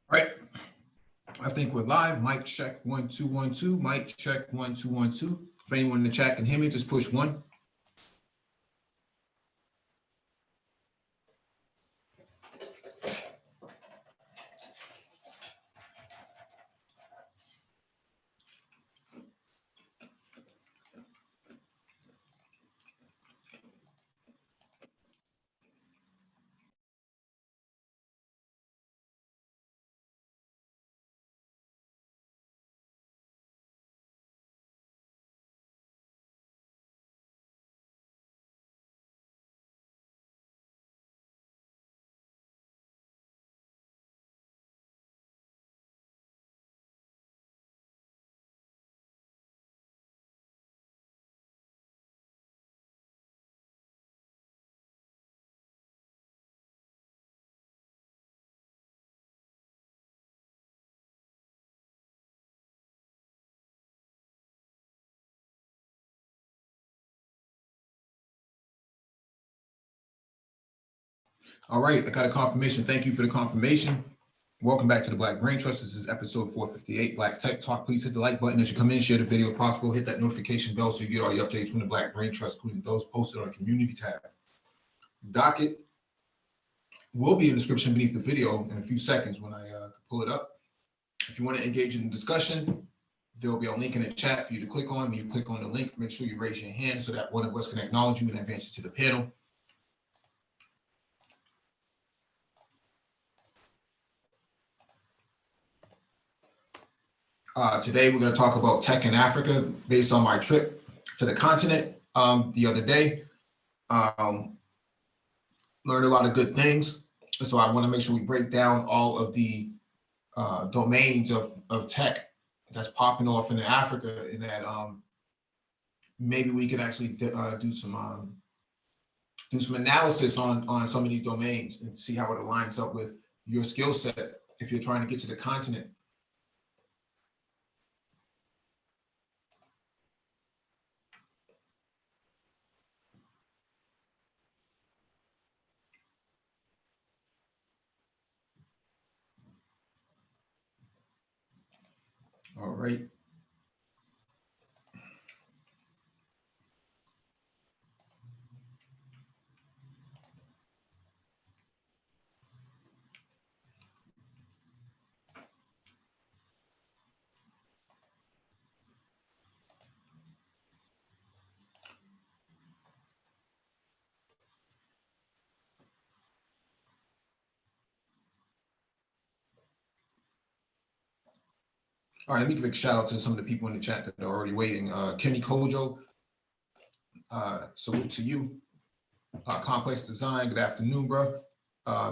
All right, I think we're live. Mic check 1 2 1 2. Mic check 1 2 1 2. If anyone in the chat can hear me, just push 1. All right, I got a confirmation. Thank you for the confirmation. Welcome back to the Black Brain Trust. This is episode 458, Black Tech Talk. Please hit the like button as you come in, share the video if possible, hit that notification bell so you get all the updates from the Black Brain Trust, including those posted on the community tab. Docket will be in the description beneath the video in a few seconds when I pull it up. If you want to engage in the discussion, there'll be a link in the chat for you to click on. When you click on the link, make sure you raise your hand so that one of us can acknowledge you and advance you to the panel. Today, we're going to talk about tech in Africa based on my trip to the continent the other day. Learned a lot of good things. So I want to make sure we break down all of the domains of tech that's popping off in Africa, and that maybe we could actually do some analysis on some of these domains and see how it aligns up with your skill set if you're trying to get to the continent. All right. All right, let me give a shout out to some of the people in the chat that are already waiting. Kenny Kojo, salute to you. Complex Design, good afternoon, bro.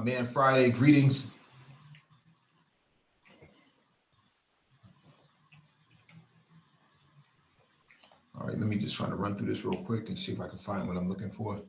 Man Friday, greetings. All right, let me just try to run through this real quick and see if I can find what I'm looking for.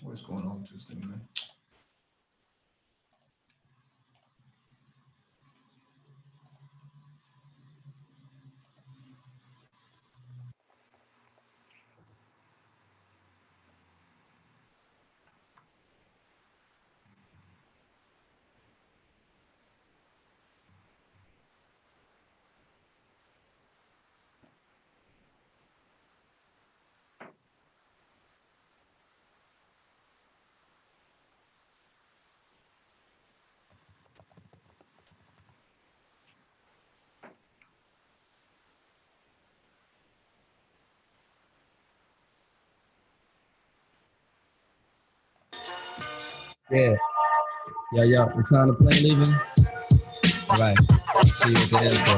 What's going on with this thing, man? Yeah. Yeah. It's time to play, leaving. All right. See you at the end, bro.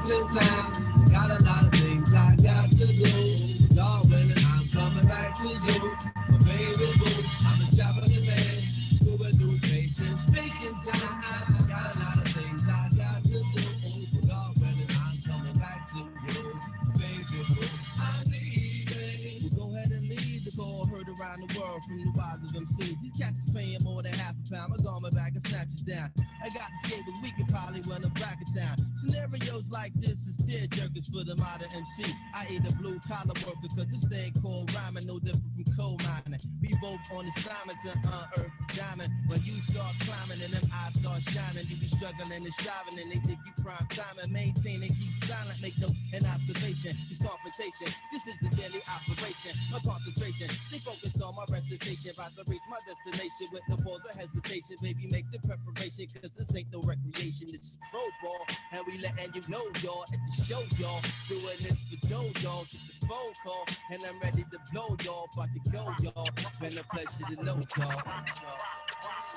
space and time. Got a lot of things I got to do. God willing, I'm coming back to you. My baby boo, I'm a traveling man. Moving through space and time. Got a lot of things I got to do. God willing, I'm coming back to you. Baby boo, I'm leaving. We'll go ahead and leave the call heard around the world from the wise of MCs. These cats is paying more than half a pound. I'm going back and snatch it down. I got the skate, but we could probably run them back in town. Scenarios like this is tear jerkers for the modern MC. I ain't a blue collar worker, cause this thing called rhyming no different from coal mining. We both on assignment to unearth the diamond. When you start climbing and them eyes start shining, you be struggling and striving and they think you prime time and maintain and keep silent. Make no an observation. It's confrontation. This is the daily operation. My concentration. Stay focused on my recitation. About to reach my destination with no pause or hesitation. Baby, make the preparation, cause this ain't no recreation. This is pro ball. And we letting you know, y'all, at the show, y'all. Doing this for dough, y'all. Get the phone call. And I'm ready to blow, y'all. About to go, y'all. Been a pleasure to know, y'all.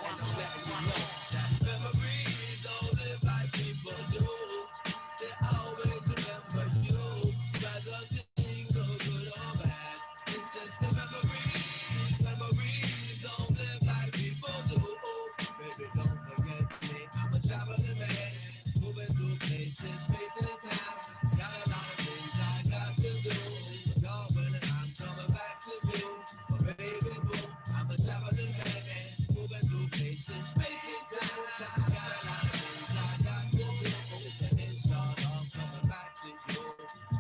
And I'm letting you know that memories don't live like people do. They always remember you. Whether things are good or bad. It's just the memories. Memories don't live like people do. Baby, don't forget me. I'm a traveling man. Moving through places, space and time. Got a lot of things I got to do. God willing, I'm coming back to you. But baby, boo, I'm a traveling man. Moving through places, space and time. Got a lot of things I got to do. And inshallah, I'm coming back to you.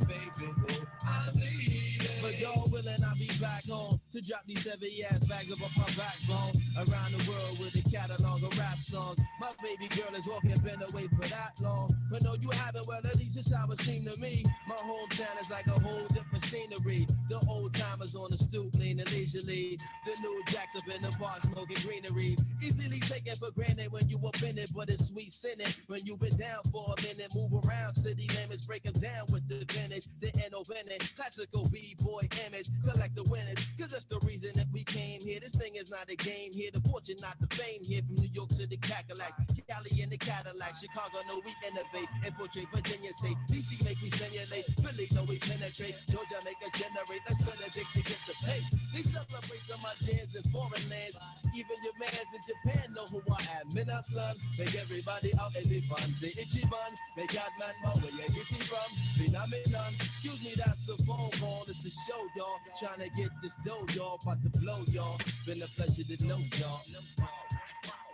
Baby, boo, I'm leaving. But God willing, I'll be back home to drop these heavy ass bags up my backbone. Around the world with a catalog of rap songs. My baby girl is walking, been away for that long. But no, you haven't, well, at least it's how it seemed to me. My hometown is like a whole different scenery. The old timers on the stoop, leaning leisurely. The new jacks up in the park, smoking greenery. Easily taken for granted when you up in it, but it's sweet sinning. When you've been down for a minute, move around, city limits, break them down with the vintage. The innovative, classical B-boy image, collect the winners, cause that's the reason that we came here. This thing is not a game here, the fortune, not the fame here. From New York to the Cadillacs, Cali and the Cadillac, Chicago, no, we innovate, infiltrate Virginia State, DC make we stimulate, Philly, no, we penetrate, Georgia make us generate, let's send a dick to get the pace. They celebrate the my jams in foreign lands, even your mans in Japan know who I am. Minna son, make everybody out in the fun, say Ichiban, make God man know where you get it from, phenomenon, excuse me, that's a phone call, it's a show, y'all, trying to get this dough, y'all, about to blow, y'all, been a pleasure to know, y'all.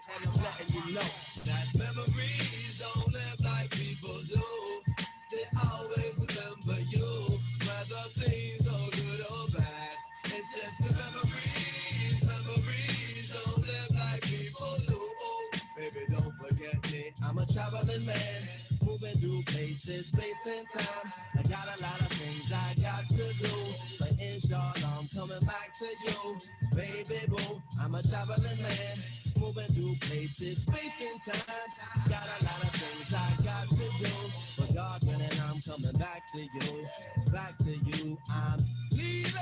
And I'm letting you know that memories don't live like people do. They always remember you, whether things are good or bad. It's just the memories. Memories don't live like people do. Baby, don't forget me. I'm a traveling man, moving through places, space and time. I got a lot of things I got to do, but inshallah I'm coming back to you. Baby boo, I'm a traveling man, moving through places, space and time. Got a lot of things I got to do, but God willing, I'm coming back to you. Back to you, I'm leaving.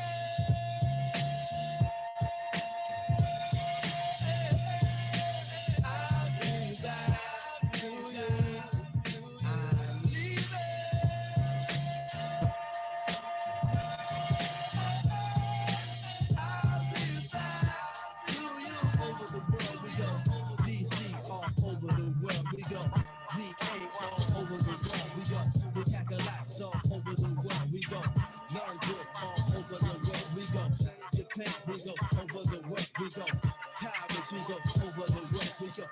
I'll be back to you. I'm leaving. I'll be back to you. Over the world we go. DC all over the world we go. VA all over the world we go. The Cadillacs all over the world we go. London all over the world we go. Japan we go. Over the world we go. Paris we go. Over the world we go.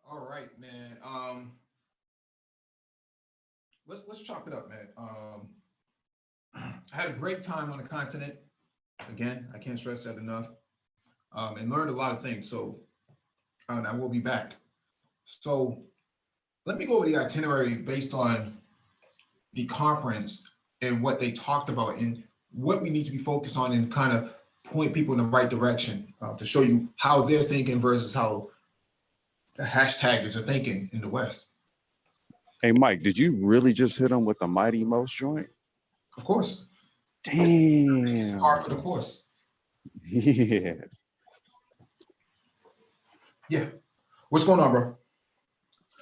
All right, man. Let's chop it up, man. I had a great time on the continent. Again, I can't stress that enough. And learned a lot of things. So I will be back. So let me go over the itinerary based on the conference and what they talked about and what we need to be focused on and kind of point people in the right direction to show you how they're thinking versus how the hashtaggers are thinking in the West. Hey, Mike, did you really just hit him with a Mighty Most joint? Of course. Damn. Part of the course. Yeah. Yeah. What's going on, bro?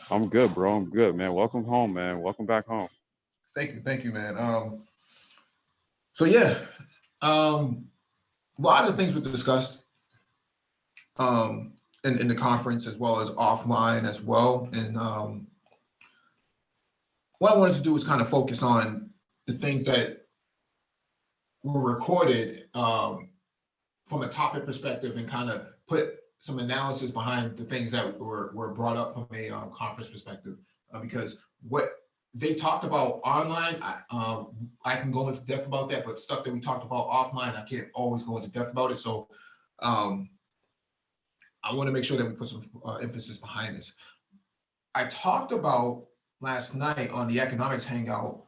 I'm good, bro. I'm good, man. Welcome home, man. Welcome back home. Thank you, man. So yeah, a lot of the things we discussed in the conference as well as offline as well. And what I wanted to do was kind of focus on the things that were recorded from a topic perspective and kind of put some analysis behind the things that were brought up from a conference perspective. Because what they talked about online, I can go into depth about that, but stuff that we talked about offline, I can't always go into depth about it. So I want to make sure that we put some emphasis behind this. I talked about last night on the economics hangout,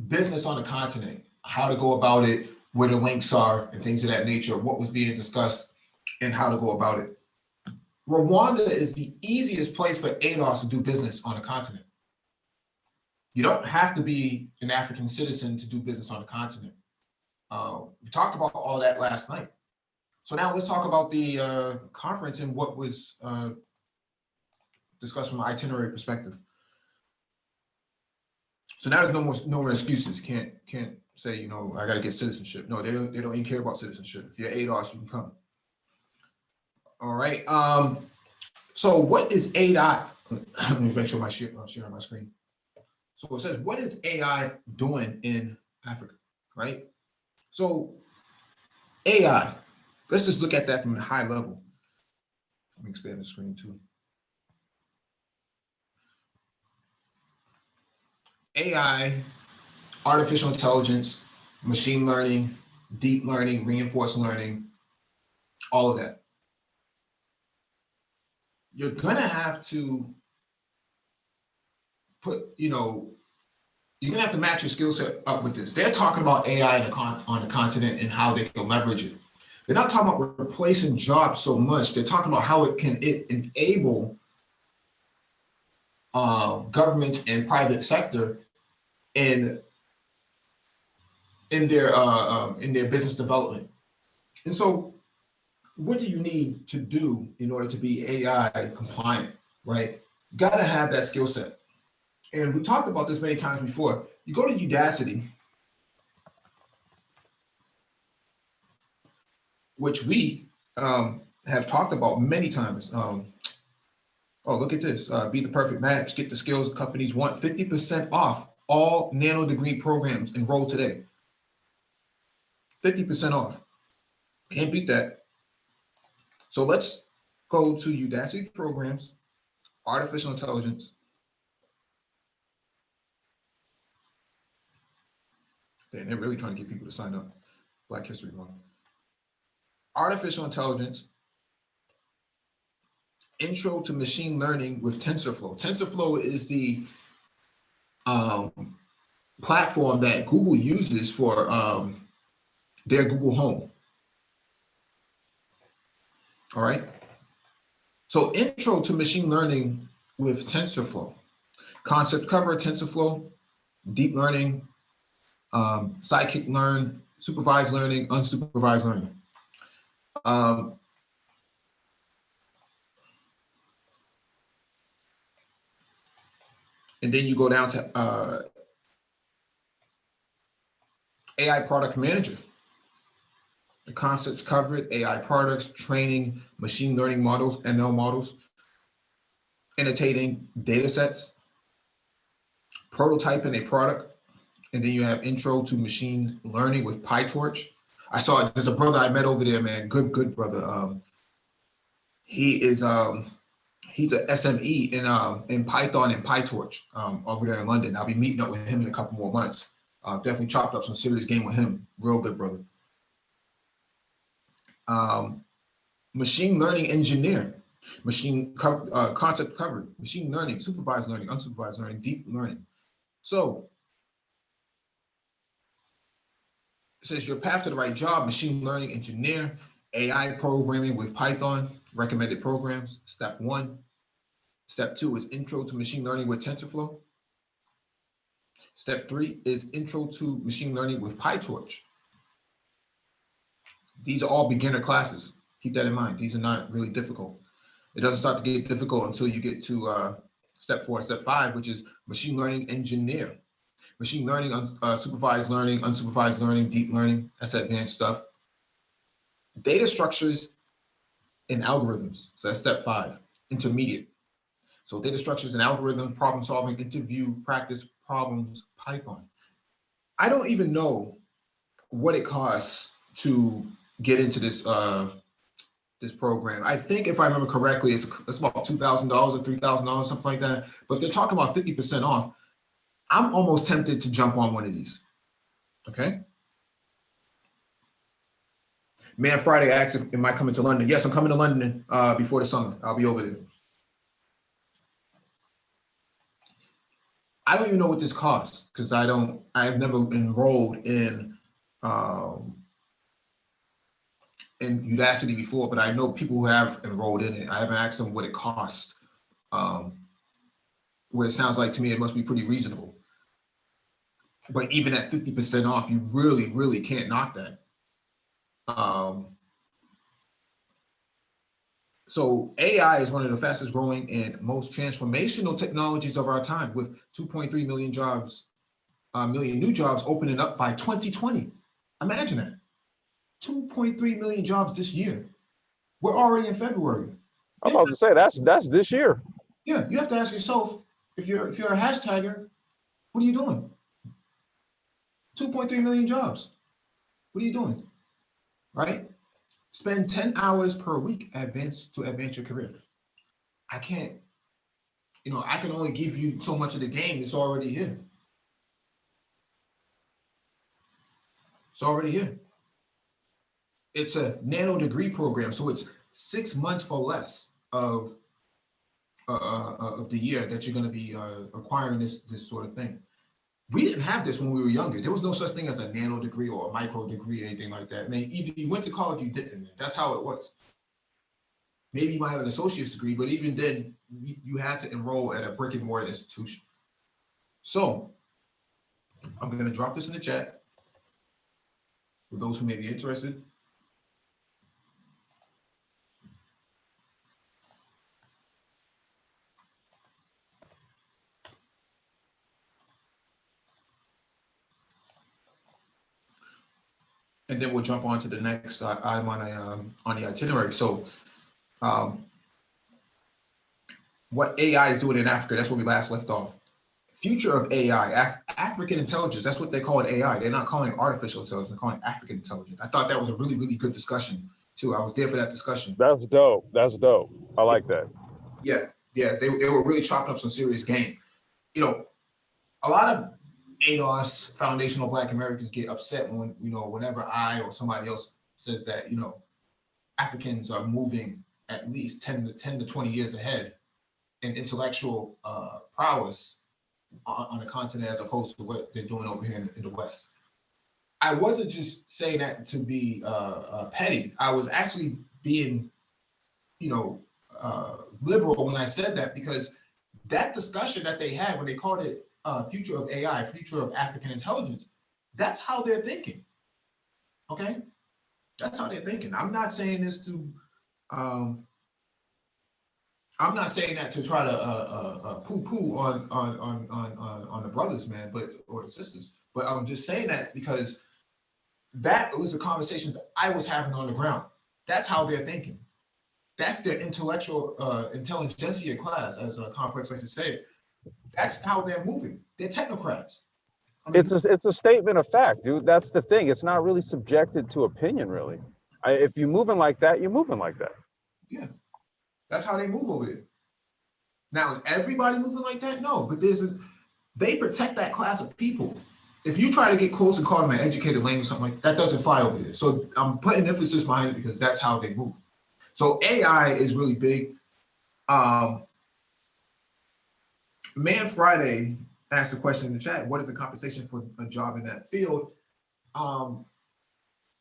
business on the continent, how to go about it, where the links are and things of that nature, what was being discussed and how to go about it. Rwanda is the easiest place for ADOS to do business on the continent. You don't have to be an African citizen to do business on the continent. We talked about all that last night. So now let's talk about the conference and what was discussed from an itinerary perspective. So now there's no more excuses. Can't say, you know, I got to get citizenship. No, they don't even care about citizenship. If you're ADOS, you can come. All right. So what is AI? Let me make sure my share on my screen. So it says, what is AI doing in Africa, right? So AI, let's just look at that from a high level. Let me expand the screen too. AI, artificial intelligence, machine learning, deep learning, reinforced learning, all of that. You're gonna have to put, you're gonna have to match your skill set up with this. They're talking about AI on the continent and how they can leverage it. They're not talking about replacing jobs so much. They're talking about how it enable government and private sector in their business development. And so what do you need to do in order to be AI compliant, right? You gotta have that skill set. And we talked about this many times before. You go to Udacity, which we have talked about many times. Oh, look at this. Be the perfect match. Get the skills companies want. 50% off all nano degree programs enrolled today. 50% off. Can't beat that. So let's go to Udacity programs, artificial intelligence. And they're really trying to get people to sign up. Black History Month. Artificial intelligence, intro to machine learning with TensorFlow. TensorFlow is the platform that Google uses for their Google Home. All right. So intro to machine learning with TensorFlow. Concept cover, TensorFlow, deep learning, scikit-learn, supervised learning, unsupervised learning. And then you go down to AI product manager. The concepts covered, AI products, training, machine learning models, ML models, annotating data sets, prototyping a product, and then you have intro to machine learning with PyTorch. I saw there's a brother I met over there, man. Good brother. He is he's a SME in Python and PyTorch over there in London. I'll be meeting up with him in a couple more months. Definitely chopped up some serious game with him. Real good brother. Machine learning engineer, concept covered, machine learning, supervised learning, unsupervised learning, deep learning. So it says your path to the right job, machine learning engineer, AI programming with Python, recommended programs, step 1. Step 2 is intro to machine learning with TensorFlow. Step 3 is intro to machine learning with PyTorch. These are all beginner classes. Keep that in mind. These are not really difficult. It doesn't start to get difficult until you get to step 4 and step 5, which is machine learning engineer. Machine learning, supervised learning, unsupervised learning, deep learning, that's advanced stuff. Data structures and algorithms, so that's step 5, intermediate. So data structures and algorithms, problem solving, interview, practice problems, Python. I don't even know what it costs to get into this this program. I think if I remember correctly, it's about $2,000 or $3,000, something like that. But if they're talking about 50% off, I'm almost tempted to jump on one of these. Okay. Man Friday asks if am I coming to London? Yes, I'm coming to London before the summer. I'll be over there. I don't even know what this costs because I've never enrolled in Udacity before, but I know people who have enrolled in it. I haven't asked them what it costs. What it sounds like to me, it must be pretty reasonable. But even at 50% off, you really, really can't knock that. So AI is one of the fastest growing and most transformational technologies of our time, with 2.3 million jobs, million new jobs opening up by 2020. Imagine that. 2.3 million jobs this year. We're already in February. I'm about to say that's this year. Yeah, you have to ask yourself, if you're a hashtagger, what are you doing? 2.3 million jobs. What are you doing? Right? Spend 10 hours per week to advance your career. I can't, I can only give you so much of the game. It's already here. It's already here. It's a nano degree program, so it's 6 months or less of the year that you're going to be acquiring this sort of thing. We didn't have this when we were younger. There was no such thing as a nano degree or a micro degree or anything like that. Man, either you went to college, or you didn't. That's how it was. Maybe you might have an associate's degree, but even then, you had to enroll at a brick and mortar institution. So I'm going to drop this in the chat for those who may be interested. And then we'll jump on to the next item on the itinerary. So what AI is doing in Africa, that's where we last left off. Future of AI, African intelligence, that's what they call it AI. They're not calling it artificial intelligence, they're calling it African intelligence. I thought that was a really, really good discussion too. I was there for that discussion. That's dope. That's dope. I like that. Yeah, they were really chopping up some serious game. A lot of ADOS, foundational Black Americans, get upset when, whenever I or somebody else says that, Africans are moving at least 10 to 20 years ahead in intellectual prowess on the continent as opposed to what they're doing over here in the West. I wasn't just saying that to be petty. I was actually being, liberal when I said that, because that discussion that they had when they called it future of AI, future of African intelligence, that's how they're thinking. Okay, that's how they're thinking. I'm not saying this to, I'm not saying that to try to poo-poo on the brothers, man, or the sisters. But I'm just saying that because that was the conversations I was having on the ground. That's how they're thinking. That's their intellectual intelligentsia class, as Complex likes to say it. That's how they're moving. They're technocrats. I mean, It's a statement of fact, dude. That's the thing. It's not really subjected to opinion, really. If you're moving like that, you're moving like that. Yeah, that's how they move over there. Now, is everybody moving like that? No, but they protect that class of people. if you try to get close and call them an educated lame or something like that, doesn't fly over there. So I'm putting emphasis behind it because that's how they move. So AI is really big. Man Friday asked a question in the chat: what is the compensation for a job in that field?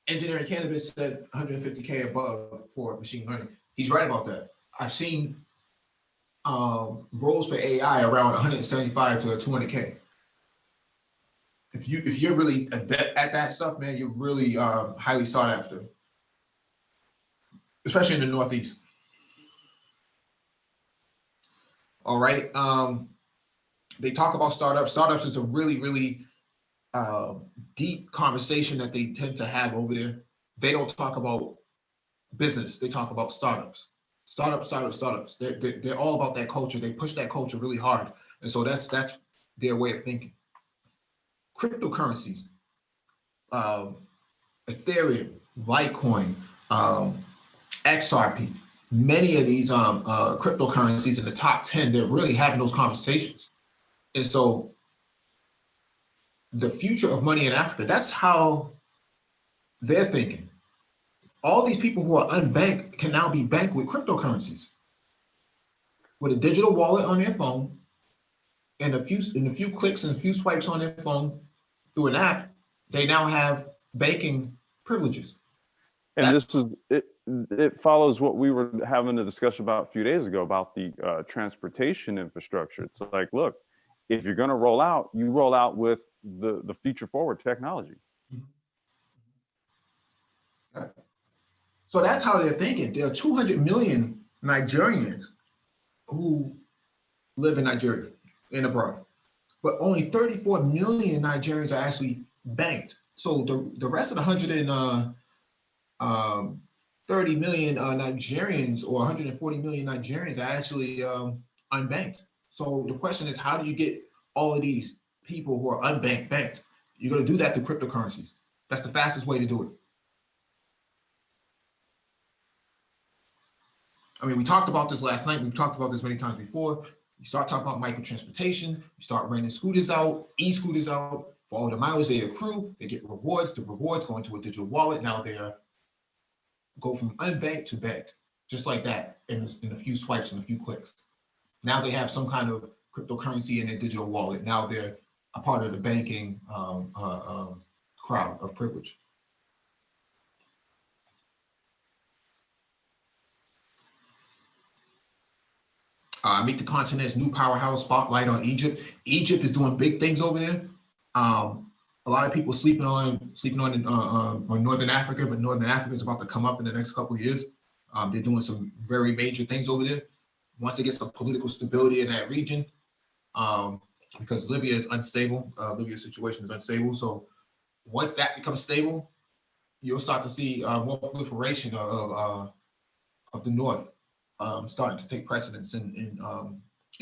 Engineering cannabis said 150K above for machine learning. He's right about that. I've seen roles for AI around 175 to 200K. If you're really adept at that stuff, man, you're really highly sought after, especially in the Northeast. All right. They talk about startups. Startups is a really deep conversation that they tend to have over there. They don't talk about business. They talk about startups. Startups. They're all about that culture. They push that culture really hard, and so that's their way of thinking. Cryptocurrencies, Ethereum, Litecoin, XRP. Many of these cryptocurrencies in the top 10, they're really having those conversations, and so the future of money in Africa, that's how they're thinking. All these people who are unbanked can now be banked with cryptocurrencies. With a digital wallet on their phone and a few clicks and a few swipes on their phone through an app, they now have banking privileges. And this is it follows what we were having a discussion about a few days ago about the transportation infrastructure. It's like, look, if you're going to roll out, you roll out with the future forward technology. So that's how they're thinking. There are 200 million Nigerians who live in Nigeria and abroad, but only 34 million Nigerians are actually banked. So the rest of the 130 million Nigerians or 140 million Nigerians are actually unbanked. So the question is, how do you get all of these people who are unbanked banked? You're going to do that through cryptocurrencies. That's the fastest way to do it. I mean, we talked about this last night. We've talked about this many times before. You start talking about micro transportation. You start renting scooters out, e-scooters out. For all the mileage they accrue, they get rewards. The rewards go into a digital wallet. Now they're go from unbanked to banked, just like that, in a few swipes and a few clicks. Now they have some kind of cryptocurrency in their digital wallet. Now they're a part of the banking crowd of privilege. Meet the Continent's new powerhouse spotlight on Egypt. Egypt is doing big things over there. A lot of people sleeping on Northern Africa, but Northern Africa is about to come up in the next couple of years. They're doing some very major things over there. Once they get some political stability in that region, because Libya is unstable, Libya's situation is unstable. So once that becomes stable, you'll start to see more proliferation of the North starting to take precedence in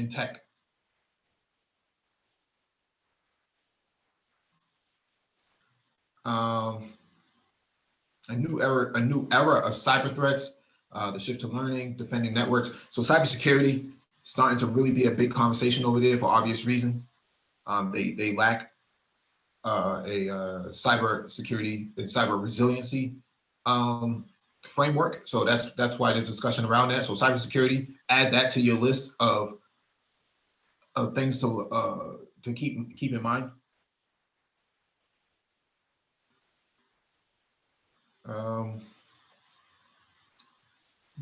tech. A new era of cyber threats, the shift to learning, defending networks. So cybersecurity starting to really be a big conversation over there for obvious reason. They lack a cyber security and cyber resiliency framework. So that's why there's discussion around that. So cybersecurity, add that to your list of things to keep in mind.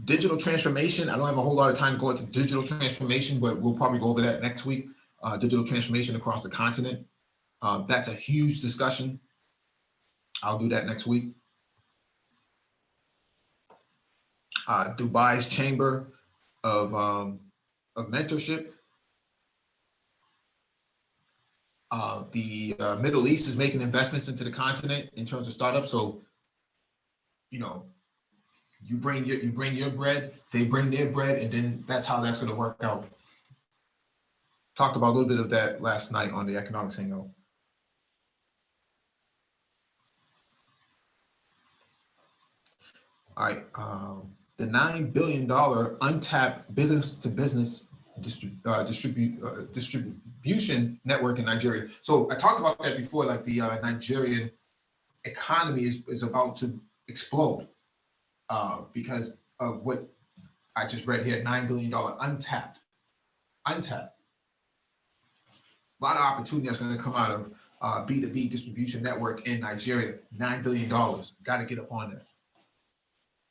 Digital transformation. I don't have a whole lot of time to go into digital transformation, but we'll probably go over that next week. Digital transformation across the continent. That's a huge discussion. I'll do that next week. Dubai's Chamber of Mentorship. The Middle East is making investments into the continent in terms of startups. So, you know, you bring your bread, they bring their bread, and then that's how that's going to work out. Talked about a little bit of that last night on the Economics Hangout. All right, the $9 billion untapped business-to-business distribution network in Nigeria. So I talked about that before, like the Nigerian economy is about to explode because of what I just read here, $9 billion untapped. A lot of opportunity that's going to come out of B2B distribution network in Nigeria, $9 billion. Got to get up on that.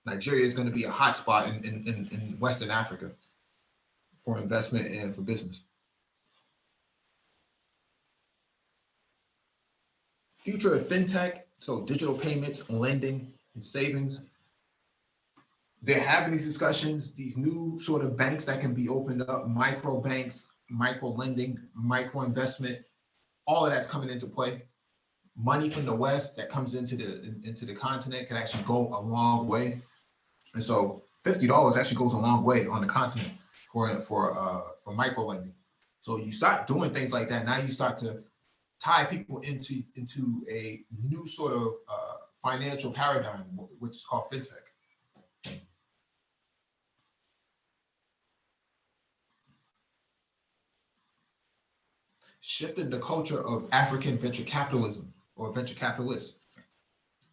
Nigeria is going to be a hotspot in Western Africa for investment and for business. Future of fintech, so digital payments, lending, and savings. They're having these discussions, these new sort of banks that can be opened up, micro banks, micro lending, micro investment, all of that's coming into play. Money from the West that comes into the continent can actually go a long way. And so $50 actually goes a long way on the continent for micro lending. So you start doing things like that. Now you start to tie people into a new sort of financial paradigm, which is called fintech. Shifting the culture of African venture capitalism or venture capitalists.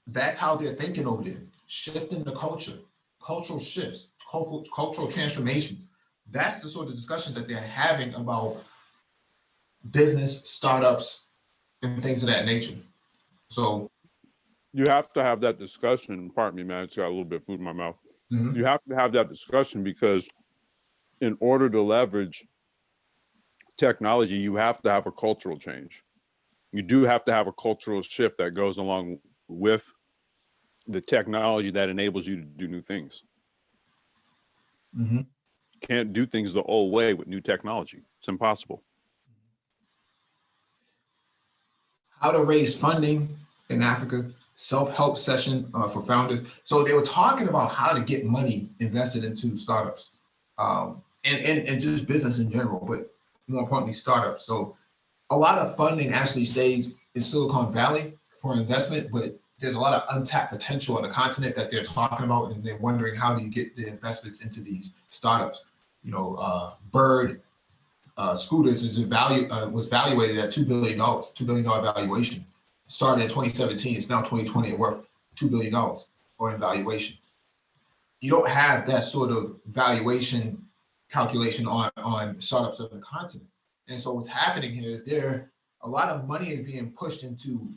That's how they're thinking over there. Shifting the culture, cultural shifts, cultural transformations. That's the sort of discussions that they're having about business, startups, and things of that nature. So you have to have that discussion. Pardon me, man. I just got a little bit of food in my mouth. Mhm. You have to have that discussion because in order to leverage technology, you have to have a cultural change. You do have to have a cultural shift that goes along with the technology that enables you to do new things. Mm-hmm. You can't do things the old way with new technology. It's impossible. How to raise funding in Africa, self-help session for founders. So they were talking about how to get money invested into startups and just business in general, but more importantly, startups. So a lot of funding actually stays in Silicon Valley for investment, but there's a lot of untapped potential on the continent that they're talking about, and they're wondering how do you get the investments into these startups. You know, Bird Scooters was valuated at $2 billion, $2 billion valuation. Started in 2017, it's now 2020 and worth $2 billion or in valuation. You don't have that sort of valuation calculation on startups on the continent. And so what's happening here is a lot of money is being pushed into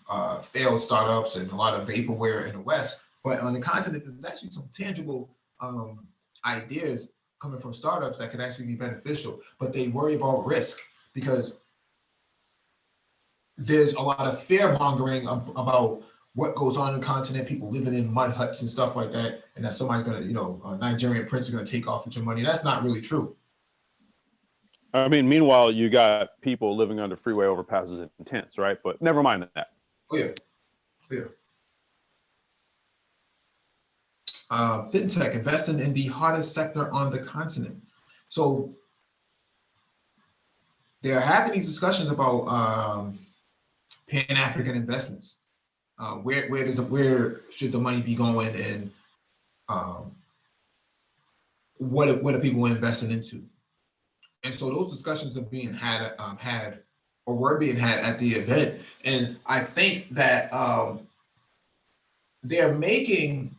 failed startups and a lot of vaporware in the West. But on the continent, there's actually some tangible ideas coming from startups that could actually be beneficial. But they worry about risk because there's a lot of fear mongering about what goes on in the continent, people living in mud huts and stuff like that, and that somebody's going to, a Nigerian prince is going to take off with your money. That's not really true. I mean, meanwhile, you got people living under freeway overpasses in tents, right? But never mind that. Oh, yeah. Yeah. Fintech, investing in the hardest sector on the continent. So they're having these discussions about Pan-African investments. Where should the money be going, and what are people investing into? And so those discussions are being had or were being had at the event. And I think that they're making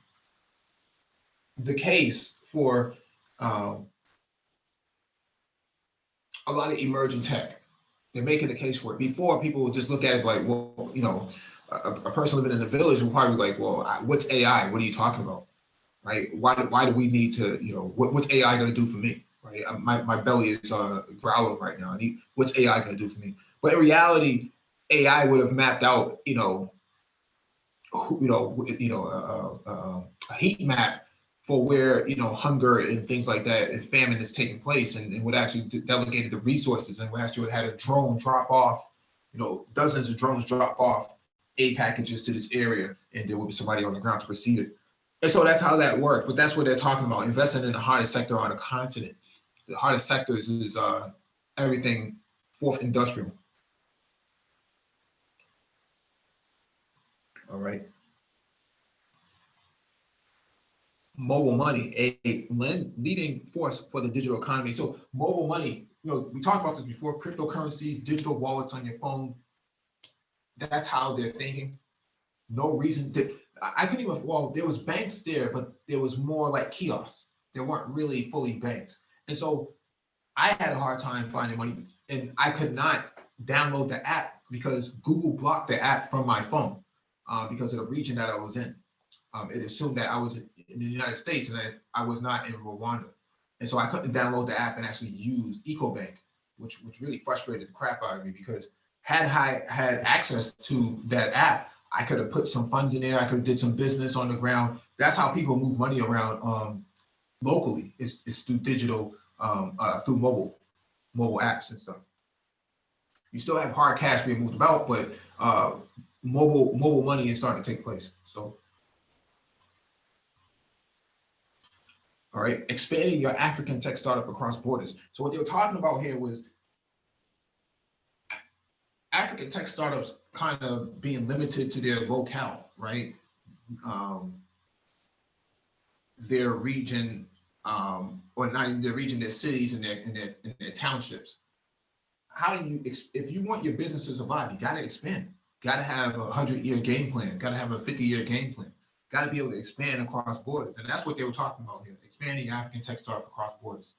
the case for a lot of emerging tech. They're making the case for it. Before, people would just look at it like, well, a person living in a village would probably be like, well, what's AI? What are you talking about? Right? Why do we need to, what's AI going to do for me? Right? My belly is growling right now. What's AI going to do for me? But in reality, AI would have mapped out, a heat map for where, hunger and things like that and famine is taking place, and would actually delegated the resources, and would actually had a drone drop off, dozens of drones drop off aid packages to this area, and there will be somebody on the ground to receive it. And so that's how that worked. But that's what they're talking about, investing in the hardest sector on the continent. The hardest sectors is everything fourth industrial. All right. mobile money, a leading force for the digital economy. So mobile money, we talked about this before, cryptocurrencies, digital wallets on your phone. That's how they're thinking. No reason to, I couldn't even, well, there was banks there, but there was more like kiosks. They weren't really fully banks. And so I had a hard time finding money, and I could not download the app because Google blocked the app from my phone because of the region that I was in. It assumed that I was in the United States and that I was not in Rwanda. And so I couldn't download the app and actually use EcoBank, which really frustrated the crap out of me, because had I had access to that app, I could have put some funds in there. I could have did some business on the ground. That's how people move money around locally, is through digital, through mobile apps and stuff. You still have hard cash being moved about, but mobile money is starting to take place. So, all right, expanding your African tech startup across borders. So what they were talking about here was African tech startups kind of being limited to their locale, right? Their region, or not even their region, their cities and their townships. How do you, if you want your business to survive, you got to expand. Got to have a 100-year game plan. Got to have a 50-year game plan. Got to be able to expand across borders, and that's what they were talking about here: expanding African tech startup across borders.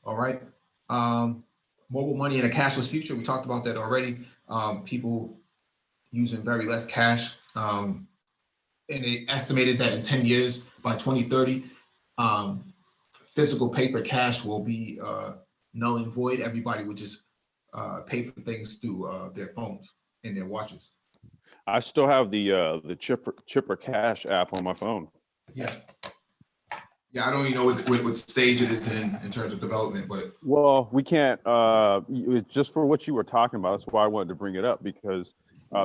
All right. Mobile money in a cashless future. We talked about that already. People using very less cash. And they estimated that in 10 years, by 2030, physical paper cash will be null and void. Everybody would just pay for things through their phones and their watches. I still have the Chipper Cash app on my phone. Yeah. Yeah, I don't even know what stage it is in terms of development, but. Well, we can't, just for what you were talking about, that's why I wanted to bring it up, because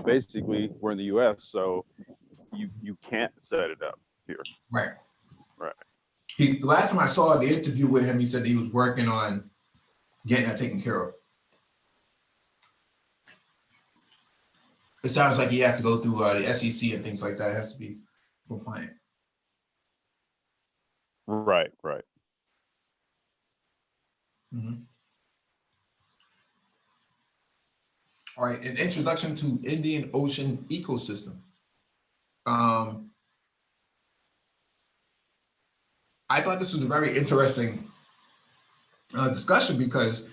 basically we're in the US, so you can't set it up here. Right. Right. The last time I saw the interview with him, he said he was working on getting that taken care of. It sounds like he has to go through the SEC and things like that. It has to be compliant. Right. Mm-hmm. All right, an introduction to Indian Ocean ecosystem. I thought this was a very interesting discussion, because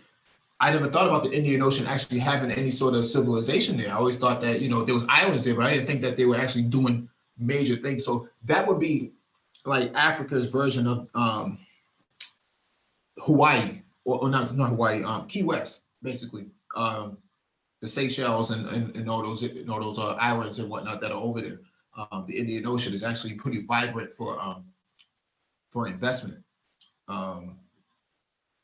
I never thought about the Indian Ocean actually having any sort of civilization there. I always thought that, there was islands there, but I didn't think that they were actually doing major things. So that would be like Africa's version of Hawaii, or not Hawaii, Key West, basically. The Seychelles and all those islands and whatnot that are over there. The Indian Ocean is actually pretty vibrant for investment,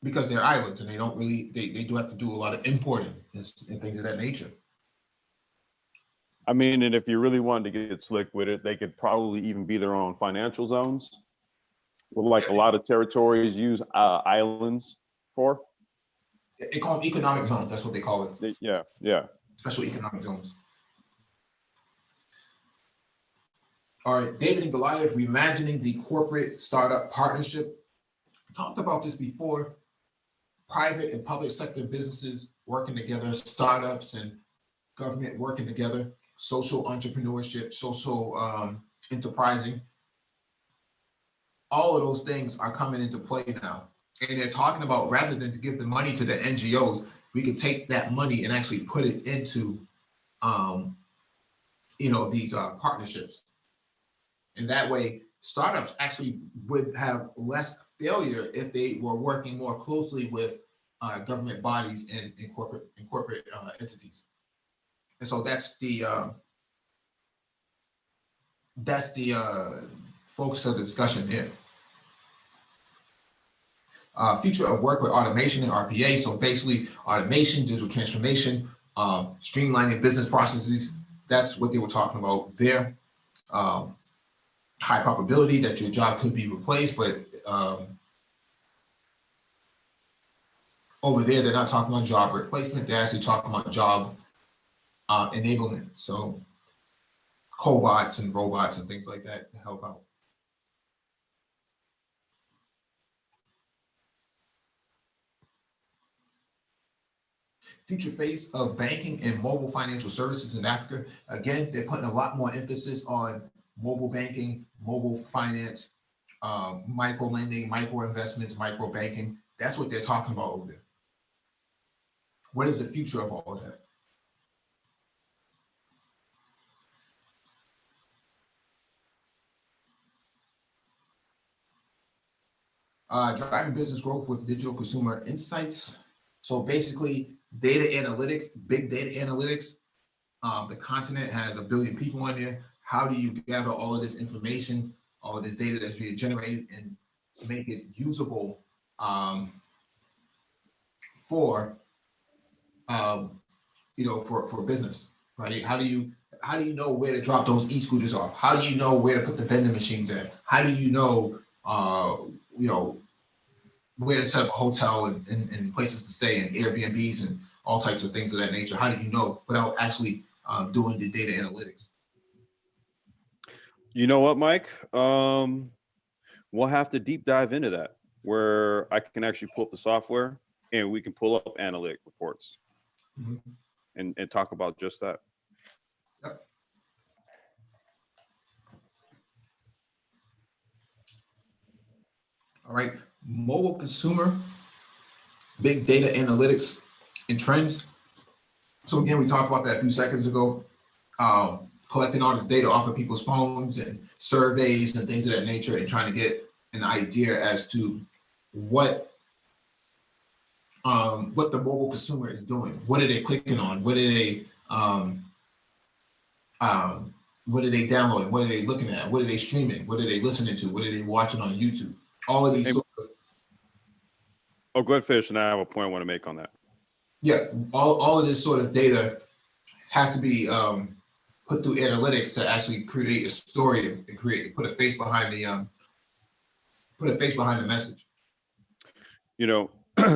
because they're islands and they don't really, they do have to do a lot of importing and things of that nature. I mean, and if you really wanted to get slick with it, they could probably even be their own financial zones. Well, like a lot of territories use islands for. They call them economic zones. That's what they call it. Yeah. Special economic zones. All right, David and Goliath, reimagining the corporate startup partnership. I talked about this before. Private and public sector businesses working together, startups and government working together, social entrepreneurship, social enterprising. All of those things are coming into play now. And they're talking about, rather than to give the money to the NGOs, we could take that money and actually put it into, these partnerships. And that way, startups actually would have less failure if they were working more closely with government bodies and corporate entities. And so that's the focus of the discussion here. Future of work with automation and RPA. So basically automation, digital transformation, streamlining business processes. That's what they were talking about there. High probability that your job could be replaced, but over there, they're not talking about job replacement. They're actually talking about job enablement. So cobots and robots and things like that to help out. Future face of banking and mobile financial services in Africa. Again, they're putting a lot more emphasis on mobile banking, mobile finance, micro lending, micro investments, micro banking. That's what they're talking about over there. What is the future of all of that? Driving business growth with digital consumer insights. So basically, data analytics, big data analytics. The continent has 1 billion people on there. How do you gather all of this information, all of this data that's being generated, and make it usable for for business, right? How do you know where to drop those e-scooters off? How do you know where to put the vending machines at? How do you know where to set up a hotel and places to stay and Airbnbs and all types of things of that nature? How do you know without actually doing the data analytics? You know what, Mike? We'll have to deep dive into that, where I can actually pull up the software and we can pull up analytic reports and talk about just that. Yep. All right, mobile consumer, big data analytics and trends. So again, we talked about that a few seconds ago, collecting all this data off of people's phones and surveys and things of that nature, and trying to get an idea as to what the mobile consumer is doing. What are they clicking on? What are they downloading? What are they looking at? What are they streaming? What are they listening to? What are they watching on YouTube? All of these. Oh, go ahead, Fish, and I have a point I want to make on that. Yeah, all of this sort of data has to be put through analytics to actually create a story and put a face behind the message.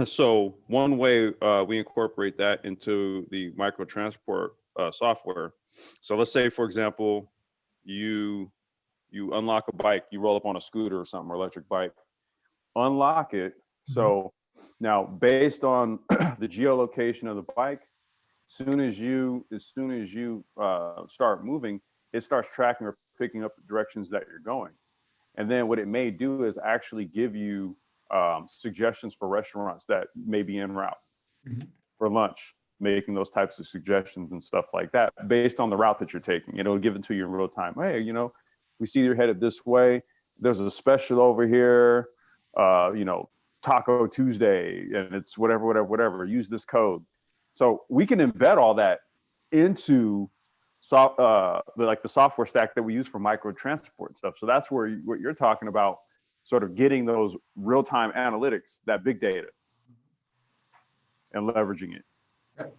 So one way we incorporate that into the micro transport software. So let's say, for example, you unlock a bike, you roll up on a scooter or something, or electric bike, unlock it. So now, based on the geolocation of the bike, as soon as you start moving, it starts tracking or picking up the directions that you're going. And then what it may do is actually give you suggestions for restaurants that may be en route for lunch, making those types of suggestions and stuff like that based on the route that you're taking. It'll give it to you in real time. Hey, we see you're headed this way. There's a special over here, Taco Tuesday, and it's whatever. Use this code. So we can embed all that into the software stack that we use for micro transport and stuff. So that's where what you're talking about, sort of getting those real-time analytics, that big data, and leveraging it. Yep.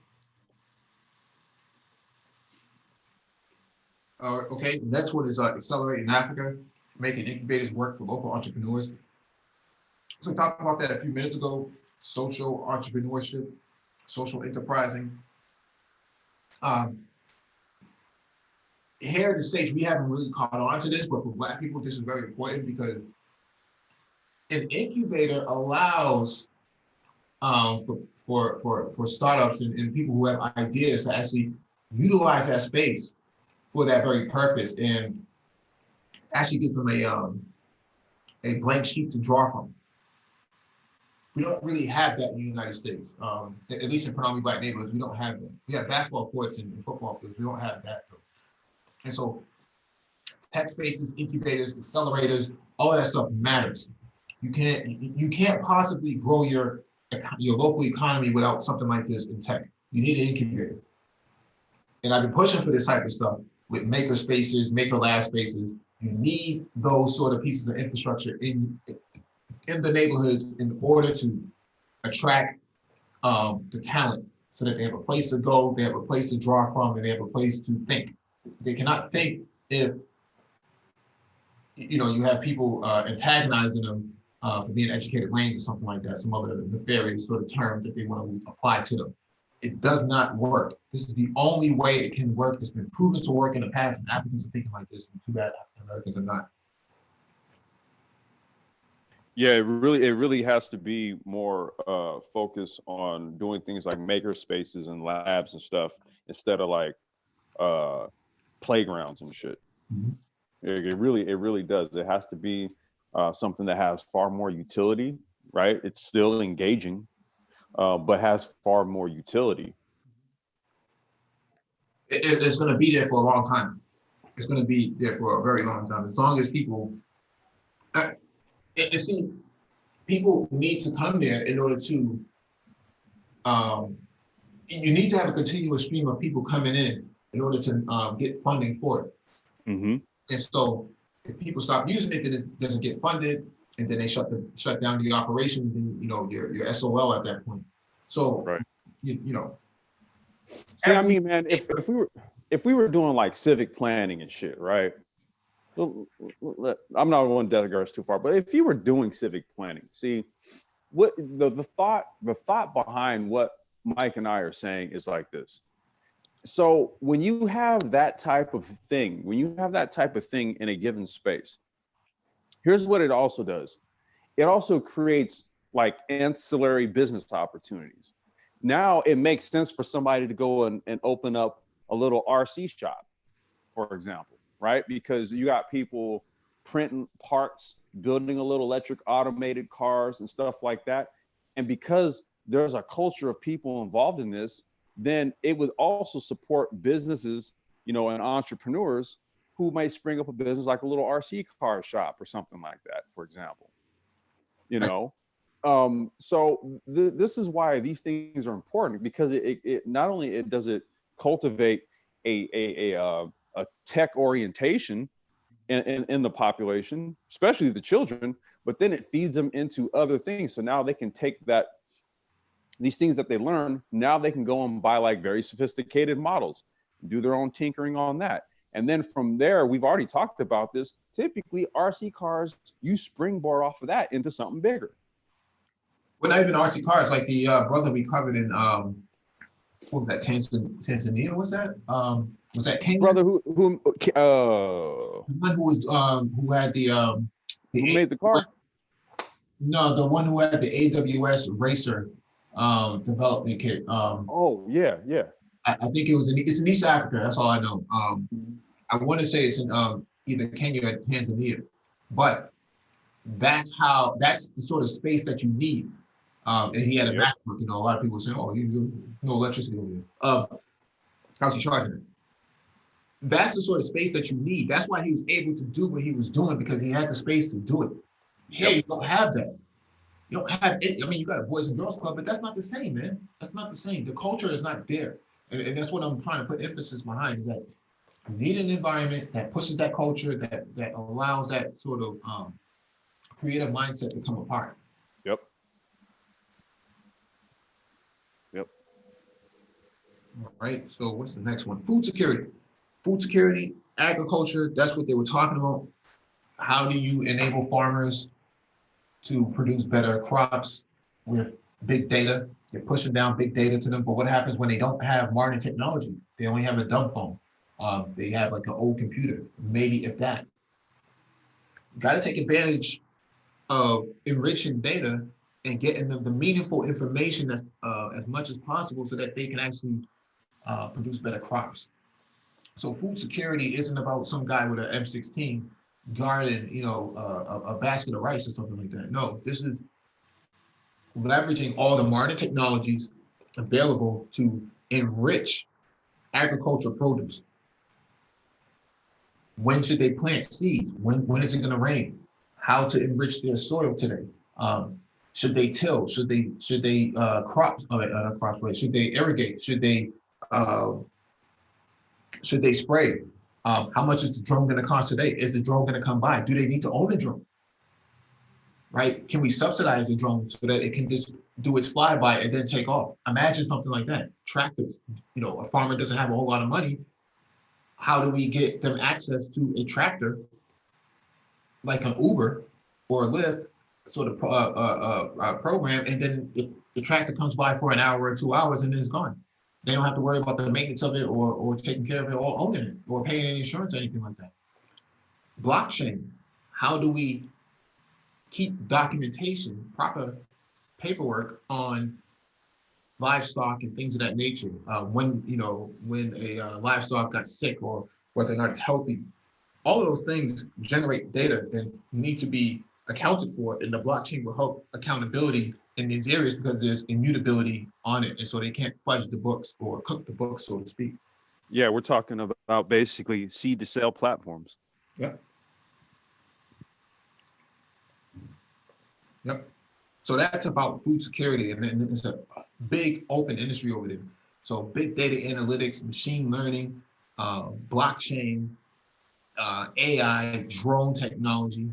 Okay, next one is accelerating Africa, making incubators work for local entrepreneurs. So we talked about that a few minutes ago, social entrepreneurship, social enterprising. Here in the States, we haven't really caught on to this, but for Black people, this is very important because an incubator allows for startups and people who have ideas to actually utilize that space for that very purpose, and actually gives them a blank sheet to draw from. We don't really have that in the United States, at least in predominantly Black neighborhoods. We don't have that. We have basketball courts and football fields. We don't have that though. And so tech spaces, incubators, accelerators, all of that stuff matters. You can't possibly grow your local economy without something like this in tech. You need an incubator. And I've been pushing for this type of stuff with maker spaces, maker lab spaces. You need those sort of pieces of infrastructure in the neighborhoods in order to attract the talent, so that they have a place to go, they have a place to draw from, and they have a place to think. They cannot think if you have people antagonizing them for being educated range or something like that, some other nefarious sort of term that they want to apply to them. It does not work. This is the only way it can work. It's been proven to work in the past, and Africans are thinking like this, and too bad African Americans are not. Yeah, it really has to be more focused on doing things like maker spaces and labs and stuff instead of like playgrounds and shit. Mhm. It really does. It has to be something that has far more utility, right? It's still engaging, but has far more utility. It's going to be there for a long time. It's going to be there for a very long time. As long as people, see, people need to come there in order to, you need to have a continuous stream of people coming in order to get funding for it. Mm-hmm. And so if people stop using it, then it doesn't get funded, and then they shut down the operation, then you're SOL at that point. So Right. you know. See, I mean, man, if we were doing like civic planning and shit, right? I'm not going to digress too far, but if you were doing civic planning, see, what the thought behind what Mike and I are saying is like this. So when you have that type of thing, in a given space, here's what it also does. It also creates like ancillary business opportunities. Now it makes sense for somebody to go and open up a little RC shop, for example, right? Because you got people printing parts, building a little electric automated cars and stuff like that. And because there's a culture of people involved in this, then it would also support businesses, and entrepreneurs who might spring up a business like a little RC car shop or something like that, for example. So this is why these things are important, because it not only does it cultivate a tech orientation in the population, especially the children, but then it feeds them into other things. So now they can take these things that they learn, now they can go and buy like very sophisticated models, do their own tinkering on that. And then from there, we've already talked about this, typically RC cars, you springboard off of that into something bigger. Well, not even RC cars, like the brother we covered in what was that, Tanzania? Was that Kenya? Brother who the one who had who made the car? No, the one who had the AWS racer development kit. Yeah. I think it's in East Africa. That's all I know. I want to say it's in either Kenya or Tanzania, but that's the sort of space that you need. And he had a MacBook. A lot of people say, "Oh, you no electricity over here." How's he charging it? That's the sort of space that you need. That's why he was able to do what he was doing, because he had the space to do it. Hey, you don't have that. You don't have it. I mean, you got a Boys and Girls Club, but that's not the same, man. That's not the same. The culture is not there. And that's what I'm trying to put emphasis behind, is that you need an environment that pushes that culture, that allows that sort of creative mindset to come apart. Yep. All right, so what's the next one? Food security, agriculture, that's what they were talking about. How do you enable farmers to produce better crops with big data? You're pushing down big data to them, but what happens when they don't have modern technology? They only have a dumb phone. They have like an old computer, maybe if that. You got to take advantage of enriching data and getting them the meaningful information as much as possible, so that they can actually produce better crops. So food security isn't about some guy with an M16 guarding, a basket of rice or something like that. No, this is leveraging all the modern technologies available to enrich agricultural produce. When should they plant seeds? When is it going to rain? How to enrich their soil today? Should they till? Should they Should they irrigate? Should they spray? How much is the drone going to cost today? Is the drone going to come by? Do they need to own a drone? Right? Can we subsidize the drone so that it can just do its flyby and then take off? Imagine something like that. Tractors. A farmer doesn't have a whole lot of money. How do we get them access to a tractor like an Uber or a Lyft sort of program, and then the tractor comes by for an hour or 2 hours and then it's gone. They don't have to worry about the maintenance of it or taking care of it or owning it or paying any insurance or anything like that. Blockchain, how do we keep documentation, proper paperwork on livestock and things of that nature? When a livestock got sick or whether or not it's healthy, all of those things generate data and need to be accounted for, and the blockchain will help accountability in these areas because there's immutability on it, and so they can't fudge the books or cook the books, so to speak. Yeah, we're talking about basically seed to sale platforms. Yep. Yep. So that's about food security, and then it's a big open industry over there. So big data analytics, machine learning, blockchain, AI, drone technology,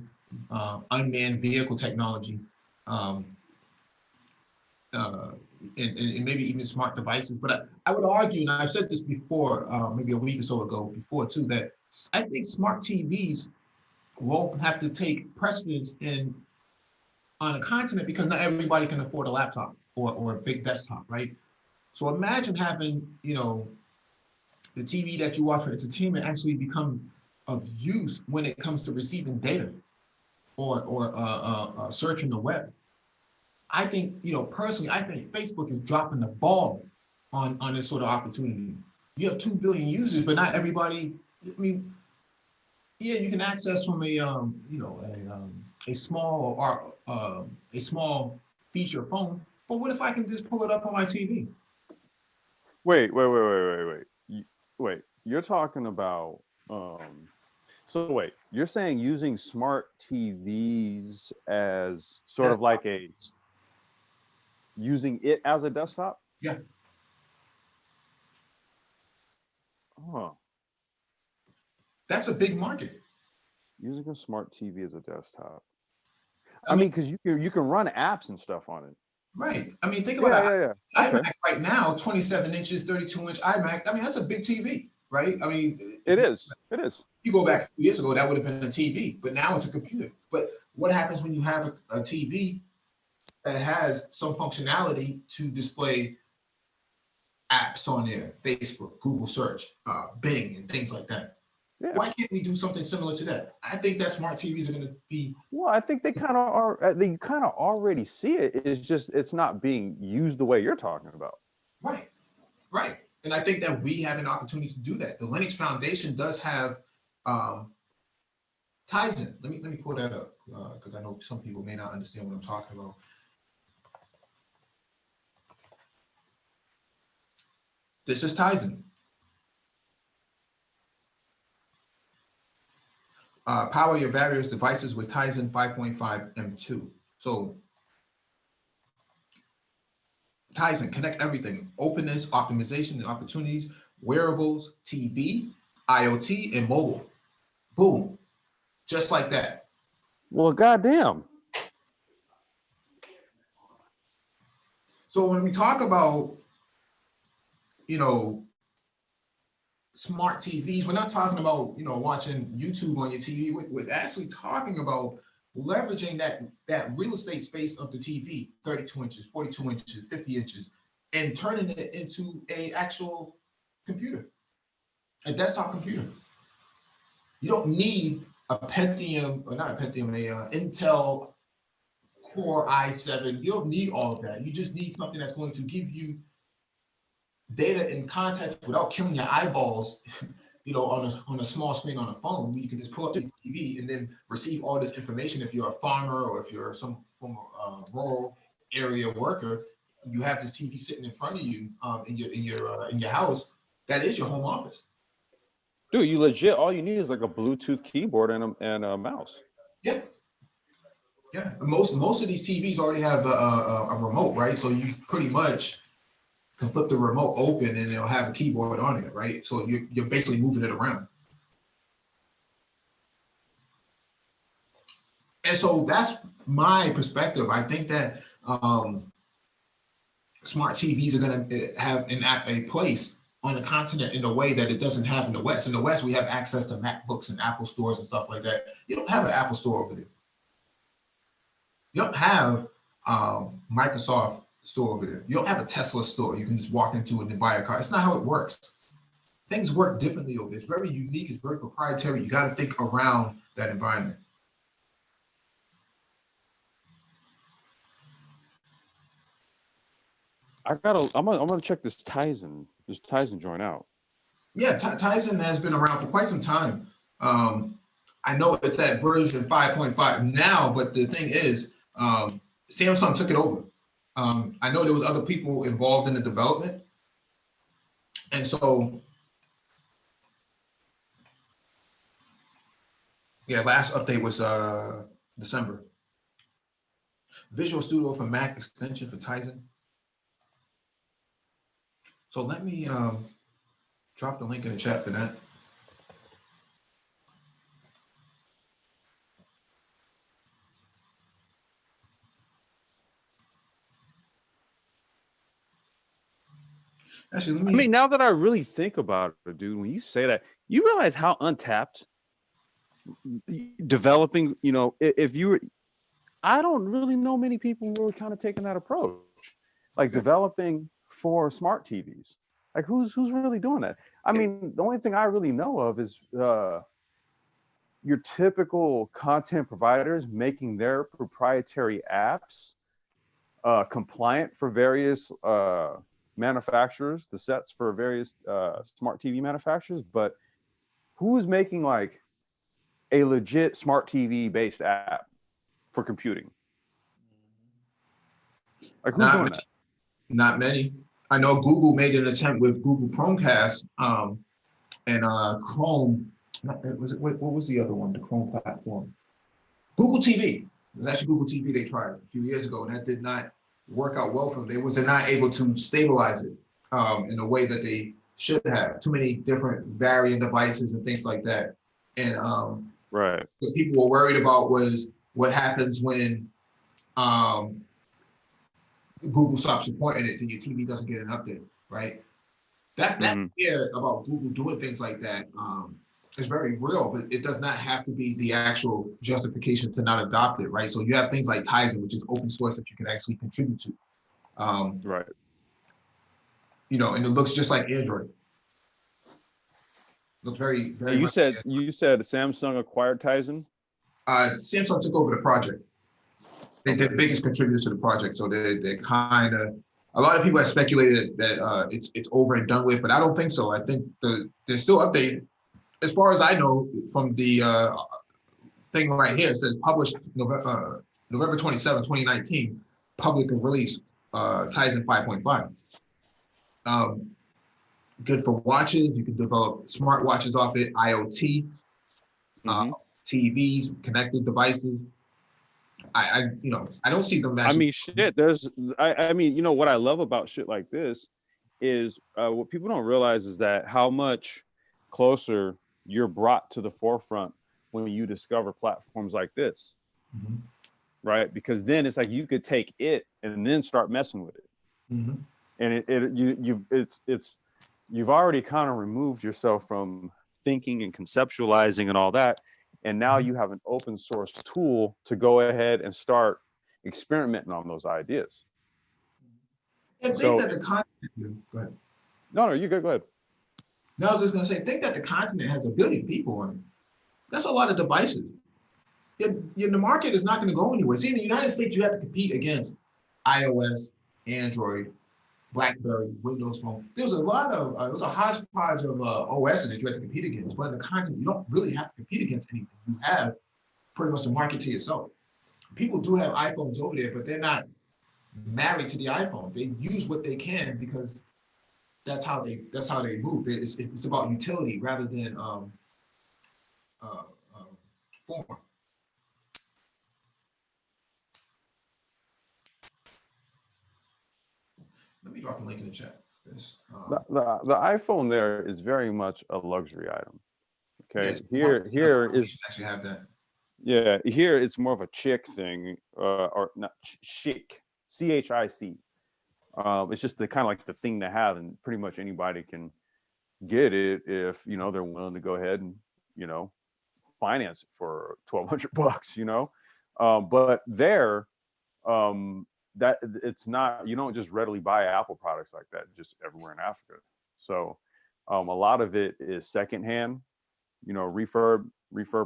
unmanned vehicle technology, and maybe even smart devices. But I would argue, and I've said this before, maybe a week or so ago before too, that I think smart TVs will have to take precedence on a continent because not everybody can afford a laptop or a big desktop, right? So imagine having, the TV that you watch for entertainment actually become of use when it comes to receiving data or searching the web. I think, personally, I think Facebook is dropping the ball on this sort of opportunity. You have 2 billion users, but not everybody. I mean, yeah, you can access from a small feature phone. But what if I can just pull it up on my TV? Wait. Wait, you're talking about, you're saying using smart TVs as sort of like using it as a desktop? Yeah. Huh. That's a big market. Using a smart TV as a desktop. I mean, because you can run apps and stuff on it. Right. I mean, think about it. iMac right now, 27 inches, 32-inch iMac. I mean, that's a big TV, right? I mean, it is. You go back a few years ago, that would have been a TV, but now it's a computer. But what happens when you have a TV that has some functionality to display apps on there, Facebook, Google search, Bing, and things like that? Yeah. Why can't we do something similar to that? I think that smart TVs are going to be. Well, I think they kind of are. They kind of already see it. It's just it's not being used the way you're talking about. Right. And I think that we have an opportunity to do that. The Linux Foundation does have Tizen. Let me pull that up because I know some people may not understand what I'm talking about. This is Tizen. Power your various devices with Tizen 5.5 M2. So Tizen, connect everything: openness, optimization, and opportunities, wearables, TV, IoT, and mobile. Boom. Just like that. Well, goddamn. So when we talk about, smart TVs, we're not talking about, watching YouTube on your TV. We're actually talking about leveraging that real estate space of the TV, 32 inches, 42 inches, 50 inches, and turning it into a actual computer, a desktop computer. You don't need a Pentium, or not a Pentium, a Intel Core i7. You don't need all of that. You just need something that's going to give you data in context without killing your eyeballs, on a small screen on a phone. You can just pull up your TV and then receive all this information. If you're a farmer or if you're some from a rural area worker, you have this TV sitting in front of you in your house. That is your home office. Dude, you legit, all you need is like a Bluetooth keyboard and a mouse. Yeah. Yeah. Most of these TVs already have a remote, right? So you pretty much can flip the remote open and it'll have a keyboard on it, right? So you're basically moving it around. And so that's my perspective. I think that smart TVs are going to have a place on the continent in a way that it doesn't have in the West. In the West, we have access to MacBooks and Apple stores and stuff like that. You don't have an Apple store over there. You don't have Microsoft store over there. You don't have a Tesla store. You can just walk into it and buy a car. It's not how it works. Things work differently over there. It's very unique. It's very proprietary. You got to think around that environment. I'm gonna check this Tizen joint out. Yeah, Tizen has been around for quite some time. I know it's at version 5.5 now, but the thing is, Samsung took it over. I know there was other people involved in the development, and so yeah, last update was December. Visual Studio for Mac extension for Tizen. So let me drop the link in the chat for that. Actually, I mean, now that I really think about it, dude, when you say that, you realize how untapped developing, you know, if you were, I don't really know many people who are kind of taking that approach, like developing for smart TVs. Like who's really doing that? I mean, the only thing I really know of is your typical content providers making their proprietary apps compliant for various manufacturers, the sets for various smart TV manufacturers, but who's making like a legit smart TV based app for computing? Like who's doing that? Not many. I know Google made an attempt with Google Chromecast and Chrome. What was the other one? The Chrome platform. Google TV. It was actually Google TV they tried a few years ago, and that did not work out well for them. They're not able to stabilize it in a way that they should have. Too many different variant devices and things like that. And right. what people were worried about was what happens when Google stops supporting it and your TV doesn't get an update, right? That fear about Google doing things like that is very real, but it does not have to be the actual justification to not adopt it, right? So you have things like Tizen, which is open source that you can actually contribute to. Right. You know, and it looks just like Android. Looks very, very. You said Samsung acquired Tizen? Samsung took over the project. They're the biggest contributors to the project, so they're kind of. A lot of people have speculated that it's over and done with, but I don't think so. I think they're still updating. As far as I know, from the thing right here, it says published November 27, 2019, public release, Tizen 5.5. Good for watches. You can develop smart watches off it, IoT, TVs, connected devices. I don't see them. I mean, shit. I mean, you know what I love about shit like this is what people don't realize is that how much closer you're brought to the forefront when you discover platforms like this, right? Because then it's like you could take it and then start messing with it, and you've already kind of removed yourself from thinking and conceptualizing and all that. And now you have an open source tool to go ahead and start experimenting on those ideas. And think that the continent. Go ahead. No, you go ahead. No, I was just gonna say, think that the continent has 1 billion people on it. That's a lot of devices. The market is not going to go anywhere. See, in the United States, you have to compete against iOS, Android, BlackBerry, Windows Phone. There's a lot of it was a hodgepodge of OSs that you have to compete against. But in the continent, you don't really have to compete against anything. You have pretty much the market to yourself. People do have iPhones over there, but they're not married to the iPhone. They use what they can because that's how they move. It's about utility rather than form. Let me drop a link in the chat. The iPhone there is very much a luxury item. Okay, yes, here is actually have that. Yeah, here it's more of a chick thing, or not chic, CHIC. It's just the kind of like the thing to have, and pretty much anybody can get it if they're willing to go ahead and finance it for $1,200. But there that it's not, you don't just readily buy Apple products like that just everywhere in Africa. So a lot of it is secondhand, refurb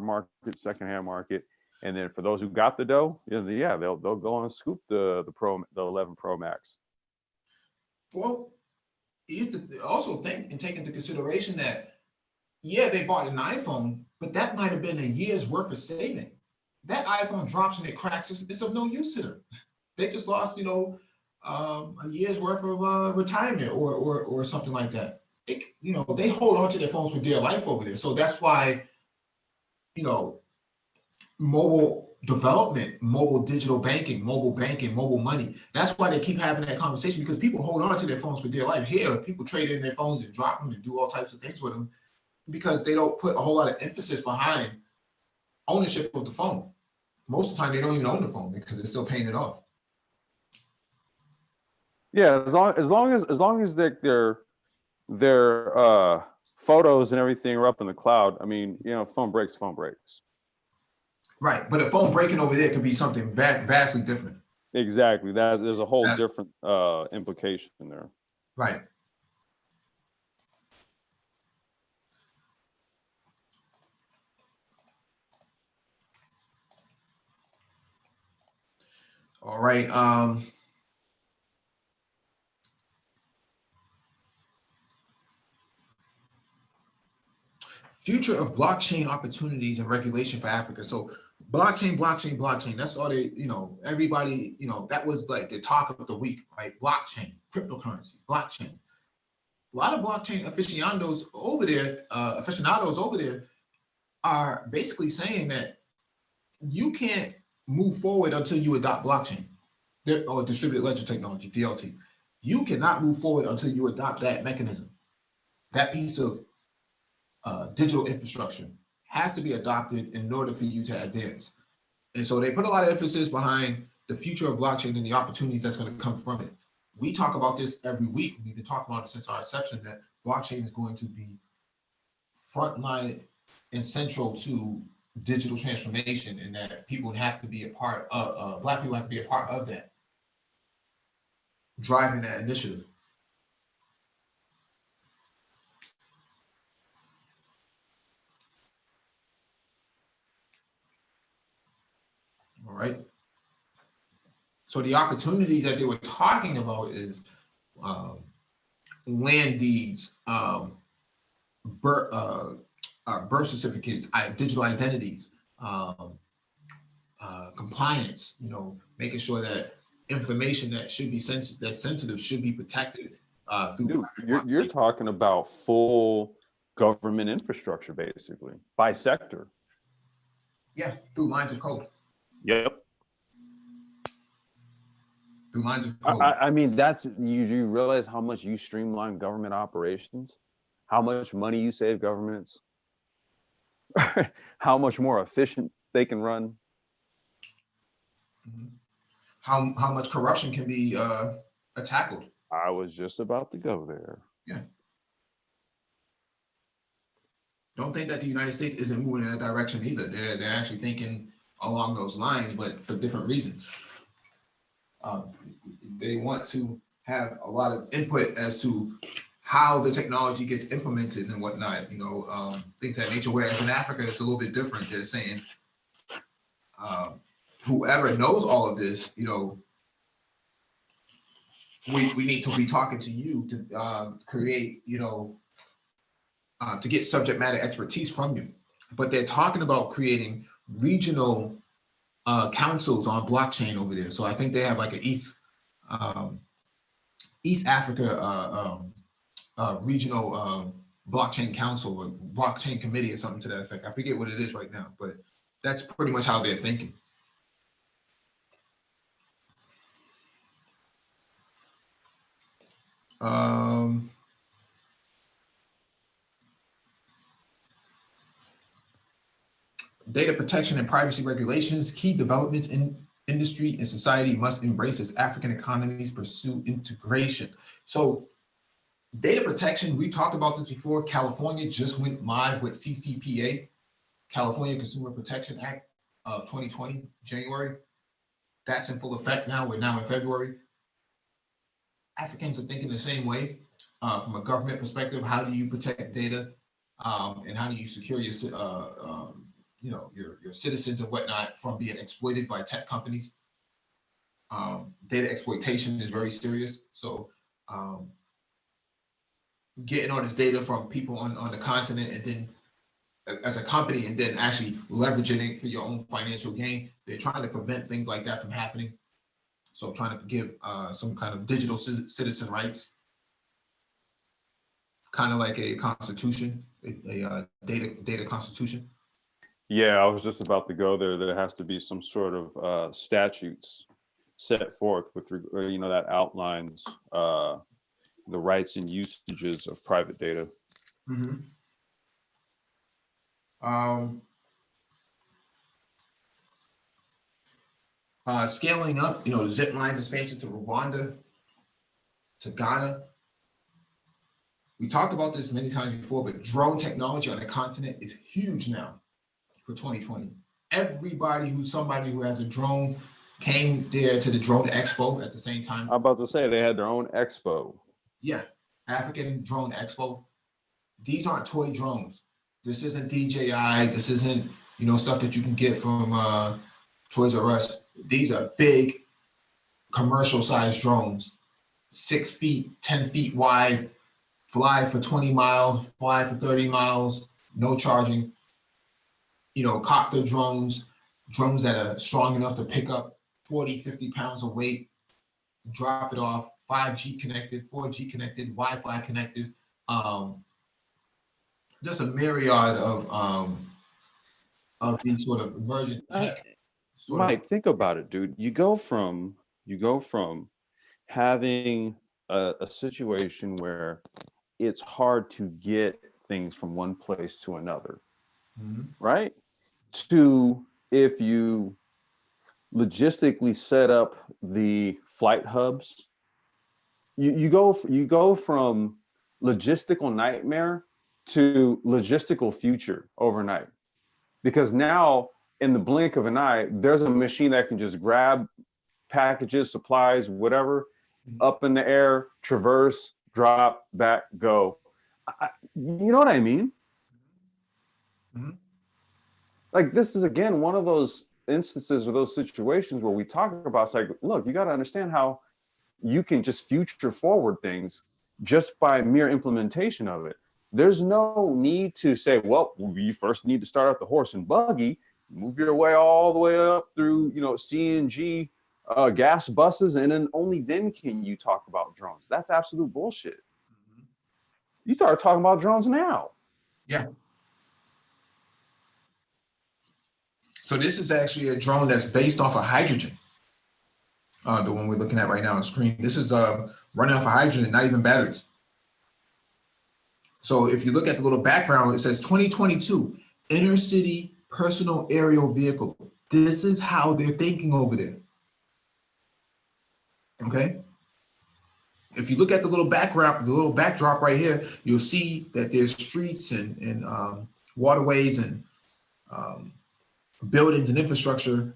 market, secondhand market. And then for those who got the dough, yeah, they'll go and scoop the 11 Pro Max. Well, you have to also think and take into consideration that, yeah, they bought an iPhone, but that might have been a year's worth of saving. That iPhone drops and it cracks, it's of no use to them. They just lost, a year's worth of retirement or something like that. They hold on to their phones for dear life over there. So that's why, mobile development, mobile digital banking, mobile money. That's why they keep having that conversation, because people hold on to their phones for dear life. Here, people trade in their phones and drop them and do all types of things with them because they don't put a whole lot of emphasis behind ownership of the phone. Most of the time, they don't even own the phone because they're still paying it off. Yeah, as long as their photos and everything are up in the cloud. I mean, phone breaks. Right, but a phone breaking over there could be something vastly different. Exactly. That there's a whole different implication there. Right. All right. Future of blockchain opportunities and regulation for Africa. So blockchain. That's all they, everybody, that was like the talk of the week, right? Blockchain, cryptocurrency, blockchain. A lot of blockchain aficionados over there are basically saying that you can't move forward until you adopt blockchain or distributed ledger technology, DLT. You cannot move forward until you adopt that mechanism. That piece of digital infrastructure has to be adopted in order for you to advance. And so they put a lot of emphasis behind the future of blockchain and the opportunities that's going to come from it. We talk about this every week. We've been talking about it since our inception, that blockchain is going to be frontline and central to digital transformation, and that people have to be a part of, Black people have to be a part of that, driving that initiative. All right. So the opportunities that they were talking about is land deeds, birth certificates, digital identities, compliance. Making sure that information that should be sensitive should be protected. Dude, you're talking about full government infrastructure, basically, by sector. Yeah, through lines of code. Yep. Through lines of code. I mean, that's you realize how much you streamline government operations, how much money you save governments, how much more efficient they can run. Mm-hmm. How much corruption can be tackled. I was just about to go there. Yeah. Don't think that the United States isn't moving in that direction either. They're actually thinking along those lines, but for different reasons. They want to have a lot of input as to how the technology gets implemented and whatnot, things of that nature. Whereas in Africa, it's a little bit different. They're saying whoever knows all of this, we need to be talking to you to create, to get subject matter expertise from you. But they're talking about creating regional councils on blockchain over there. So I think they have like an East Africa regional blockchain council or blockchain committee or something to that effect. I forget what it is right now, but that's pretty much how they're thinking. Data protection and privacy regulations, key developments in industry and society must embrace as African economies pursue integration. So data protection, we talked about this before. California just went live with CCPA, California Consumer Protection Act of 2020, January. that's in full effect now. We're now in February. Africans are thinking the same way. From a government perspective, how do you protect data, and how do you secure your, your citizens and whatnot from being exploited by tech companies? Data exploitation is very serious. So getting all this data from people on the continent, and then as a company, and then actually leveraging it for your own financial gain, they're trying to prevent things like that from happening. So trying to give some kind of digital citizen rights, kind of like a constitution, a data constitution. Yeah, I was just about to go there. There has to be some sort of statutes set forth with, that outlines the rights and usages of private data. Mm-hmm. Scaling up, the zip lines expansion to Rwanda, to Ghana. We talked about this many times before, but drone technology on the continent is huge now for 2020. Somebody who has a drone came there to the drone expo at the same time. I'm about to say they had their own expo. Yeah, African Drone Expo. These aren't toy drones. This isn't DJI. This isn't, stuff that you can get from Toys R Us. These are big commercial sized drones, 6 feet, 10 feet wide, fly for 20 miles, fly for 30 miles, no charging. Copter drones that are strong enough to pick up 40, 50 pounds of weight, drop it off, 5G connected, 4G connected, Wi-Fi connected. Just a myriad of these sort of emergent tech. Mike, think about it, dude. You go from having a situation where it's hard to get things from one place to another, right? To if you logistically set up the flight hubs, you go from logistical nightmare to logistical future overnight, because now in the blink of an eye, there's a machine that can just grab packages, supplies, whatever, up in the air, traverse, drop, back, go. You know what I mean? Mm-hmm. Like, this is, again, one of those instances or those situations where we talk about, it's like, look, you got to understand how you can just future forward things just by mere implementation of it. There's no need to say, well, you first need to start out the horse and buggy, move your way all the way up through, CNG, gas buses, and then only then can you talk about drones. That's absolute bullshit. You start talking about drones now. Yeah. So this is actually a drone that's based off of hydrogen. The one we're looking at right now on screen. This is running off of hydrogen, not even batteries. So if you look at the little background, it says 2022 inner city personal aerial vehicle. This is how they're thinking over there. Okay. If you look at the little background, the little backdrop right here, you'll see that there's streets and waterways and buildings and infrastructure,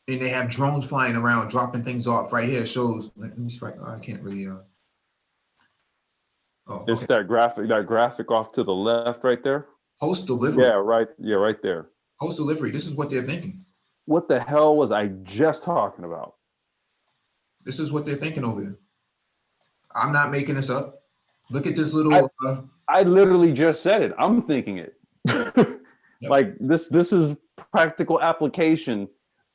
and they have drones flying around, dropping things off. Right here shows. Let me see if I can't really. It's that graphic off to the left right there. Post delivery. Yeah, right there. Post delivery. This is what they're thinking. What the hell was I just talking about? This is what they're thinking over there. I'm not making this up. Look at this little. I literally just said it. I'm thinking it. Yep. Like this is practical application.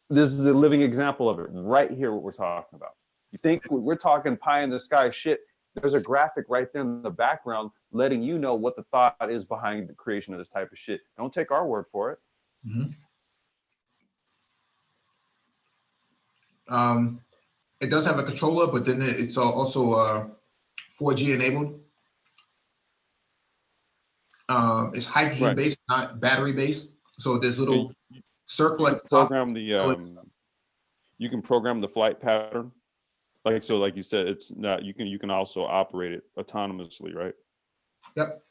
This is a living example of it right here, what we're talking about. You think we're talking pie in the sky shit. There's a graphic right there in the background letting you know what the thought is behind the creation of this type of shit. Don't take our word for it. Mm-hmm. It does have a controller, but then it's also 4G enabled. It's hydrogen based, not battery based. So there's little circle at the top. You can program the flight pattern. Like you said, it's not, you can also operate it autonomously, right? Yep.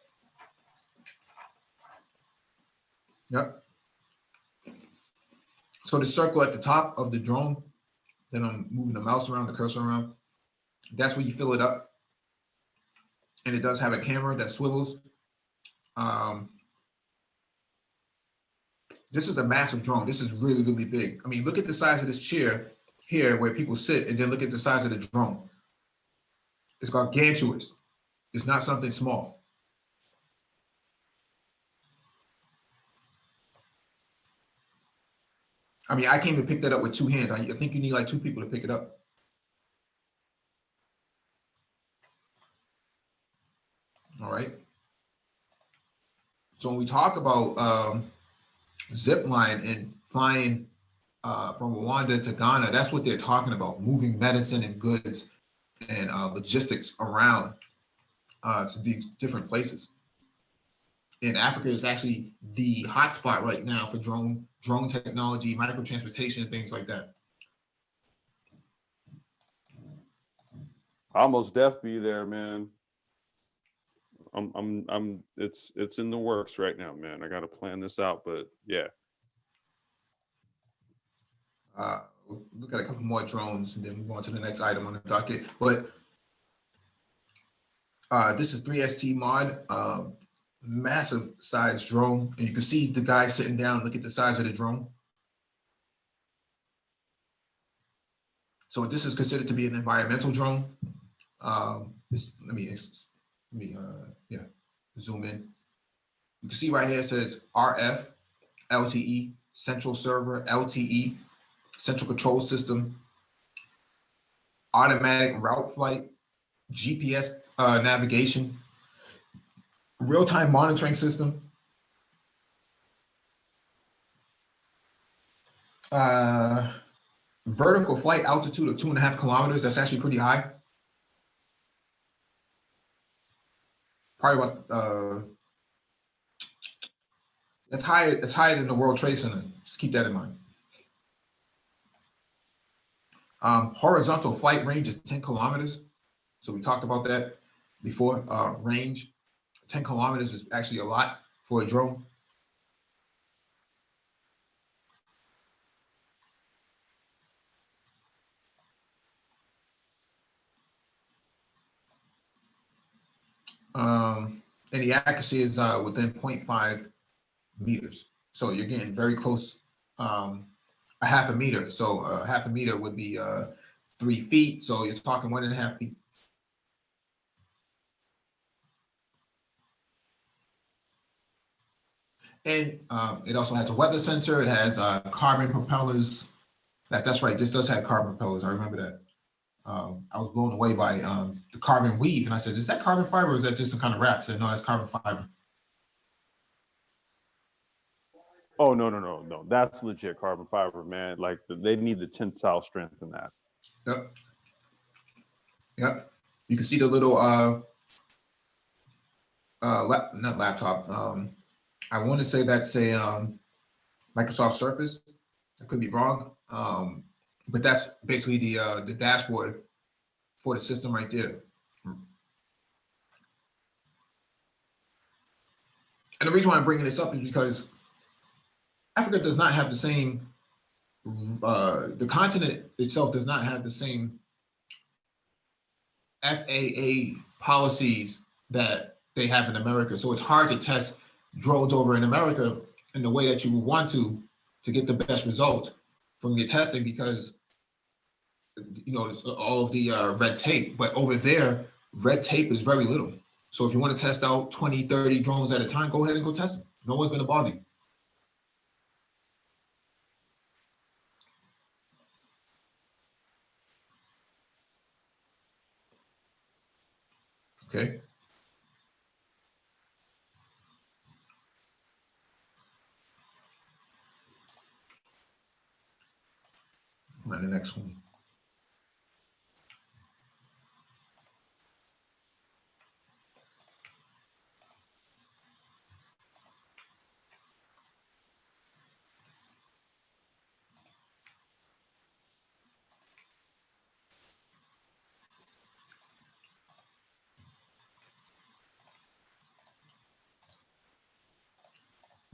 So the circle at the top of the drone, then I'm moving the mouse around, the cursor around. That's where you fill it up. And it does have a camera that swivels. This is a massive drone. This is really, really big. I mean, look at the size of this chair here where people sit, and then look at the size of the drone. It's gargantuous. It's not something small. I mean, I came to pick that up with two hands. I think you need like two people to pick it up. All right. So when we talk about zip line and flying from Rwanda to Ghana, that's what they're talking about, moving medicine and goods and logistics around to these different places. In Africa is actually the hotspot right now for drone technology, micro transportation, things like that. I almost def be there, man. It's in the works right now, man. I got to plan this out, but yeah. We'll look at a couple more drones and then move on to the next item on the docket. But this is 3ST mod, massive size drone. And you can see the guy sitting down, look at the size of the drone. So this is considered to be an environmental drone. Let me zoom in. You can see right here it says RF, LTE, central server, LTE, central control system, automatic route flight, GPS navigation, real-time monitoring system, vertical flight altitude of 2.5 kilometers. That's actually pretty high. Probably about that's higher than the World Trade Center. Just keep that in mind. Horizontal flight range is 10 kilometers. So we talked about that before. Range, 10 kilometers is actually a lot for a drone. And the accuracy is within 0.5 meters. So you're getting very close, a half a meter. So half a meter would be 3 feet. So you're talking 1.5 feet. And it also has a weather sensor. It has carbon propellers. That's right. This does have carbon propellers. I remember that. I was blown away by the carbon weave. And I said, is that carbon fiber or is that just some kind of wrap? I said, no, that's carbon fiber. Oh, no. That's legit carbon fiber, man. Like they need the tensile strength in that. Yep. You can see the little, not laptop. I want to say that's a Microsoft Surface. I could be wrong. But that's basically the dashboard for the system right there. And the reason why I'm bringing this up is because Africa does not have the same, the continent itself does not have the same FAA policies that they have in America. So it's hard to test drones over in America in the way that you would want to get the best results from your testing because, you know, all of the red tape. But over there, red tape is very little. So if you want to test out 20, 30 drones at a time, go ahead and go test them. No one's going to bother you. Okay. On the next one.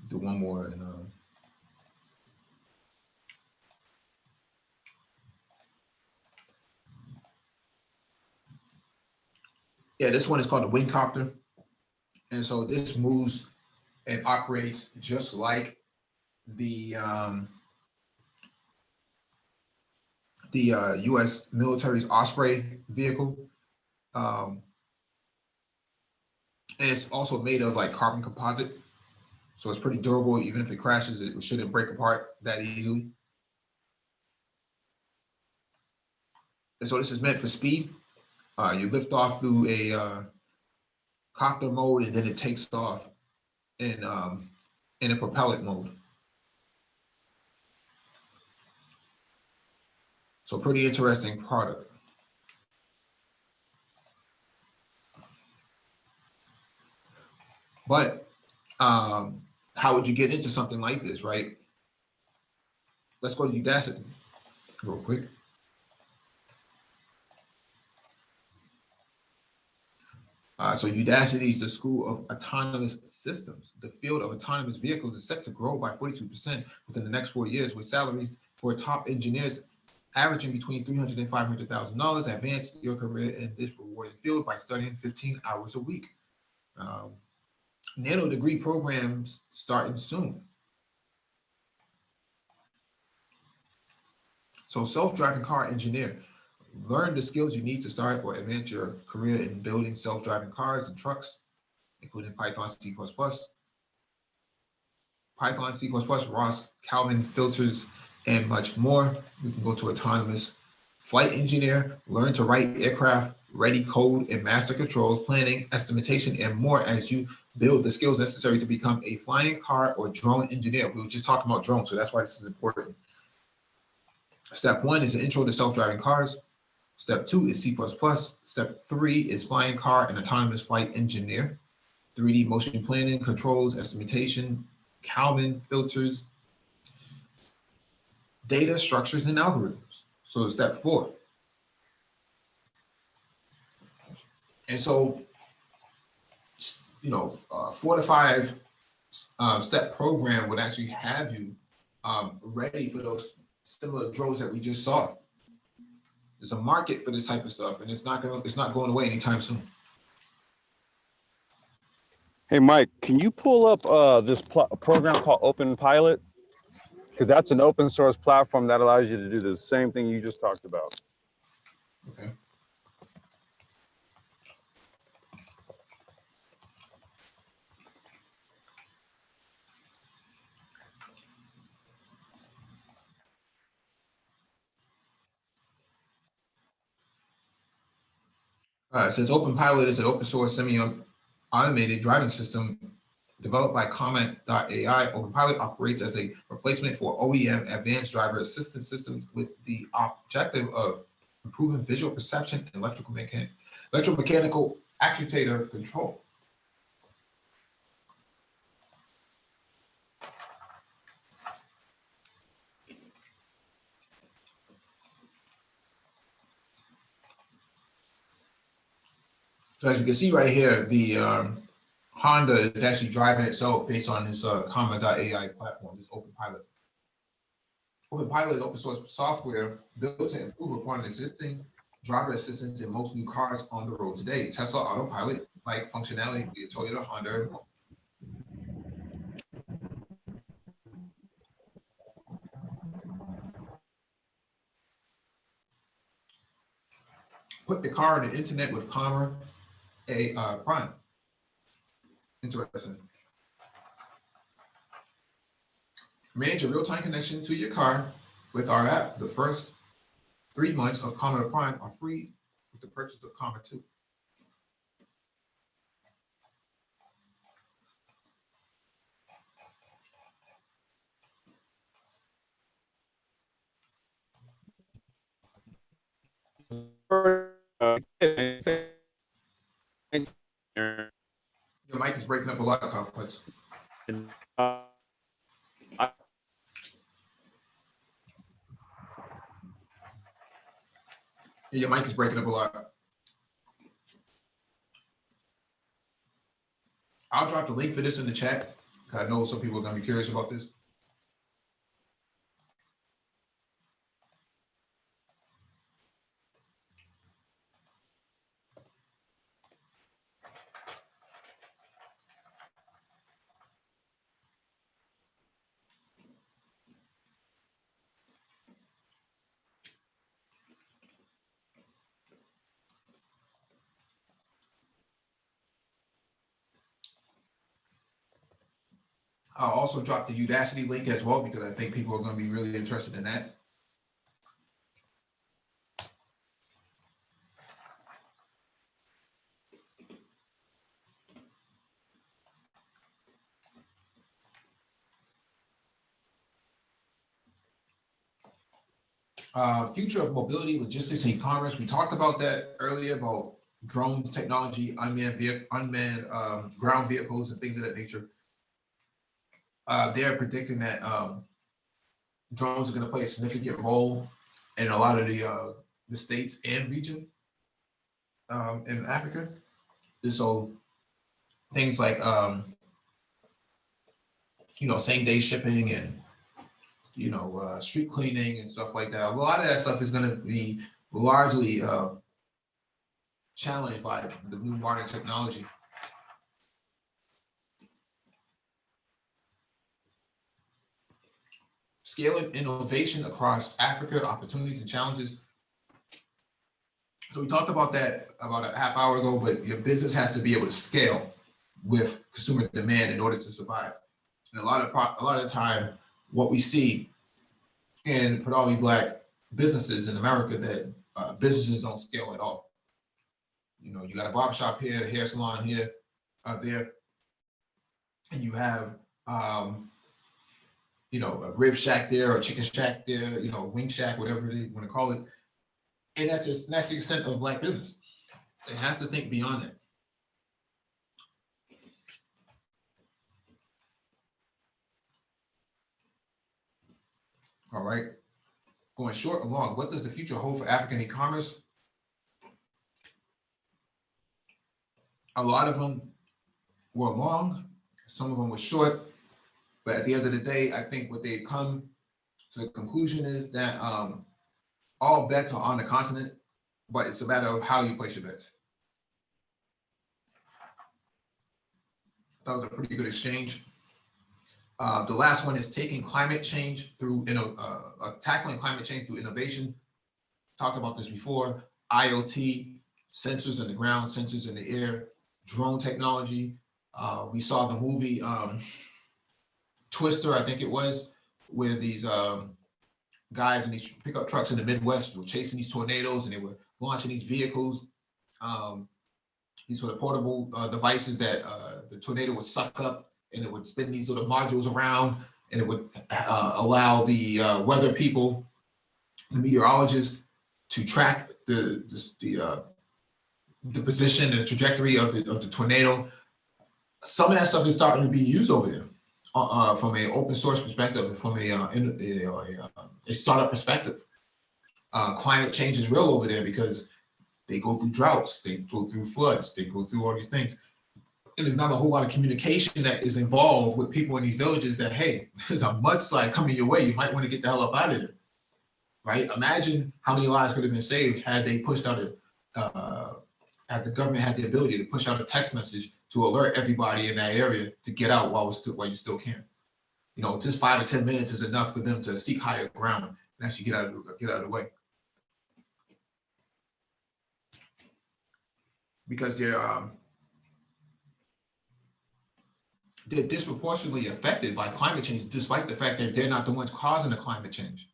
Do one more and Yeah, this one is called the wing copter. And so this moves and operates just like the U.S. military's Osprey vehicle. Um, and it's also made of like carbon composite. So it's pretty durable. Even if it crashes, it shouldn't break apart that easily. And so this is meant for speed. You lift off through a copter mode, and then it takes off in a propellant mode. So pretty interesting product. But how would you get into something like this, right? Let's go to Udacity real quick. So Udacity is the school of autonomous systems. The field of autonomous vehicles is set to grow by 42% within the next 4 years, with salaries for top engineers averaging between $300,000 and $500,000. Advance your career in this rewarding field by studying 15 hours a week. Nano degree programs starting soon. So self-driving car engineer. Learn the skills you need to start or advance your career in building self-driving cars and trucks, including Python, C++, ROS, Calvin filters, and much more. We can go to autonomous flight engineer, learn to write aircraft, ready code and master controls, planning, estimation, and more as you build the skills necessary to become a flying car or drone engineer. We were just talking about drones, so that's why this is important. Step 1 is an intro to self-driving cars. Step 2 is C++. Step 3 is flying car and autonomous flight engineer. 3D motion planning, controls, estimation, Calvin filters, data structures, and algorithms. So step 4. And so, 4 to 5 step program would actually have you ready for those similar drones that we just saw. There's a market for this type of stuff, and it's not going away anytime soon. Hey, Mike, can you pull up this program called Open Pilot? Because that's an open source platform that allows you to do the same thing you just talked about. Okay. Since Open Pilot is an open source semi-automated driving system developed by Comment.ai, Open Pilot operates as a replacement for OEM advanced driver assistance systems with the objective of improving visual perception and electromechanical actuator control. So as you can see right here, the Honda is actually driving itself based on this Comma.ai platform, this Open Pilot. Open Pilot is open source software built to improve upon existing driver assistance in most new cars on the road today. Tesla Autopilot-like functionality via Toyota, Honda. Put the car on the internet with Comma Prime. Interesting. Manage a real-time connection to your car with our app. The first 3 months of Comma Prime are free with the purchase of Comma 2. Your mic is breaking up a lot, Complex. Your mic is breaking up a lot. I'll drop the link for this in the chat. I know some people are going to be curious about this. I'll also drop the Udacity link as well, because I think people are going to be really interested in that. Future of mobility, logistics, and e-commerce. We talked about that earlier about drones technology, unmanned ground vehicles, and things of that nature. They're predicting that drones are going to play a significant role in a lot of the states and region in Africa. And so things like same day shipping and street cleaning and stuff like that. A lot of that stuff is going to be largely challenged by the new modern technology. Scaling innovation across Africa, opportunities and challenges. So we talked about that about a half hour ago, but your business has to be able to scale with consumer demand in order to survive. And a lot of time, what we see in predominantly Black businesses in America, that businesses don't scale at all. You got a barbershop here, a hair salon here, there, and you have a rib shack there, or a chicken shack there, wing shack, whatever they want to call it. And that's the extent of Black business. It has to think beyond that. All right. Going short and long, what does the future hold for African e-commerce? A lot of them were long, some of them were short, but at the end of the day, I think what they come to the conclusion is that all bets are on the continent, but it's a matter of how you place your bets. That was a pretty good exchange. The last one is tackling climate change through innovation. Talked about this before. IoT, sensors on the ground, sensors in the air, drone technology. We saw the movie Twister, I think it was, where these guys in these pickup trucks in the Midwest were chasing these tornadoes, and they were launching these vehicles, these sort of portable devices that the tornado would suck up, and it would spin these little modules around, and it would allow the weather people, the meteorologists, to track the position and the trajectory of the tornado. Some of that stuff is starting to be used over there from an open source perspective, from a startup perspective. Climate change is real over there because they go through droughts, they go through floods, they go through all these things. And there's not a whole lot of communication that is involved with people in these villages that, hey, there's a mudslide coming your way, you might want to get the hell up out of there, right? Imagine how many lives could have been saved had they pushed out had the government had the ability to push out a text message to alert everybody in that area to get out while you still can. Just 5 or 10 minutes is enough for them to seek higher ground and actually get out of the way. Because they're disproportionately affected by climate change, despite the fact that they're not the ones causing the climate change.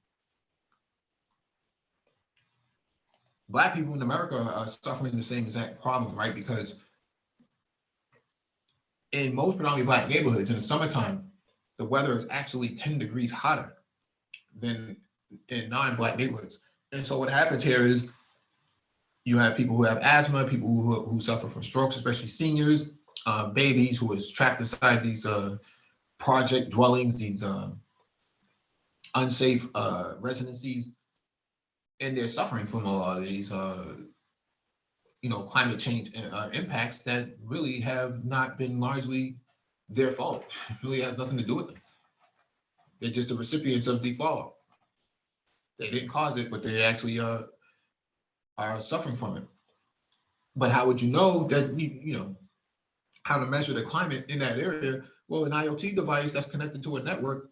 Black people in America are suffering the same exact problem, right? Because in most predominantly Black neighborhoods in the summertime, the weather is actually 10 degrees hotter than in non-Black neighborhoods. And so what happens here is you have people who have asthma, people who suffer from strokes, especially seniors, babies who is trapped inside these project dwellings, these unsafe residencies, and they're suffering from a lot of these, climate change impacts that really have not been largely their fault. It really has nothing to do with them. They're just the recipients of the fall. They didn't cause it, but they actually are suffering from it. But how would you know that, how to measure the climate in that area? Well, an IoT device that's connected to a network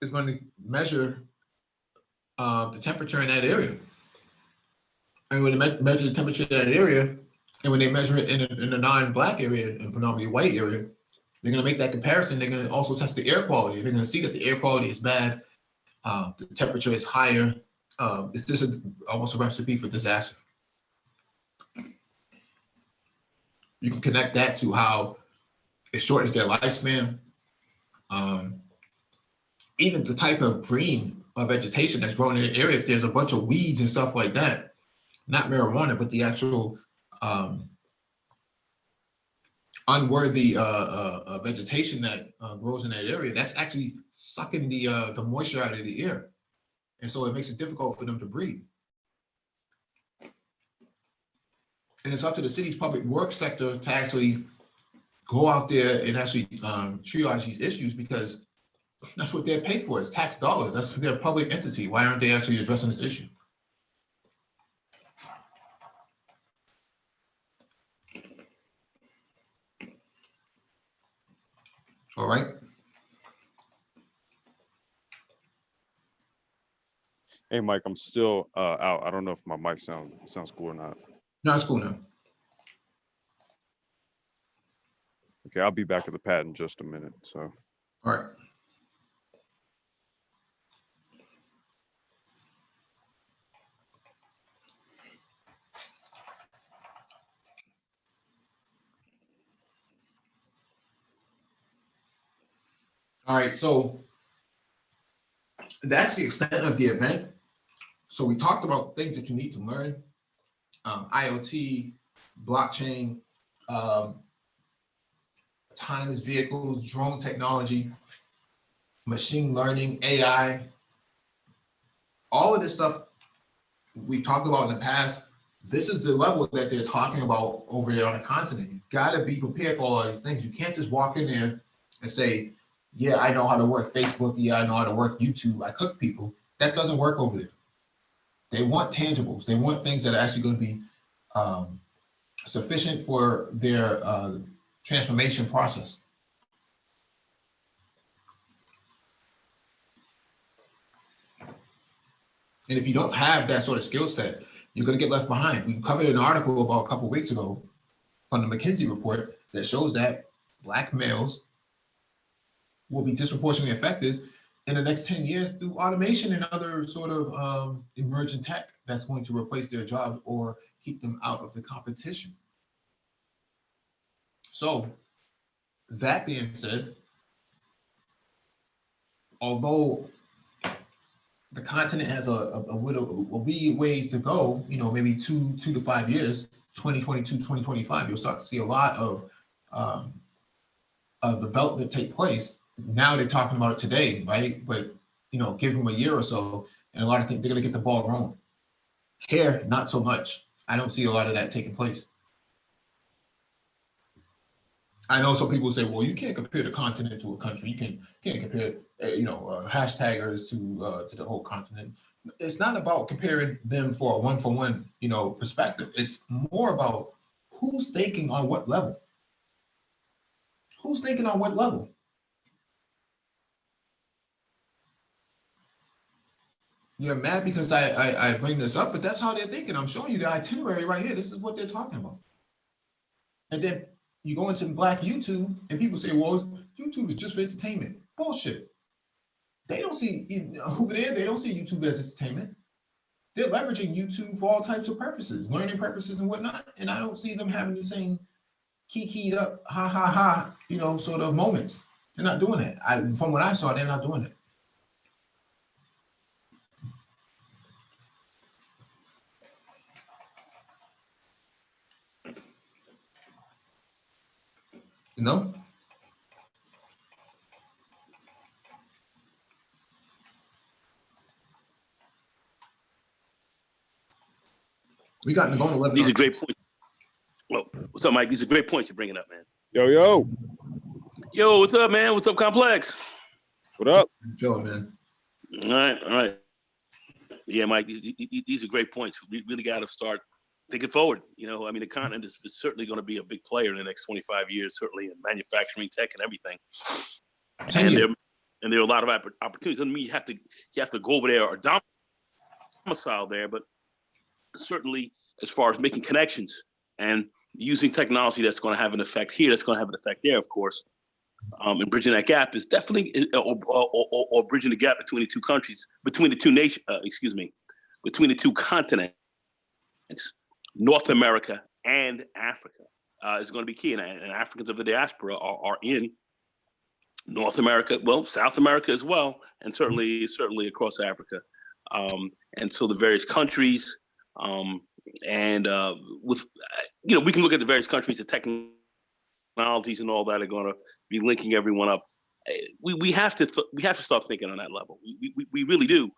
is going to measure the temperature in that area. And when they measure the temperature in that area, and when they measure it in a non-Black area, and predominantly white area, they're going to make that comparison. They're going to also test the air quality. They're going to see that the air quality is bad. The temperature is higher. It's just almost a recipe for disaster. You can connect that to how it shortens their lifespan. Even the type of green vegetation that's growing in the area, if there's a bunch of weeds and stuff like that, not marijuana, but the actual unworthy vegetation that grows in that area, that's actually sucking the moisture out of the air. And so it makes it difficult for them to breathe. And it's up to the city's public works sector to actually go out there and actually triage these issues, because that's what they're paid for. It's tax dollars. That's their public entity. Why aren't they actually addressing this issue? All right. Hey, Mike, I'm still out. I don't know if my mic sounds cool or not. No, it's cool now. Okay, I'll be back at the pad in just a minute. So. All right. All right, so that's the extent of the event. So we talked about things that you need to learn, IoT, blockchain, autonomous vehicles, drone technology, machine learning, AI. All of this stuff we've talked about in the past. This is the level that they're talking about over there on the continent. You gotta be prepared for all of these things. You can't just walk in there and say, yeah, I know how to work Facebook. Yeah, I know how to work YouTube. I cook people. That doesn't work over there. They want tangibles. They want things that are actually going to be sufficient for their transformation process. And if you don't have that sort of skill set, you're going to get left behind. We covered an article about a couple of weeks ago from the McKinsey report that shows that Black males will be disproportionately affected in the next 10 years through automation and other sort of emerging tech that's going to replace their job or keep them out of the competition. So that being said, although the continent has a wee ways to go, you know, maybe two to 5 years, 2022, 2025, you'll start to see a lot of development take place. Now they're talking about it today, right? But, you know, give them a year or so, and a lot of things, they're going to get the ball rolling. Here, not so much. I don't see a lot of that taking place. I know some people say, well, you can't compare the continent to a country. You can't compare, hashtaggers to the whole continent. It's not about comparing them for a one-for-one, perspective. It's more about who's thinking on what level. Who's thinking on what level? You're mad because I bring this up, but that's how they're thinking. I'm showing you the itinerary right here. This is what they're talking about. And then you go into Black YouTube and people say, well, YouTube is just for entertainment. Bullshit. They don't see, over there, they don't see YouTube as entertainment. They're leveraging YouTube for all types of purposes, learning purposes and whatnot. And I don't see them having the same kikied up, ha, ha, ha, sort of moments. They're not doing it. From what I saw, they're not doing it. We got to go to webinar. These are great points. Well, what's up, Mike? These are great points you're bringing up, man. Yo, what's up, man? What's up, Complex? What up? Chilling, man. All right. Yeah, Mike, these are great points. We really got to start thinking forward. The continent is certainly going to be a big player in the next 25 years, certainly in manufacturing, tech, and everything. And there are a lot of opportunities. Doesn't mean you have to go over there or domicile there, but certainly as far as making connections and using technology that's going to have an effect here, that's going to have an effect there, of course. and bridging that gap is definitely, or bridging the gap between the two countries, between the two nations, between the two continents, North America and Africa, is going to be key. And Africans of the diaspora are in North America, well, South America as well, and certainly across Africa. And so the various countries, and with, we can look at the various countries, the technologies and all that are going to be linking everyone up. We have to start thinking on that level. We really do.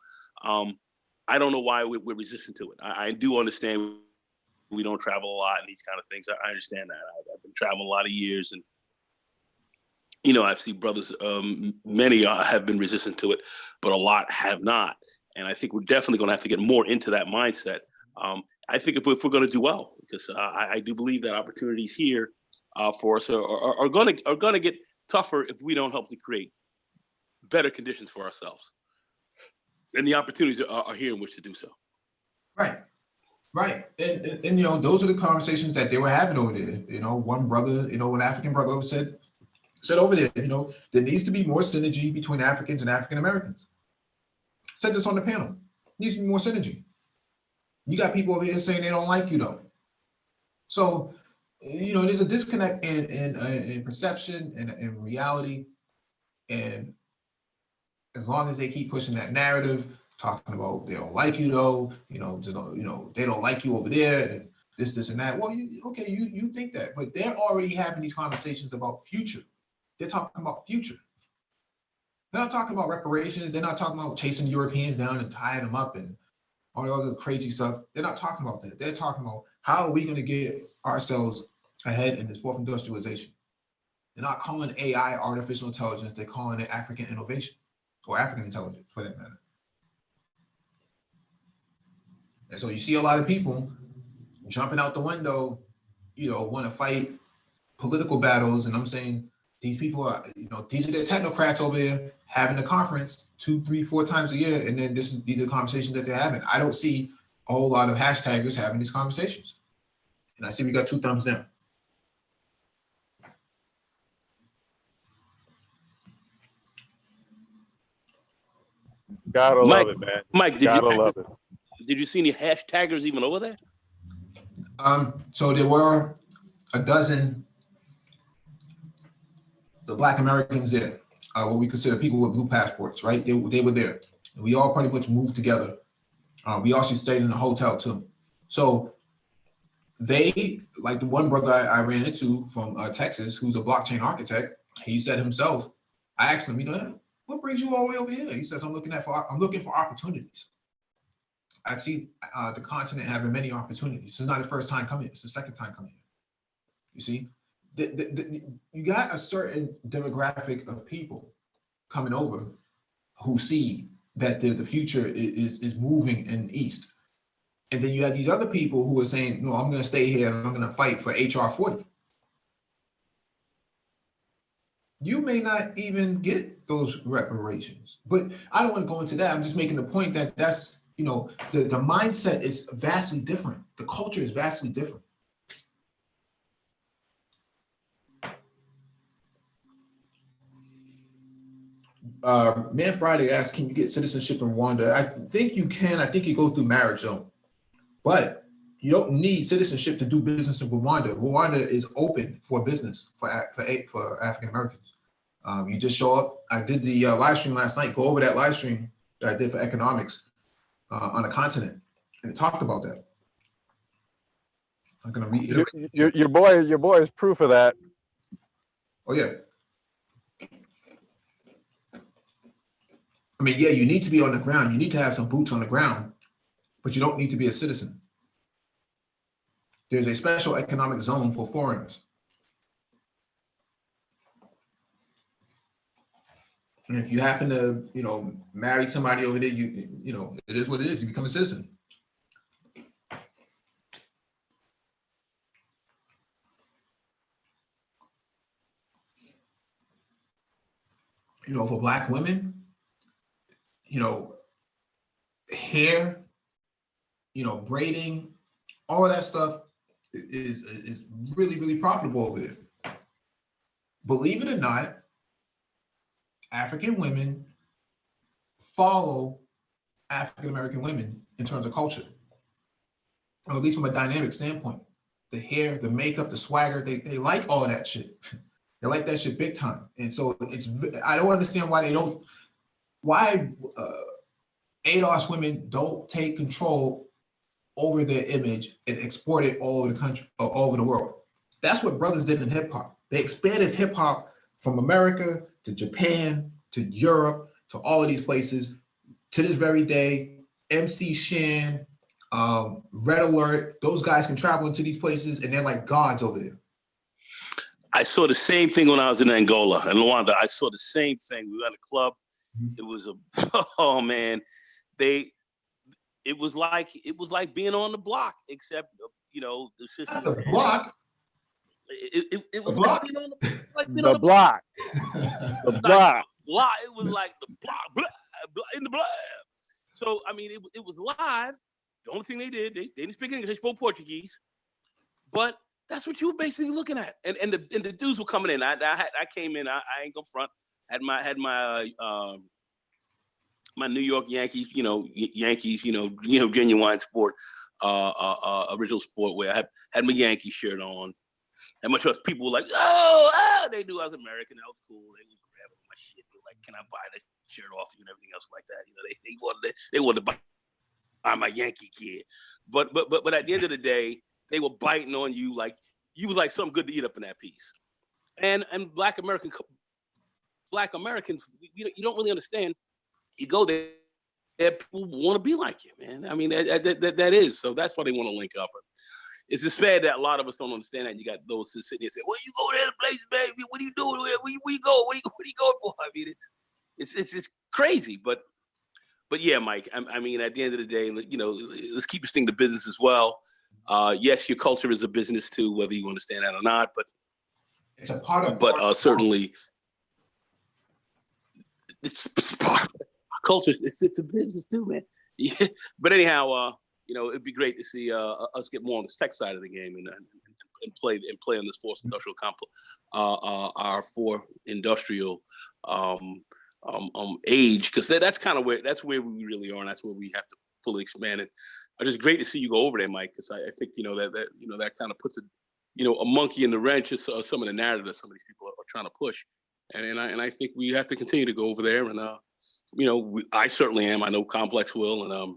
I don't know why we're resistant to it. I do understand we don't travel a lot and these kind of things. I understand that. I've been traveling a lot of years, and I've seen brothers. Many have been resistant to it, but a lot have not. And I think we're definitely going to have to get more into that mindset. I think if we're going to do well, because I do believe that opportunities here for us are going to get tougher if we don't help to create better conditions for ourselves. And the opportunities are here in which to do so. Right. And those are the conversations that they were having over there. One brother, an African brother said over there, there needs to be more synergy between Africans and African Americans. Said this on the panel. Needs to be more synergy. You got people over here saying they don't like you though. So, there's a disconnect in perception and in reality. And as long as they keep pushing that narrative, talking about they don't like you though, they don't like you over there, and this and that. Well, you think that, but they're already having these conversations about future. They're talking about future. They're not talking about reparations. They're not talking about chasing Europeans down and tying them up and all the other crazy stuff. They're not talking about that. They're talking about how are we going to get ourselves ahead in this fourth industrialization. They're not calling AI artificial intelligence. They're calling it African innovation or African intelligence for that matter. And so you see a lot of people jumping out the window, want to fight political battles. And I'm saying these people are, these are the technocrats over there having a conference 2, 3, 4 times a year. And then these are the conversations that they're having. I don't see a whole lot of hashtaggers having these conversations. And I see we got 2 thumbs down. Gotta love it, man. Mike, love it. Did you see any hashtaggers even over there? So there were a dozen, the Black Americans there, what we consider people with blue passports, right? They were there. And we all pretty much moved together. We also stayed in a hotel too. So they, like the one brother I ran into from Texas, who's a blockchain architect, he said himself, I asked him, what brings you all the way over here? He says, I'm looking for opportunities. I see the continent having many opportunities. This is not the first time coming. It's the second time coming here. You see, you got a certain demographic of people coming over who see that the future is moving in the East. And then you have these other people who are saying, no, I'm going to stay here and I'm going to fight for HR 40. You may not even get those reparations, but I don't want to go into that. I'm just making the point that that's, the mindset is vastly different. The culture is vastly different. Man Friday asked, can you get citizenship in Rwanda? I think you can. I think you go through marriage though, but you don't need citizenship to do business in Rwanda. Rwanda is open for business for African Americans. You just show up. I did the live stream last night. Go over that live stream that I did for economics on the continent, and it talked about that. I'm gonna reiterate. Your boy is proof of that. Oh yeah. I mean, yeah, you need to be on the ground. You need to have some boots on the ground, but you don't need to be a citizen. There's a special economic zone for foreigners. And if you happen to, marry somebody over there, it is what it is. You become a citizen. For Black women, hair, braiding, all of that stuff is really, really profitable over there. Believe it or not, African women follow African American women in terms of culture, or at least from a dynamic standpoint. The hair, the makeup, the swagger, they like all of that shit. They like that shit big time. And so I don't understand why ADOS women don't take control over their image and export it all over the country, all over the world. That's what brothers did in hip hop. They expanded hip hop from America to Japan to Europe to all of these places. To this very day, MC Shan, Red Alert, those guys can travel into these places and they're like gods over there. I saw the same thing when I was in Angola and Luanda. I saw the same thing. We were at a club. It was oh man, it was like being on the block, except the sisters. The block. It was like being on the block. The block. It was like the block, blah, blah, in the block. So I mean, it was live. The only thing they did, they didn't speak English. They spoke Portuguese, but that's what you were basically looking at. And the dudes were coming in. I came in. I ain't gonna front. Had my my New York Yankees, Yankees, genuine sport, original sport wear. I had my Yankee shirt on. And much as people were like, oh, they knew I was American. That was cool. They was grabbing my shit. They were like, can I buy that shirt off you and everything else like that? They wanted to buy my Yankee kid. But at the end of the day, they were biting on you like you was like something good to eat up in that piece. And Black Americans, you don't really understand. You go there, people want to be like you, man. I mean, that is. So that's why they want to link up. It's just bad that a lot of us don't understand that. And you got those sitting there saying, "Well, you go there to place, baby. What are you doing? Where you go? What are you going for?" I mean, it's crazy. But yeah, Mike. I mean, at the end of the day, let's keep this thing to business as well. Yes, your culture is a business too, whether you understand that or not. But it's a part of. But certainly, it's part of our culture. It's a business too, man. Yeah. But anyhow, it'd be great to see us get more on this tech side of the game and play on this fourth industrial complex, our fourth industrial age, because that's kind of where we really are, and that's where we have to fully expand it. It's just great to see you go over there, Mike, because I think that kind of puts a monkey in the wrench of some of the narrative that some of these people are trying to push, and I think we have to continue to go over there, and I certainly am. I know Complex will, and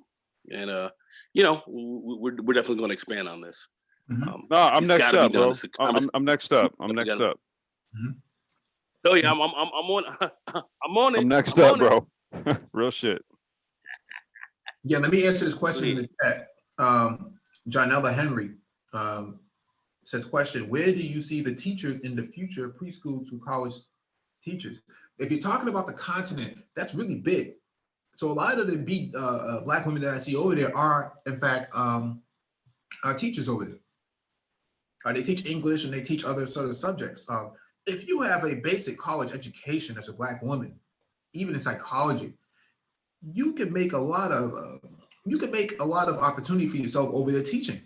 we're definitely going to expand on this. No, I'm next up, bro. I'm next up. I'm next up. Oh yeah, I'm on. I'm on it. I'm next up, bro. Real shit. Yeah, let me answer this question in the chat. Janella Henry says, question, where do you see the teachers in the future, preschool to college teachers? If you're talking about the continent, that's really big. So a lot of the Black women that I see over there are, in fact, teachers over there. They teach English and they teach other sort of subjects. If you have a basic college education as a Black woman, even in psychology, you can make a lot of opportunity for yourself over there teaching.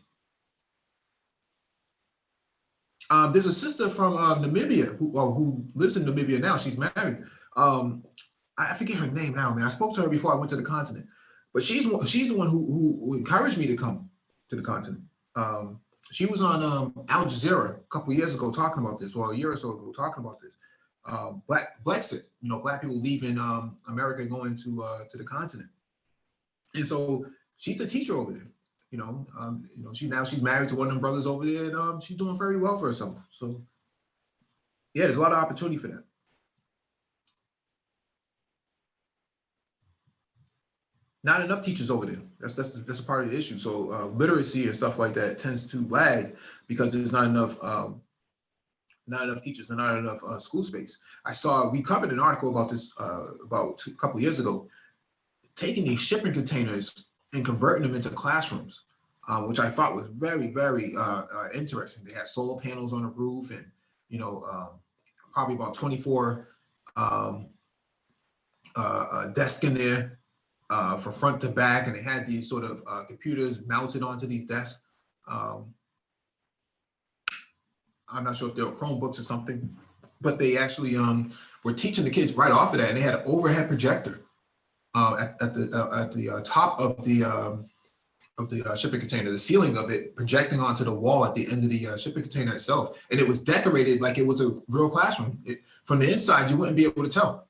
There's a sister from Namibia who lives in Namibia now. She's married. I forget her name now, man. I spoke to her before I went to the continent, but she's the one who encouraged me to come to the continent. She was on Al Jazeera a couple of years ago talking about this, or a year or so ago talking about this. Brexit, Black people leaving America, going to the continent, and so she's a teacher over there. She's married to one of them brothers over there, and she's doing very well for herself. So yeah, there's a lot of opportunity for that. Not enough teachers over there. That's a part of the issue. So literacy and stuff like that tends to lag because there's not enough teachers and not enough school space. We covered an article about this about a couple of years ago, taking these shipping containers and converting them into classrooms, which I thought was very, very interesting. They had solar panels on the roof, and probably about 24 desks in there. From front to back, and they had these sort of computers mounted onto these desks. I'm not sure if they were Chromebooks or something, but they actually were teaching the kids right off of that, and they had an overhead projector at the top of the shipping container, the ceiling of it projecting onto the wall at the end of the shipping container itself, and it was decorated like it was a real classroom. From the inside, you wouldn't be able to tell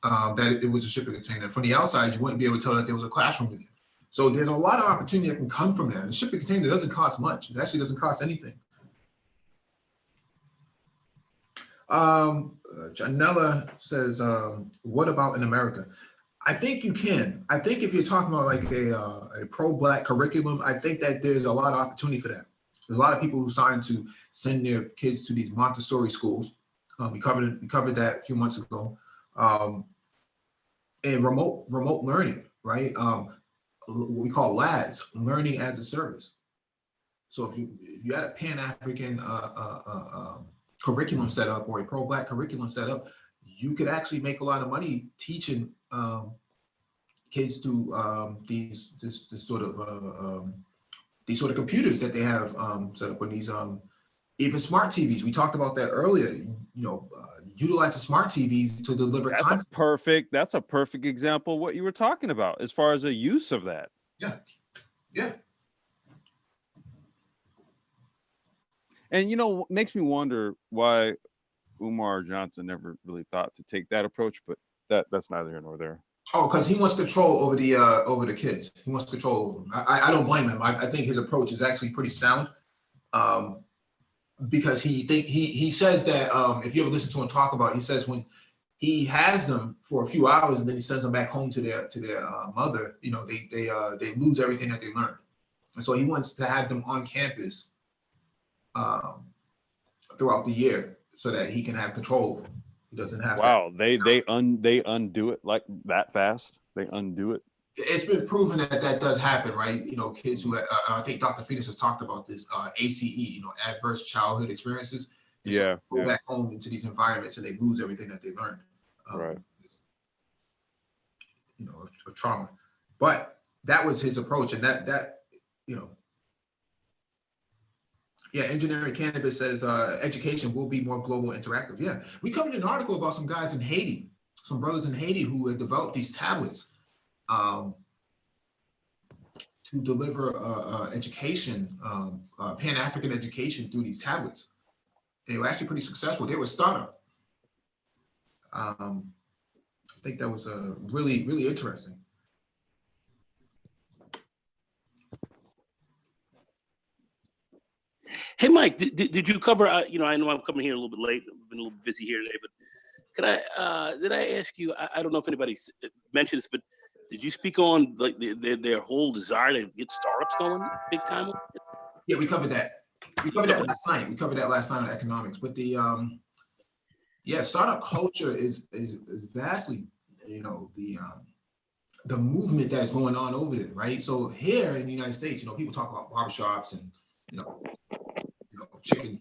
that it was a shipping container. From the outside, you wouldn't be able to tell that there was a classroom in it. So there's a lot of opportunity that can come from that. The shipping container doesn't cost much. It actually doesn't cost anything. Janella says, what about in America? I think you can. I think if you're talking about like a pro-Black curriculum, I think that there's a lot of opportunity for that. There's a lot of people who signed to send their kids to these Montessori schools. We covered that a few months ago. And remote learning, right? What we call LAS, learning as a service. So if you had a Pan-African curriculum set up or a pro-Black curriculum set up, you could actually make a lot of money teaching kids to these sort of computers that they have set up on these even smart TVs. We talked about that earlier. Utilize the smart TVs to deliver content. That's a perfect example of what you were talking about as far as the use of that. Yeah. And what makes me wonder why Umar Johnson never really thought to take that approach, but that's neither here nor there. Oh, because he wants control over the kids. He wants control over them. I don't blame him. I think his approach is actually pretty sound. Because he says that if you ever listen to him talk about it, he says when he has them for a few hours and then he sends them back home to their mother, they lose everything that they learned. And so he wants to have them on campus throughout the year so that he can have control over them. He doesn't have. Wow, they undo it like that fast. They undo it. It's been proven that does happen, right? Kids who I think Dr. Phoenix has talked about this ACE, adverse childhood experiences. Yeah. Go back home into these environments and they lose everything that they learned. Right. Of trauma. But that was his approach, and Engineering Cannabis says education will be more global interactive. Yeah, we covered an article about some guys in Haiti, some brothers in Haiti who had developed these tablets to deliver education, Pan-African education through these tablets. They were actually pretty successful. They were a startup. I think that was really, really interesting. Hey, Mike, did you cover? I know I'm coming here a little bit late. I've been a little busy here today, but did I ask you? I don't know if anybody mentioned this, but did you speak on like their whole desire to get startups going big time? Yeah, we covered that. We covered that last night. We covered that last night on economics. But the startup culture is vastly, the movement that is going on over there, right? So here in the United States, people talk about barbershops and chicken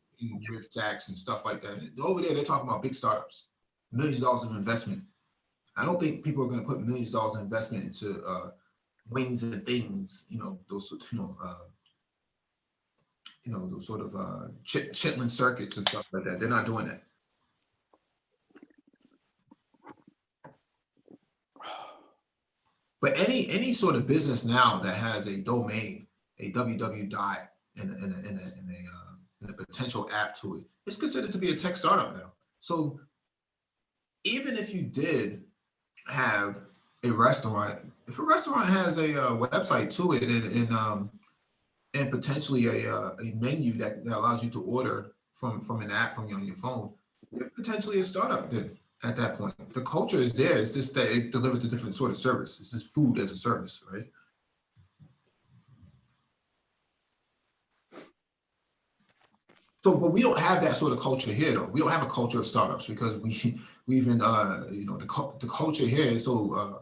rib stacks and stuff like that. Over there, they're talking about big startups, millions of dollars of investment. I don't think people are going to put millions of dollars of investment into wings and things, those sort of chitlin circuits and stuff like that. They're not doing that. But any sort of business now that has a domain, a www dot, and a potential app to it, it's considered to be a tech startup now. So even if you did have a restaurant, if a restaurant has a website to it and potentially a menu that allows you to order from an app from on your phone, it's potentially a startup then at that point. The culture is there. It's just that it delivers a different sort of service. It's just food as a service, right? So, but we don't have that sort of culture here, though. We don't have a culture of startups because we've been, the culture here is so,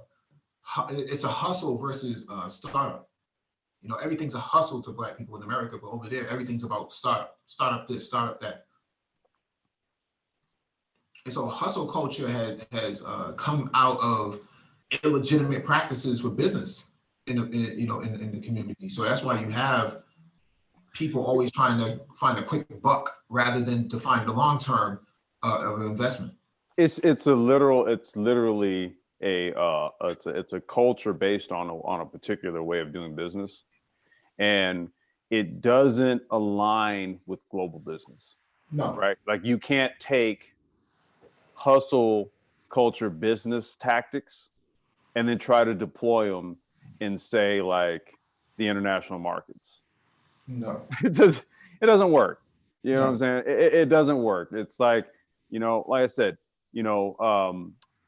it's a hustle versus startup. Everything's a hustle to Black people in America, but over there, everything's about startup this, startup that. And so hustle culture has come out of illegitimate practices for business in the community. So that's why you have people always trying to find a quick buck rather than to find the long term of an investment. It's literally it's a culture based on a particular way of doing business, and it doesn't align with global business. No. Right? Like you can't take hustle culture business tactics and then try to deploy them in, say, like the international markets. No. It doesn't work. You know No. what I'm saying? It doesn't work. It's like, like I said,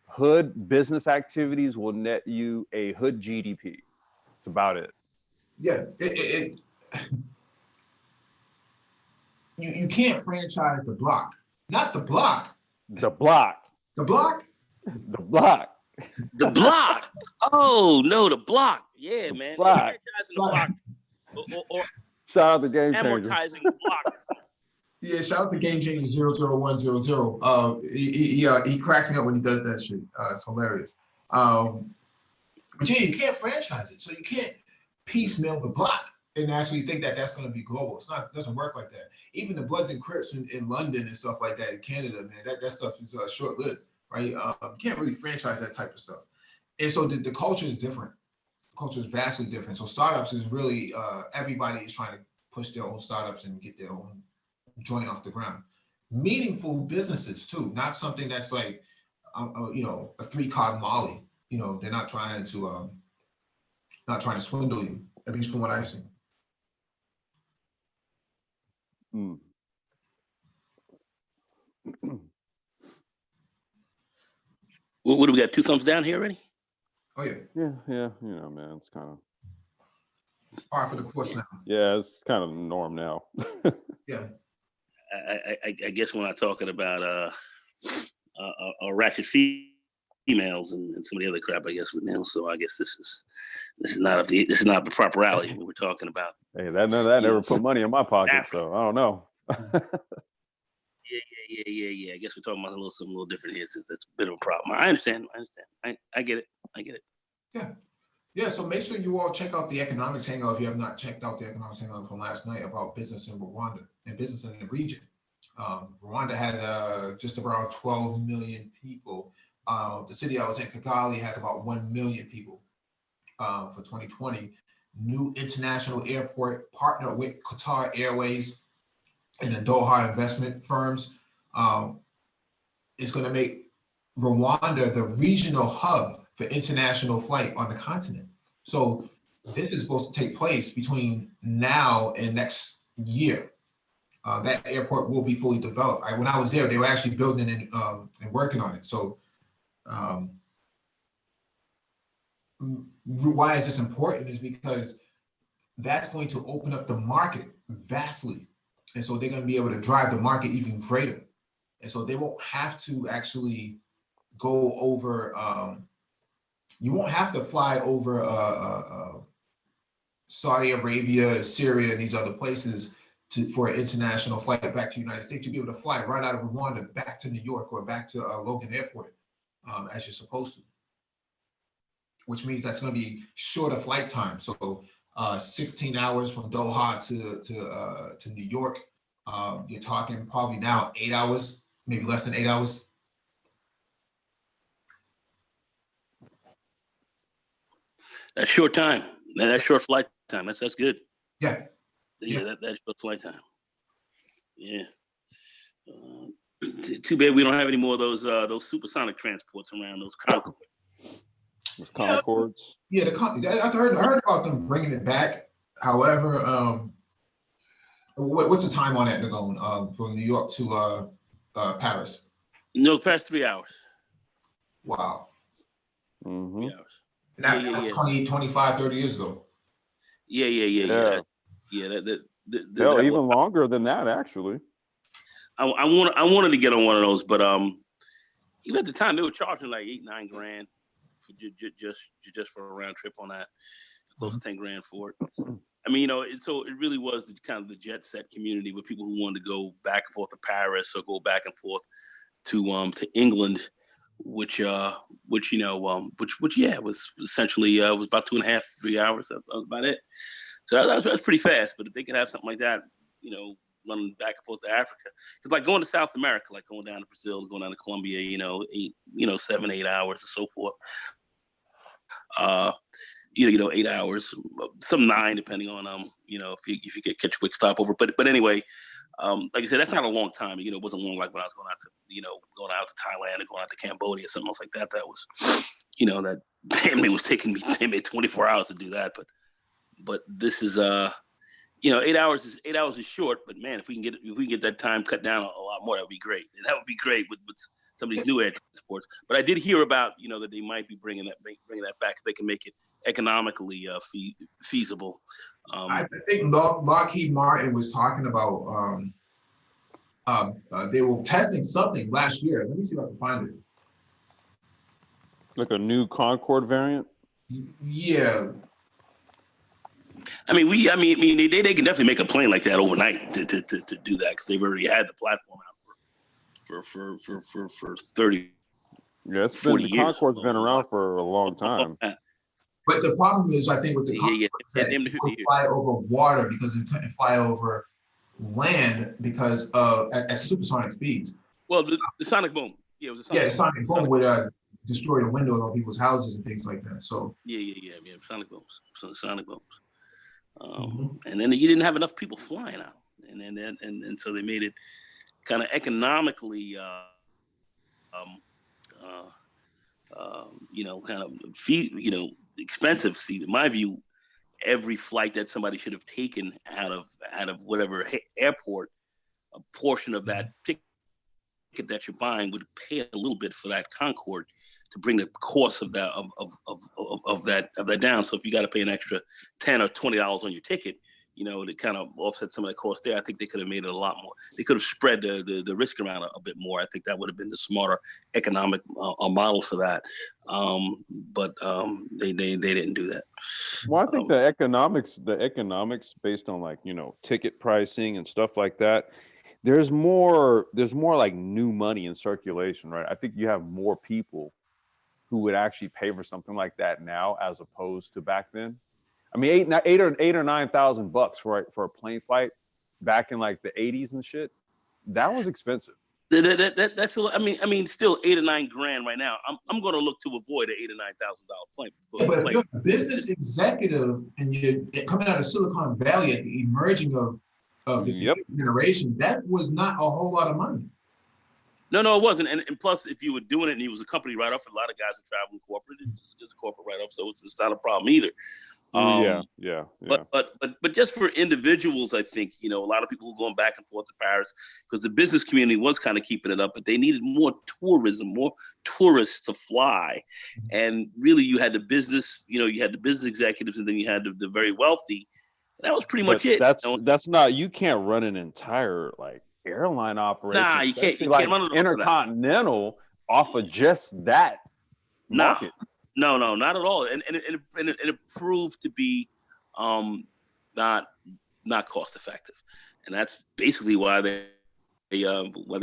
hood business activities will net you a hood GDP. It's about it. Yeah. You can't franchise the block. Not the block. The block. The block? The block. The block. Oh no, the block. Yeah, man. Block. Franchising the block. Or Shout out to Game Changer. amortizing the block. Yeah, shout out to Game Changer 00100. He cracks me up when he does that shit. It's hilarious. But yeah, you can't franchise it, so you can't piecemeal the block and actually think that that's going to be global. It doesn't work like that. Even the Bloods and Crips in London and stuff like that in Canada, man, that stuff is short-lived, right? You can't really franchise that type of stuff. And so the culture is different. The culture is vastly different. So startups is really everybody is trying to push their own startups and get their own joint off the ground. Meaningful businesses too, not something that's like a 3-card molly. They're not trying to swindle you, at least from what I've seen. What do we got? 2 thumbs down here already? Oh yeah. Yeah. Man, it's kind of. It's par for the course now. Yeah, it's kind of the norm now. Yeah. I guess we're not talking about ratchet females and some of the other crap. I guess with Neil. So I guess this is not the proper alley we were talking about. Hey, that never put money in my pocket, so I don't know. Yeah. I guess we're talking about something a little different here, since that's a bit of a problem. I understand. I get it. Yeah. So make sure you all check out the economics hangout if you have not checked out the economics hangout from last night about business in Rwanda and business in the region. Rwanda has just around 12 million people. The city I was in, Kigali, has about 1 million people for 2020. New international airport partner with Qatar Airways and the Doha investment firms is going to make Rwanda the regional hub for international flight on the continent. So this is supposed to take place between now and next year. That airport will be fully developed. When I was there, they were actually building and working on it. So why is this important is because that's going to open up the market vastly. And so they're going to be able to drive the market even greater. And so they won't have to actually go over, you won't have to fly over Saudi Arabia, Syria, and these other places for an international flight back to the United States. You'll be able to fly right out of Rwanda back to New York or back to Logan Airport as you're supposed to, which means that's going to be shorter flight time. So 16 hours from Doha to New York. You're talking probably now 8 hours, maybe less than 8 hours. That's short time. That's short flight time. That's good. Yeah. That's short flight time. Yeah. Too bad we don't have any more of those supersonic transports around, those Concorde. Those Concords. Yeah, I heard about them bringing it back. However, what's the time on that they're going from New York to Paris? No, past 3 hours. Wow. Mm-hmm. 3 hours. And that was 20, 25, 30 years ago. Yeah. Hell, even longer than that, actually. I wanted to get on one of those, but even at the time they were charging like $8-9 grand for just for a round trip on that, close to $10 grand for it. I mean, so it really was the kind of the jet set community with people who wanted to go back and forth to Paris or go back and forth to England, which was essentially was about 2.5-3 hours. That was about it. So that's pretty fast. But if they could have something like that, running back and forth to Africa. It's like going to South America, like going down to Brazil, going down to Colombia, 7, 8 hours and so forth. 8 hours, some 9, depending on if you catch a quick stopover. But anyway, like I said, that's not a long time. It wasn't long like when I was going out to Thailand or going out to Cambodia or something else like that. That was, that damn it was taking me 24 hours to do that. But this is 8 hours is short. But man, if we can get that time cut down a lot more, that would be great. And that would be great with some of these new air transports. But I did hear about that they might be bringing that back if they can make it economically feasible. I think Lockheed Martin was talking about they were testing something last year. Let me see if I can find it. Like a new Concorde variant? Yeah. I mean, they can definitely make a plane like that overnight to do that, because they've already had the platform out for 30. Yeah, it's been, the years. Concorde's been around for a long time. But the problem is, I think with the Concorde, it could fly over water because it couldn't fly over land because at supersonic speeds. Well, the sonic boom. Yeah, it was a the sonic boom would destroy the windows on people's houses and things like that. So yeah, sonic booms. And then you didn't have enough people flying out, and so they made it kind of economically, kind of expensive. See, in my view, every flight that somebody should have taken out of whatever airport, a portion of that ticket that you're buying would pay a little bit for that Concorde to bring the cost of that of that down. So if you got to pay an extra $10 or $20 on your ticket, to kind of offset some of that cost there, I think they could have made it a lot more. They could have spread the risk around a bit more. I think that would have been the smarter economic model for that. But they didn't do that. Well, I think the economics based on ticket pricing and stuff like that, there's more like new money in circulation, right? I think you have more people who would actually pay for something like that now as opposed to back then. I mean, $8,000 or $9,000 for a plane flight back in like the 80s and shit. That was expensive. That's I mean, still $8 or $9 grand right now. I'm going to look to avoid an $8,000 or $9,000 plane. But if you're a business executive and you're coming out of Silicon Valley at the emerging of the generation, that was not a whole lot of money. No, it wasn't. And plus, if you were doing it and he was a company write-off, a lot of guys are traveling corporate. It's a corporate write-off, so it's not a problem either. Yeah. But just for individuals, I think, a lot of people were going back and forth to Paris because the business community was kind of keeping it up, but they needed more tourism, more tourists to fly. And really you had the business, you had the business executives, and then you had the very wealthy. That was pretty much it. That's not, you can't run an entire airline operation. Nah, you can't run an intercontinental off of just that market. No, not at all. And it proved to be not cost effective, and that's basically why they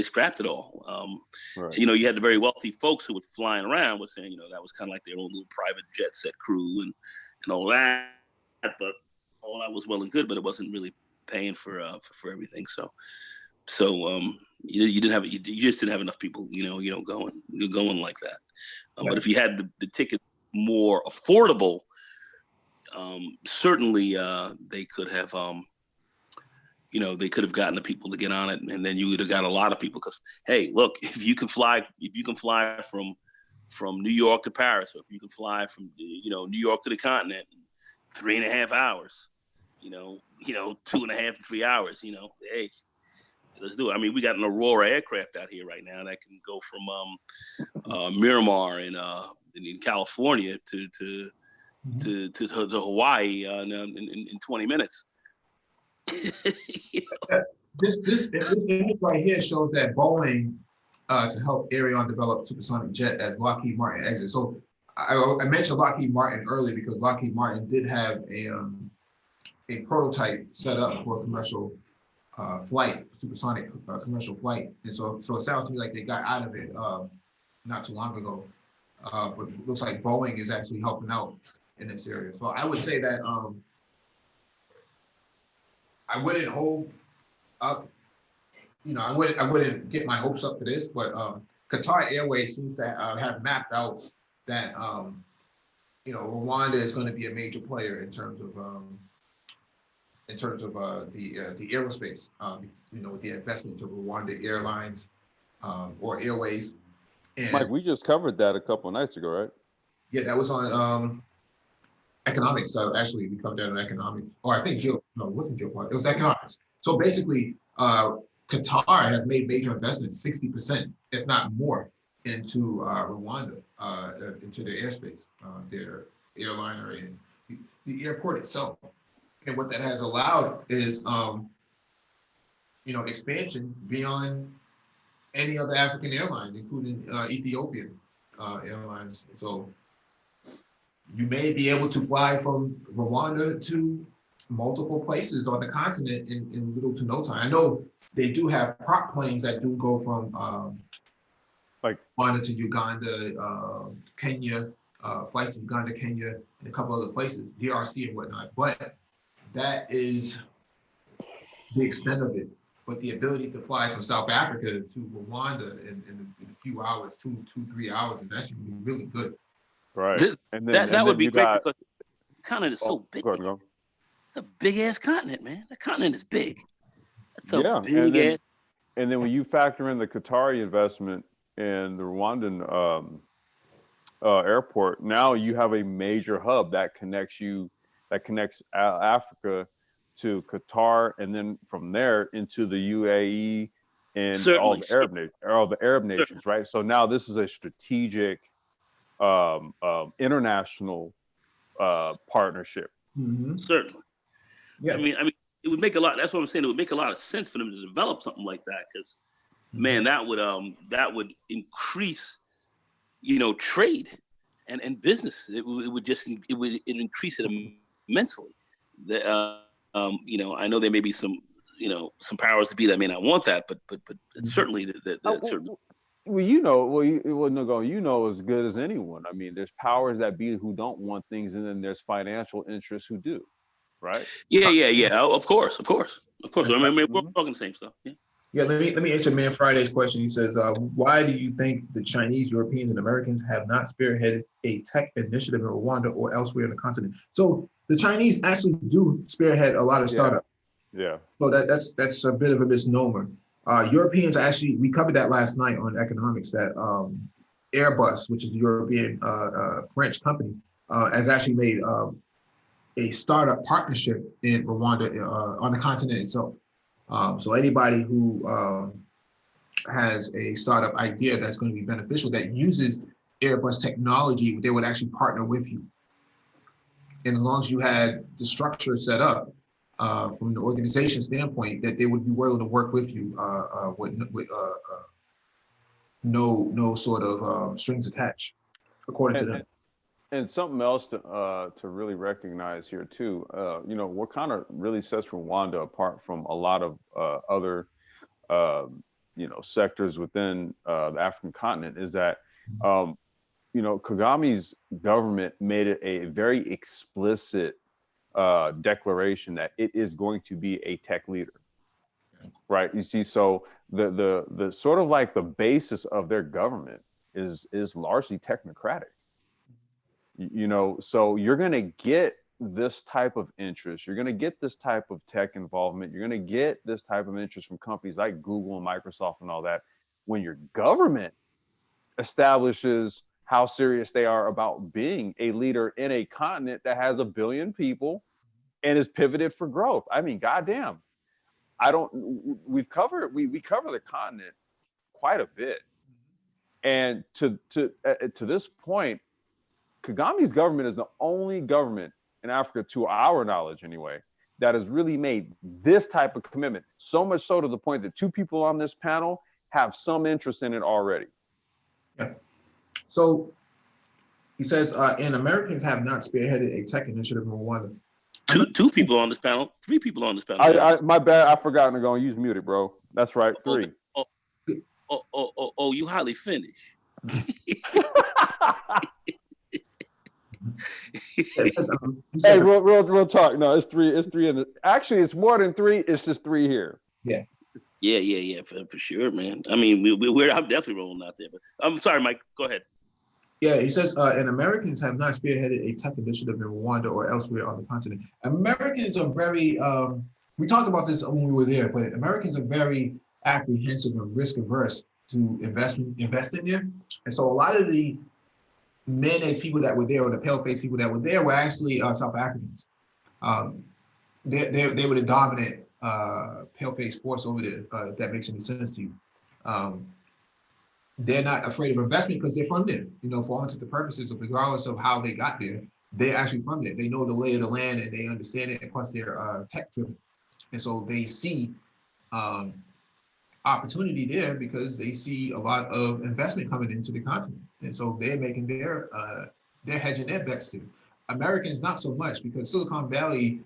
scrapped it all. Right. You had the very wealthy folks who were flying around was saying, that was kind of like their own little private jet set crew and all that. But all that was well and good, but it wasn't really paying for everything. So you just didn't have enough people, going like that. But if you had the ticket more affordable, certainly they could have, gotten the people to get on it, and then you would have got a lot of people. Because hey, look, if you can fly from New York to Paris, or if you can fly from New York to the continent in 3.5 hours, 2.5 to 3 hours, hey. Let's do it. I mean, we got an Aurora aircraft out here right now that can go from Miramar in California to Hawaii in 20 minutes. This image right here shows that Boeing to help Ariane develop supersonic jet as Lockheed Martin exits. So I mentioned Lockheed Martin earlier because Lockheed Martin did have a prototype set up for commercial flight, supersonic commercial flight, and so it sounds to me like they got out of it not too long ago. But it looks like Boeing is actually helping out in this area. So I would say that I wouldn't hold up I wouldn't get my hopes up for this, but Qatar Airways seems to have mapped out that Rwanda is going to be a major player in terms of the aerospace. With the investment to Rwanda Airlines or Airways. And Mike, we just covered that a couple of nights ago, right? yeah, that was on economics. So actually, we covered that on economics, or I think it wasn't geopolitics. It was economics. So basically, Qatar has made major investments, 60%, if not more, into Rwanda, into their airspace, their airliner, and the airport itself. And what that has allowed is, expansion beyond any other African airline, including Ethiopian airlines. So you may be able to fly from Rwanda to multiple places on the continent in little to no time. I know they do have prop planes that do go from like Rwanda to Uganda, Kenya, flights to Uganda, Kenya, and a couple other places, DRC and whatnot. But that is the extent of it. But the ability to fly from South Africa to Rwanda in a few hours, 3 hours, is actually really good. right. And then that would be great got, because the continent is so big. Go ahead, go. It's a big ass continent, man. The continent is big. It's a Yeah, big ass. And then when you factor in the Qatari investment in the Rwandan airport, now you have a major hub that connects Africa to Qatar, and then from there into the UAE and all the Arab nations, right? So now this is a strategic international partnership. Mm-hmm. Certainly. Yeah. I mean, it would make a lot. That's what I'm saying. It would make a lot of sense for them to develop something like that, because, man, that would increase, trade and business. It would increase it immensely. I know there may be some powers to be that may not want that, but certainly certainly. Well, you know as good as anyone. I mean, there's powers that be who don't want things, and then there's financial interests who do, right? Yeah. Of course. I mean, we're talking the same stuff. Yeah. Yeah, let me answer Man Friday's question. He says, why do you think the Chinese, Europeans, and Americans have not spearheaded a tech initiative in Rwanda or elsewhere in the continent? So the Chinese actually do spearhead a lot of startups. Yeah. So that's a bit of a misnomer. Europeans actually, we covered that last night on economics, that Airbus, which is a European French company, has actually made a startup partnership in Rwanda on the continent itself. So anybody who has a startup idea that's going to be beneficial, that uses Airbus technology, they would actually partner with you. And as long as you had the structure set up from the organization standpoint, that they would be willing to work with you with no sort of strings attached, according to them. And something else to really recognize here too, what kind of really sets Rwanda apart from a lot of other sectors within the African continent is that Kagame's government made it a very explicit declaration that it is going to be a tech leader, right? You see, so the sort of like the basis of their government is largely technocratic. So you're going to get this type of interest. You're going to get this type of tech involvement. You're going to get this type of interest from companies like Google and Microsoft and all that. When your government establishes how serious they are about being a leader in a continent that has 1 billion people and is pivoted for growth. I mean, goddamn, we cover the continent quite a bit. And to this point, Kagame's government is the only government in Africa, to our knowledge anyway, that has really made this type of commitment. So much so to the point that 2 people on this panel have some interest in it already. Yeah. So he says, and Americans have not spearheaded a tech initiative in Rwanda. Two people on this panel, 3 people on this panel. My bad, I forgot to go and use muted, bro. That's right, 3. Oh, you highly finished. Hey, real talk. No, it's 3. It's 3 in the. Actually, it's more than 3. It's just 3 here. Yeah. Yeah, for sure, man. I mean, I'm definitely rolling out there. But I'm sorry, Mike. Go ahead. Yeah, he says, and Americans have not spearheaded a tech initiative in Rwanda or elsewhere on the continent. Americans are very, we talked about this when we were there, but Americans are very apprehensive and risk averse to invest in there. And so a lot of the mayonnaise people that were there, or the pale face people that were there, were actually South Africans. They were the dominant pale face force over there, if that makes any sense to you. They're not afraid of investment because they're from there, for all intents and purposes, regardless of how they got there, they're actually from there. They know the lay of the land and they understand it, and plus they're tech driven. And so they see opportunity there because they see a lot of investment coming into the continent. And so they're making they're hedging their bets too. Americans, not so much, because Silicon Valley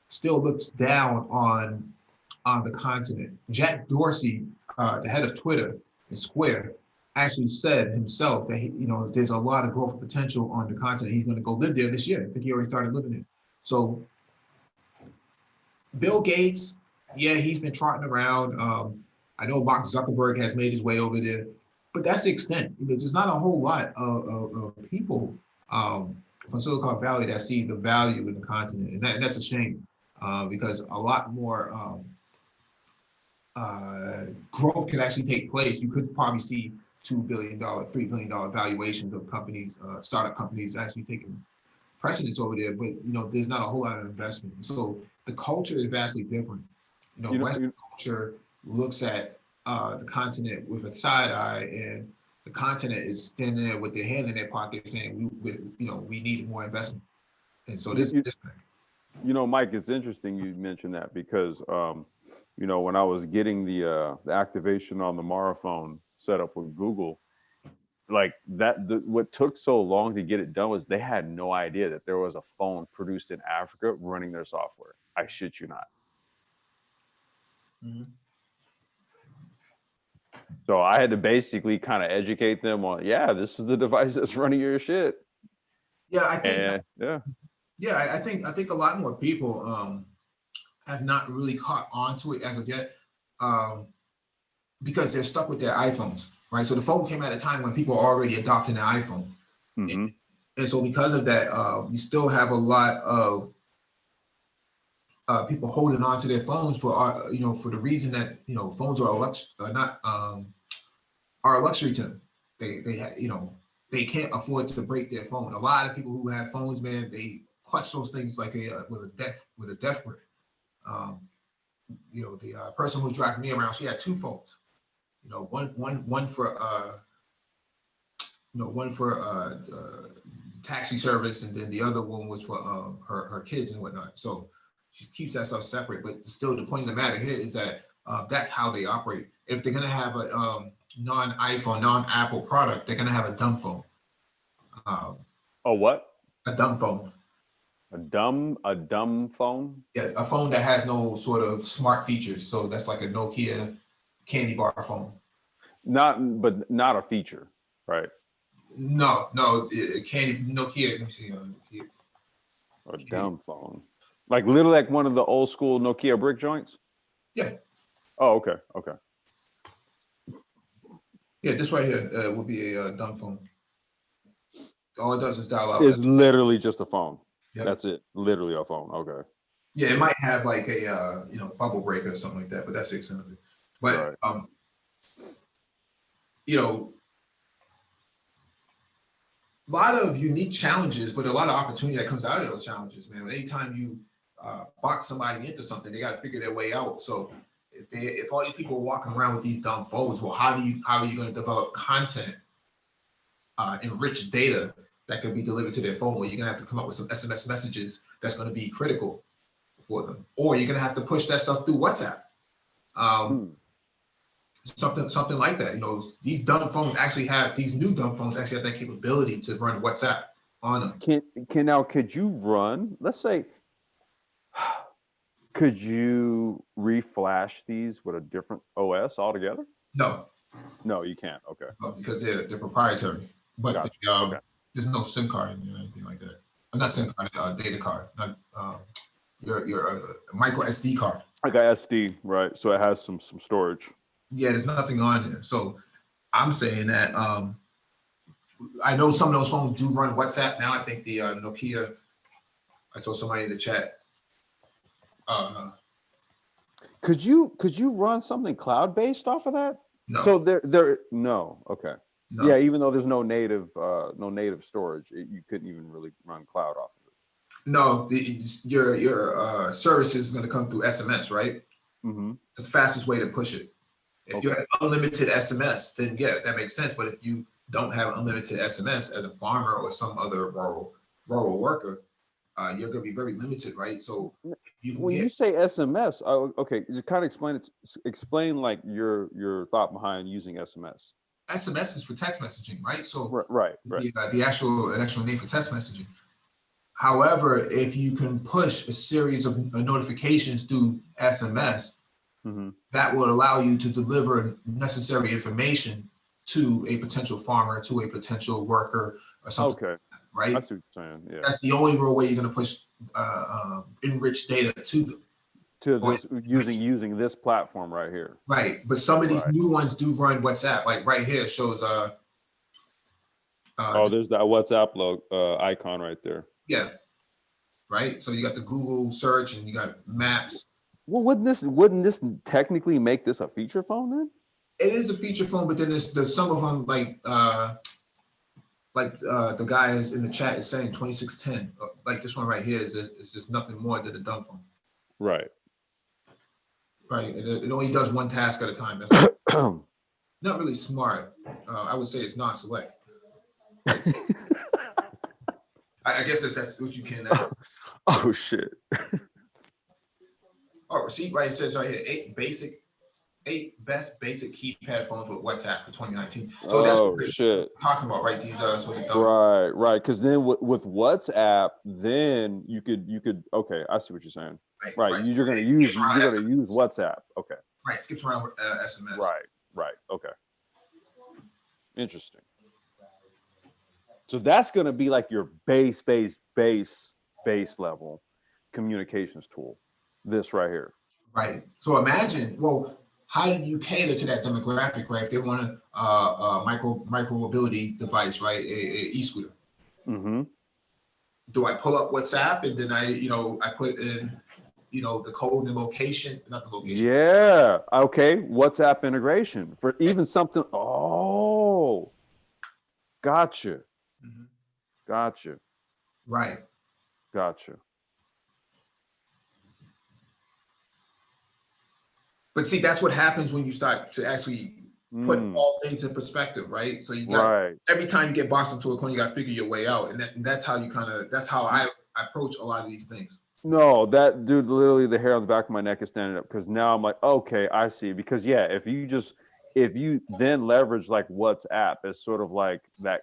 still looks down on the continent. Jack Dorsey, the head of Twitter and Square, actually said himself that there's a lot of growth potential on the continent. He's going to go live there this year. I think he already started living there. So Bill Gates, yeah, he's been trotting around. I know Mark Zuckerberg has made his way over there, but that's the extent. There's not a whole lot of people from Silicon Valley that see the value in the continent, and that's a shame because a lot more growth could actually take place. You could probably see $2 billion, $3 billion valuations of companies, startup companies actually taking precedence over there, but there's not a whole lot of investment. So the culture is vastly different. Western culture looks at the continent with a side eye, and the continent is standing there with their hand in their pocket saying, we need more investment. And so this. Mike, it's interesting you mentioned that because, when I was getting the activation on the Mara phone set up with Google, like what took so long to get it done was they had no idea that there was a phone produced in Africa running their software. I shit you not. Mm-hmm. So I had to basically kind of educate them on, this is the device that's running your shit. Yeah, I think. I think a lot more people have not really caught on to it as of yet because they're stuck with their iPhones, right? So the phone came at a time when people are already adopting the iPhone. Mm-hmm. And so because of that, you still have a lot of people holding on to their phones for the reason that phones are a luxury to them. They can't afford to break their phone. A lot of people who have phones, man, they clutch those things like with a death grip. The person who's driving me around, she had two phones. One for taxi service, and then the other one was for her kids and whatnot. So she keeps that stuff separate. But still, the point of the matter here is that that's how they operate. If they're gonna have a non-iPhone, non-Apple product, they're gonna have a dumb phone. A what? A dumb phone. A dumb phone? Yeah, a phone that has no sort of smart features. So that's like a Nokia candy bar phone. Not a feature, right? No, Nokia. Let me see. A dumb phone. Like literally like one of the old school Nokia brick joints? Yeah. Oh, okay. Yeah, this right here will be a dumb phone. All it does is dial out. It's literally just a phone. Yep. That's it. Literally a phone. Okay. Yeah, it might have like a bubble breaker or something like that, but that's the extent of it. But right. A lot of unique challenges, but a lot of opportunity that comes out of those challenges, man. Anytime you box somebody into something, they got to figure their way out. So if all these people are walking around with these dumb phones, well, how are you going to develop content, enriched data that can be delivered to their phone? Well, you're going to have to come up with some SMS messages that's going to be critical for them, or you're going to have to push that stuff through WhatsApp. Something like that. These new dumb phones actually have that capability to run WhatsApp on them. Could you run, let's say, could you reflash these with a different OS altogether? No, you can't. Okay. No, because they're proprietary. But gotcha. There's no SIM card in there or anything like that. Not SIM card, data card. micro SD card. I got SD, right? So it has some storage. Yeah, there's nothing on there. So I'm saying that I know some of those phones do run WhatsApp now. I think the Nokia. I saw somebody in the chat. Could you run something cloud based off of that? No. So no. Okay. No. Yeah, even though there's no native storage, you couldn't even really run cloud off of it. No, your service is going to come through SMS, right? Mm-hmm. It's the fastest way to push it. If you have unlimited SMS, then yeah, that makes sense. But if you don't have unlimited SMS as a farmer or some other rural worker, you're going to be very limited, right? So when you say SMS, okay, just kind of explain like your thought behind using SMS. SMS is for text messaging, right? So right. The actual name for text messaging. However, if you can push a series of notifications through SMS, mm-hmm. that will allow you to deliver necessary information to a potential farmer, to a potential worker, or something. Okay. Right? I see what you're saying. Yeah. That's the only real way you're going to push enriched data to them. To this using this platform right here. Right. But some of these new ones do run WhatsApp. Like right here shows there's that WhatsApp icon right there. Yeah. Right. So you got the Google search and you got maps. Well, wouldn't this technically make this a feature phone then? It is a feature phone, but then there's some of them like the guy in the chat is saying 2610. Like this one right here is just nothing more than a dumb phone. Right. Right. It only does one task at a time. That's not really smart. I would say it's non-select. I guess if that's what you can. Oh shit. Oh, see, right, it says right here, 8 best basic keypad phones with WhatsApp for 2019. So that's what we're talking about, right? These are sort of right. Because then with WhatsApp, then you could. Okay, I see what you're saying. Right. You're gonna use WhatsApp. Okay. Right. Skips around with SMS. Right. Okay. Interesting. So that's gonna be like your base level communications tool. This right here. Right. So imagine, well, how do you cater to that demographic, right? If they want a micro mobility device, right? A e-scooter. Mm-hmm. Do I pull up WhatsApp and then I put in, the code and location, not the location. Yeah. Okay. WhatsApp integration for even something. Oh, gotcha. Mm-hmm. Gotcha. Right. Gotcha. But see, that's what happens when you start to actually put all things in perspective, right? So you got every time you get boxed into a corner, you got to figure your way out, and that's how that's how I approach a lot of these things. No, that dude, literally the hair on the back of my neck is standing up because now I'm like, okay, I see. Because yeah, if you then leverage like WhatsApp as sort of like that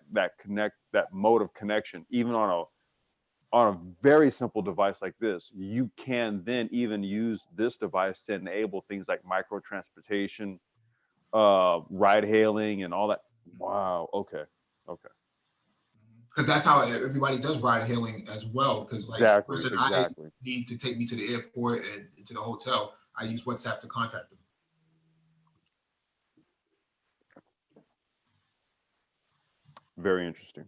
mode of connection, even on a very simple device like this, you can then even use this device to enable things like micro transportation, ride hailing, and all that. Wow. Okay. Because that's how everybody does ride hailing as well. Because like the person I need to take me to the airport and to the hotel, I use WhatsApp to contact them. Very interesting.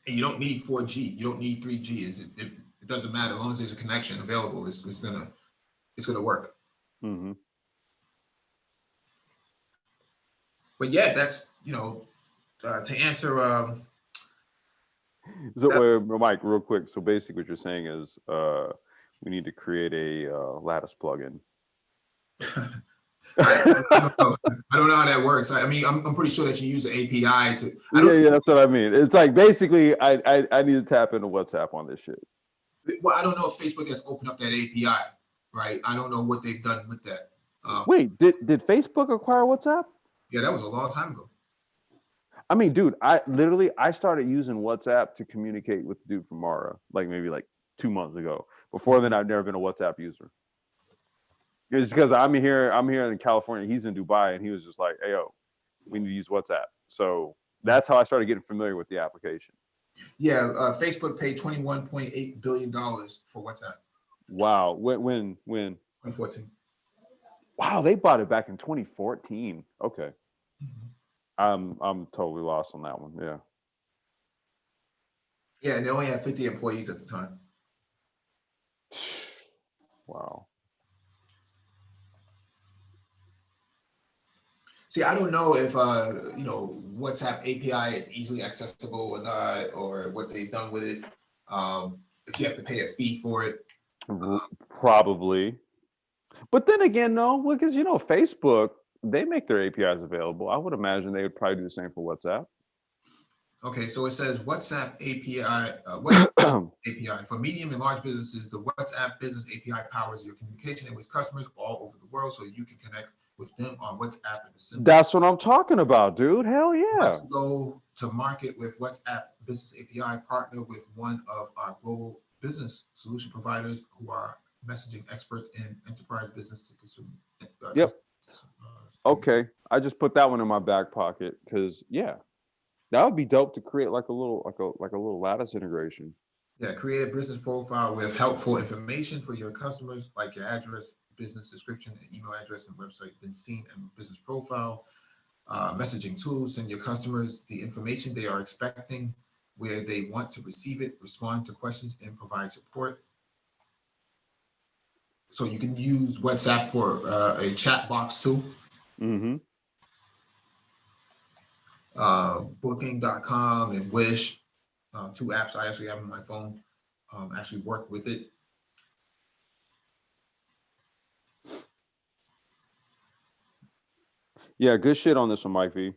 And you don't need 4G. You don't need 3G. It doesn't matter. As long as there's a connection available, it's gonna work. Mm-hmm. But yeah, that's to answer. So Mike, real quick. So basically, what you're saying is we need to create a Lattice plugin. I don't know how that works. I mean, I'm pretty sure that you use an API to. Yeah, that's what I mean. It's like basically, I need to tap into WhatsApp on this shit. Well, I don't know if Facebook has opened up that API, right? I don't know what they've done with that. Wait, did Facebook acquire WhatsApp? Yeah, that was a long time ago. I mean, dude, I started using WhatsApp to communicate with the dude from Mara, like maybe like 2 months ago. Before then, I've never been a WhatsApp user. It's because I'm here in California. He's in Dubai, and he was just like, "Hey, yo, we need to use WhatsApp." So that's how I started getting familiar with the application. Yeah, Facebook paid $21.8 billion for WhatsApp. Wow. When? 2014. Wow, they bought it back in 2014. Okay. Mhm. I'm totally lost on that one. Yeah. Yeah, and they only had 50 employees at the time. Wow. See, I don't know if WhatsApp API is easily accessible or not, or what they've done with it. If you have to pay a fee for it. Probably. But then again, no, because Facebook, they make their APIs available. I would imagine they would probably do the same for WhatsApp. Okay, so it says WhatsApp API, WhatsApp API for medium and large businesses. The WhatsApp Business API powers your communication with customers all over the world, so you can connect with them on WhatsApp in a simple. That's what I'm talking about, dude. Hell yeah. To go to market with WhatsApp Business API, partner with one of our global business solution providers who are messaging experts in enterprise business to consumer. Yep. Okay, I just put that one in my back pocket because that would be dope to create like a little lattice integration. Yeah, create a business profile with helpful information for your customers, like your address, business description, and email address and website, then seen and business profile. Messaging tools, send your customers the information they are expecting, where they want to receive it, respond to questions, and provide support. So you can use WhatsApp for a chat box too. Mm-hmm. Booking.com and Wish, two apps I actually have on my phone, actually work with it. Yeah, good shit on this one, Mike V.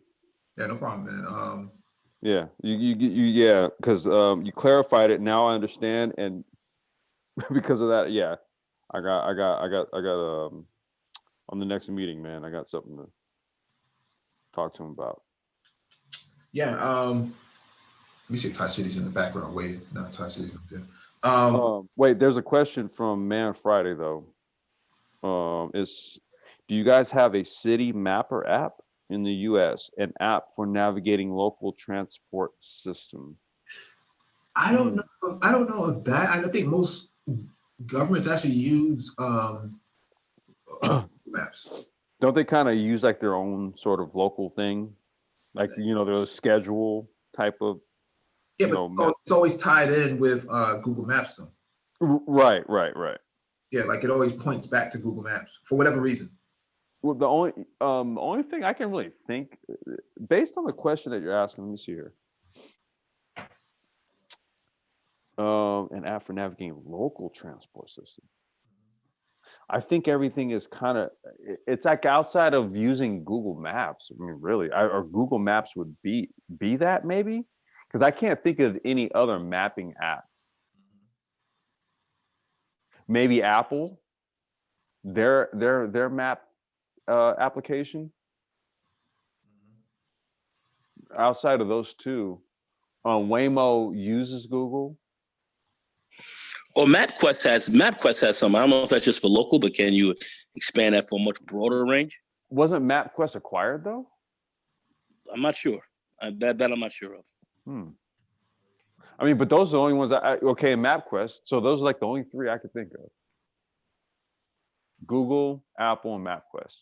Yeah, no problem, man. Yeah, yeah, because you clarified it. Now I understand, and because of that, yeah, I got on the next meeting, man. I got something to talk to him about. Yeah, let me see if Ty City's in the background. Wait, no, Ty City's up there. Wait, there's a question from Man Friday though. Do you guys have a city mapper app in the U.S., an app for navigating local transport system? I don't know. I don't know if that. I think most governments actually use maps. Don't they kind of use like their own sort of local thing, like their schedule type of? Yeah, but it's always tied in with Google Maps, though. Right. Yeah, like it always points back to Google Maps for whatever reason. Well, the only thing I can really think, based on the question that you're asking, let me see here. An app for navigating local transport system. I think everything is kind of, it's like outside of using Google Maps. I mean, really, or Google Maps would be that maybe, because I can't think of any other mapping app. Maybe Apple, their map application. Outside of those two, Waymo uses Google. Or MapQuest has some. I don't know if that's just for local, but can you expand that for a much broader range? Wasn't MapQuest acquired though? I'm not sure. That I'm not sure of. I mean, but those are the only ones okay, MapQuest. So those are like the only three I could think of. Google, Apple, and MapQuest.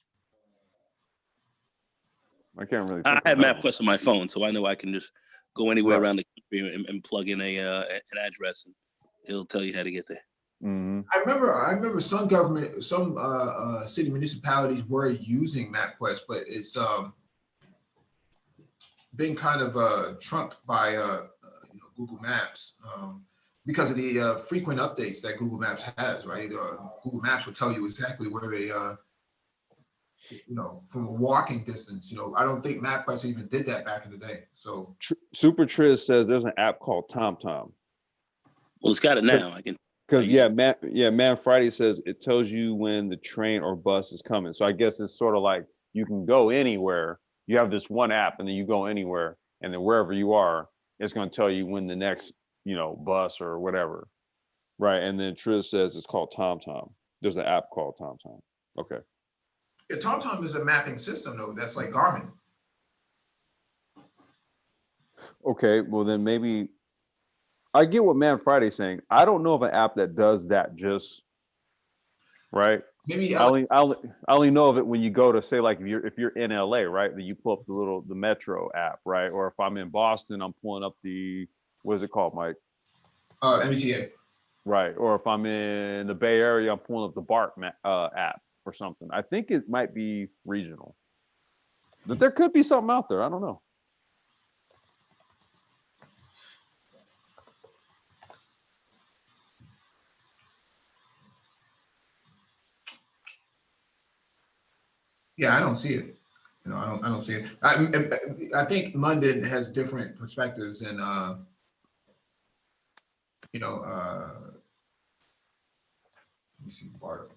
I can't really. I have MapQuest on my phone, so I know I can just go anywhere around the country and plug in an address, and it'll tell you how to get there. Mm-hmm. I remember some city municipalities were using MapQuest, but it's been kind of trumped by Google Maps because of the frequent updates that Google Maps has. Right, Google Maps will tell you exactly where they from a walking distance. I don't think MapQuest even did that back in the day. So Super Triz says there's an app called TomTom. Well, it's got it now. I can. Because Man Friday says it tells you when the train or bus is coming. So I guess it's sort of like you can go anywhere. You have this one app, and then you go anywhere, and then wherever you are, it's going to tell you when the next bus or whatever, right? And then Triz says it's called TomTom. There's an app called TomTom. Okay. Yeah, TomTom is a mapping system though. That's like Garmin. Okay, well then maybe I get what Man Friday's saying. I don't know of an app that does that just right. Maybe I only know of it when you go to say like if you're in LA, right? Then you pull up the Metro app, right? Or if I'm in Boston, I'm pulling up what is it called, Mike? MBTA. Right. Or if I'm in the Bay Area, I'm pulling up the BART app or something. I think it might be regional. But there could be something out there. I don't know. Yeah, I don't see it. I don't see it. I think London has different perspectives and let me see Bart.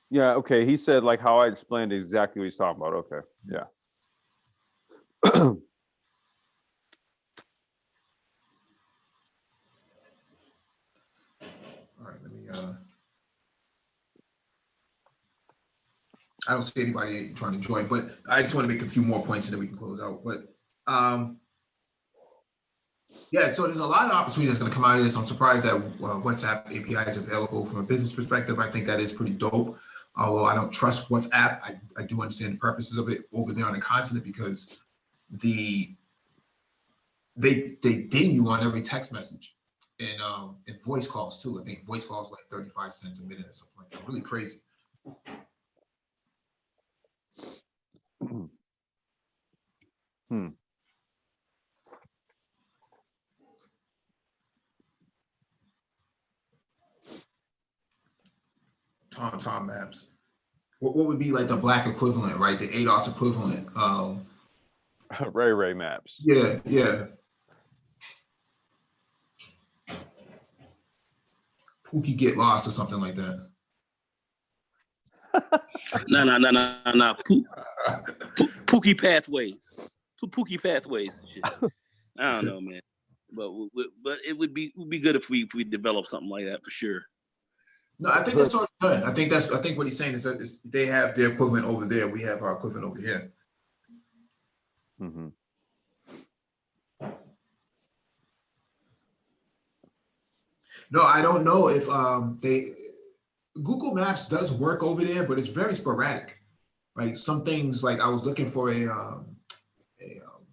Yeah, okay. He said like how I explained exactly what he's talking about. Okay. Yeah. All right, let me I don't see anybody trying to join, but I just want to make a few more points and then we can close out. But yeah, so there's a lot of opportunity that's going to come out of this. I'm surprised that WhatsApp API is available from a business perspective. I think that is pretty dope. Although I don't trust WhatsApp, I do understand the purposes of it over there on the continent because they ding you on every text message and voice calls too. I think voice calls like 35 cents a minute or something like that. Really crazy. Tom Maps. What would be like the black equivalent, right? The ADOS equivalent. Ray Maps. Yeah. Pookie get lost or something like that. No. Pookie pathways. Pookie pathways and shit. I don't know, man. But it would be good if we develop something like that for sure. No, I think that's already done. I think what he's saying is that they have their equivalent over there. We have our equivalent over here. Mm-hmm. No, I don't know if Google Maps does work over there, but it's very sporadic. Like some things, like I was looking for a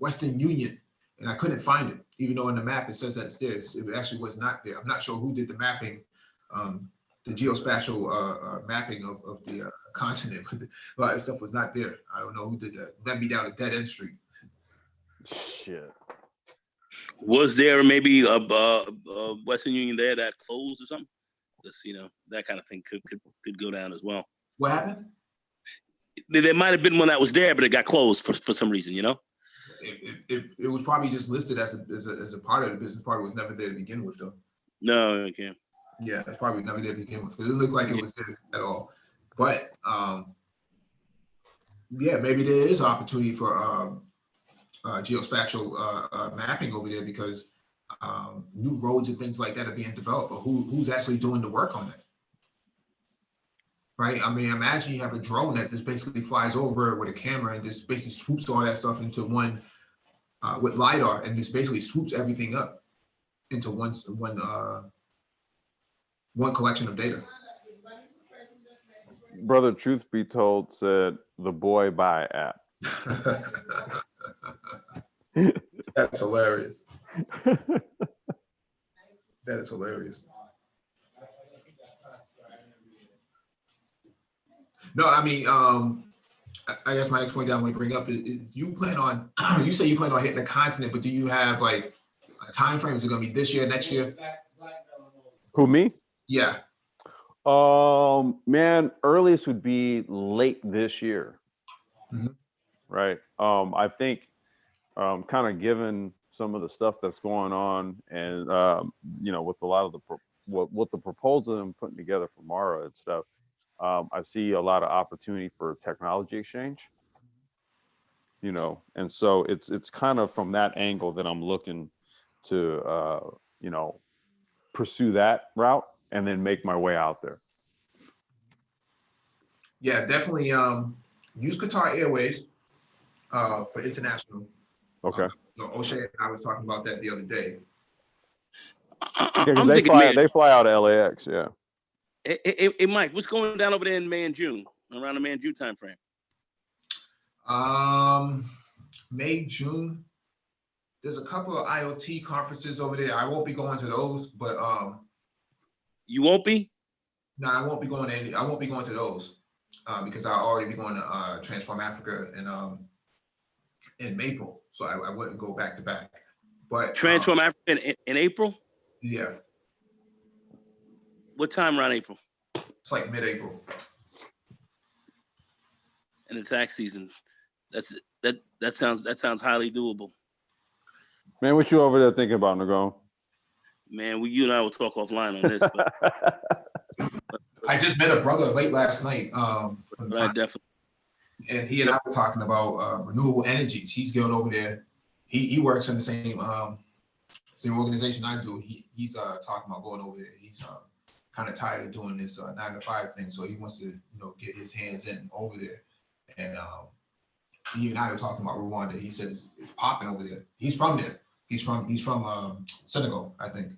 Western Union, and I couldn't find it, even though in the map it says that it's there. It actually was not there. I'm not sure who did the mapping, the geospatial mapping of the continent, but a lot of stuff was not there. I don't know who did that. Led me down a dead end street. Shit. Was there maybe a Western Union there that closed or something? Just that kind of thing could go down as well. What happened? There might have been one that was there, but it got closed for some reason. It was probably just listed as a part of the business. Part was never there to begin with, though. No, okay. Yeah, it's probably never there to begin with because it looked like it was there at all. But yeah, maybe there is opportunity for geospatial mapping over there because new roads and things like that are being developed. But who's actually doing the work on it? Right? I mean, imagine you have a drone that just basically flies over with a camera and just basically swoops all that stuff into one with LiDAR and just basically swoops everything up into one collection of data. Brother, truth be told, said the Boy Bye app. That's hilarious. That is hilarious. No, I mean, I guess my next point that I want to bring up is you plan on, you say you plan on hitting the continent, but do you have like a time frame? Is it going to be this year, next year? Who, me? Yeah. Man, earliest would be late this year. Mm-hmm. Right. I think kind of given some of the stuff that's going on and with a lot of what the proposal I'm putting together for Mara and stuff, I see a lot of opportunity for technology exchange, and so it's kind of from that angle that I'm looking to pursue that route and then make my way out there. Yeah, definitely use Qatar Airways for international. Okay. O'Shea and I was talking about that the other day. Because I'm they thinking fly May. they fly out of LAX, yeah. Hey, Mike, what's going down over there in May and June, around the May and June time frame? May, June. There's a couple of IoT conferences over there. I won't be going to those, but You won't be? no, I won't be going to any. I won't be going to those because I'll already be going to Transform Africa in April, so I wouldn't go back to back. But Transform Africa in April? yeah, What time around April? it's like mid-April. In the tax season. That sounds highly doable. Man, what you over there thinking about, Nagon? Man, you and I will talk offline on this. But, I just met a brother late last night. but I definitely. And he and I were talking about renewable energies. He's going over there. He works in the same organization I do. He's talking about going over there. He's kind of tired of doing this 9-to-5 thing, so he wants to get his hands in over there. And he and I were talking about Rwanda. He said it's popping over there. He's from there. He's from Senegal, I think.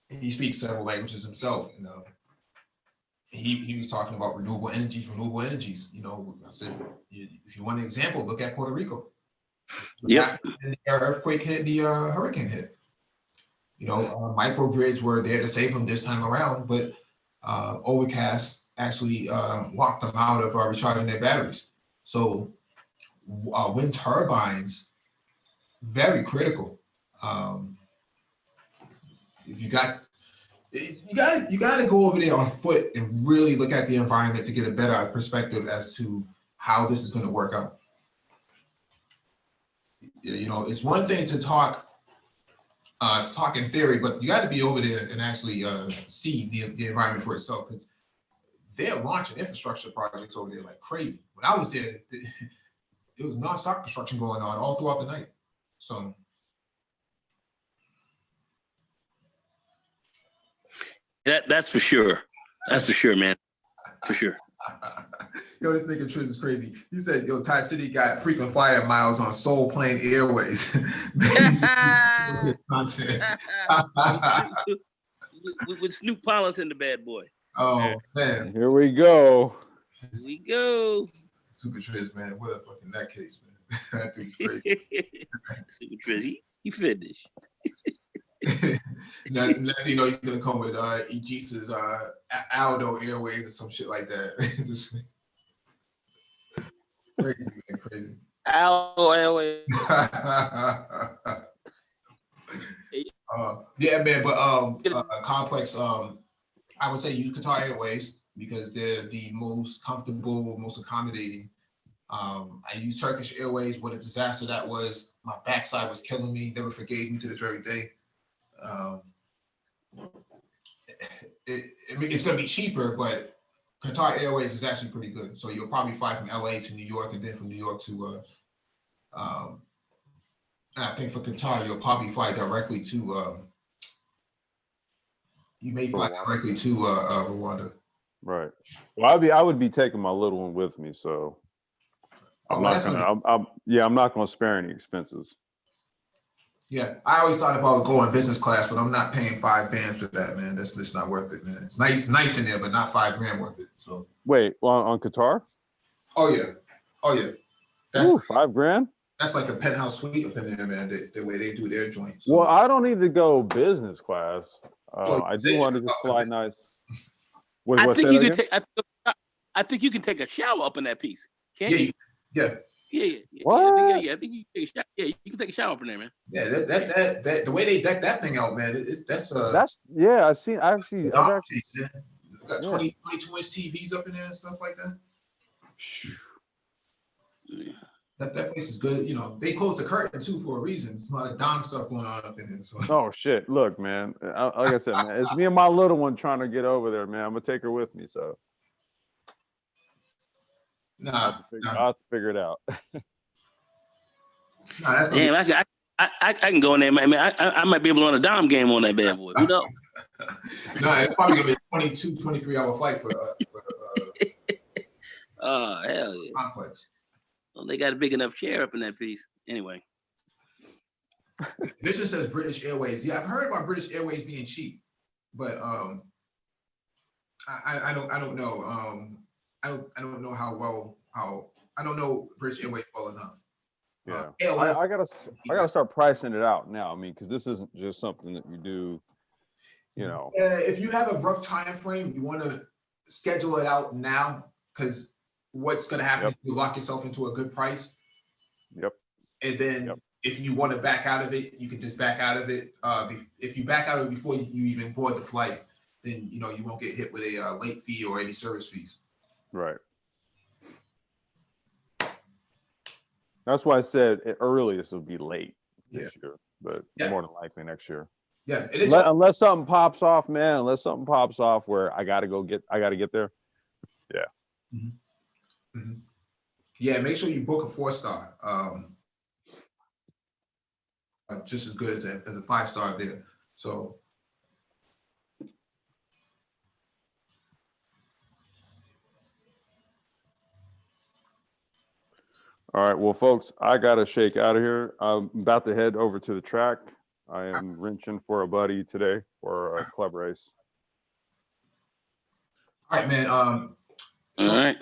He speaks several languages himself. He was talking about renewable energies. I said, if you want an example, look at Puerto Rico. Yep. The earthquake hit, the hurricane hit. Microgrids were there to save them this time around, but Overcast actually locked them out of recharging their batteries. So wind turbines, very critical. If you got to go over there on foot and really look at the environment to get a better perspective as to how this is going to work out. It's one thing to talk in theory, but you got to be over there and actually see the environment for itself, because they're launching infrastructure projects over there like crazy. When I was there, it was nonstop construction going on all throughout the night. So. That's for sure. That's for sure, man. For sure. This nigga Triz is crazy. He said, Ty City got frequent flyer miles on Soul Plane Airways. with Snoop Politan, the bad boy. Oh, man. Here we go. Here we go. Super Triz, man. What a fucking nutcase, man. That dude's crazy. Super Triz, he finished. Now, he's gonna come with Egisa's Aldo Airways or some shit like that. Just crazy, man, crazy. Aldo Airways. Yeah, man, but Complex, I would say use Qatar Airways because they're the most comfortable, most accommodating. I use Turkish Airways. What a disaster that was. My backside was killing me. Never forgave me to this very day. It's going to be cheaper, but Qatar Airways is actually pretty good. So you'll probably fly from LA to New York, and then from New York to, I think for Qatar, you'll probably fly directly to, you may fly directly to Rwanda. Right. Well, I would be taking my little one with me, so I'm not gonna spare any expenses. Yeah, I always thought about going business class, but I'm not paying $5,000 for that, man. That's not worth it, man. It's nice in there, but not $5,000 worth it. So wait, on Qatar? Oh yeah. That's $5,000. That's like a penthouse suite up in there, man. The way they do their joints. So. Well, I don't need to go business class. I do want to just fly nice. Wait, I think you can take. I think you can take a shower up in that piece. Can't you? Yeah. What? I think you can take a shower. Yeah, you can take a shower up in there, man. Yeah, that the way they deck that thing out, man. That's yeah. I've actually got 22-inch TVs up in there and stuff like that. Yeah. That place is good. They closed the curtain too for a reason. There's a lot of Dom stuff going on up in there. So. Oh shit! Look, man. Like I said, man, it's me and my little one trying to get over there, man. I'm gonna take her with me, so. I'll have to figure it out. That's damn, I can go in there, man. I might be able to run a Dom game on that bad boy. Who knows? No, it's probably gonna be a 22, 23-hour flight for oh hell yeah! Complex. Well, they got a big enough chair up in that piece. Anyway. Vision says British Airways. Yeah, I've heard about British Airways being cheap, but I don't know. I don't know I don't know British Airways well enough. Yeah, ALM, I gotta start pricing it out now. I mean, because this isn't just something that you do, you know. if you have a rough time frame, you want to schedule it out now, because what's going to happen is you lock yourself into a good price. Yep. And then if you want to back out of it, you can just back out of it. If you back out of it before you even board the flight, then you won't get hit with a late fee or any service fees. Right. That's why I said at earliest it'll be late this year, but more than likely next year. Yeah, unless something pops off, man. Unless something pops off where I gotta get there. Yeah. Mm-hmm. Mm-hmm. Yeah, make sure you book a 4-star. Just as good as a 5-star there. So. All right, well, folks, I gotta shake out of here. I'm about to head over to the track. I am wrenching for a buddy today for a club race. All right, man. All right.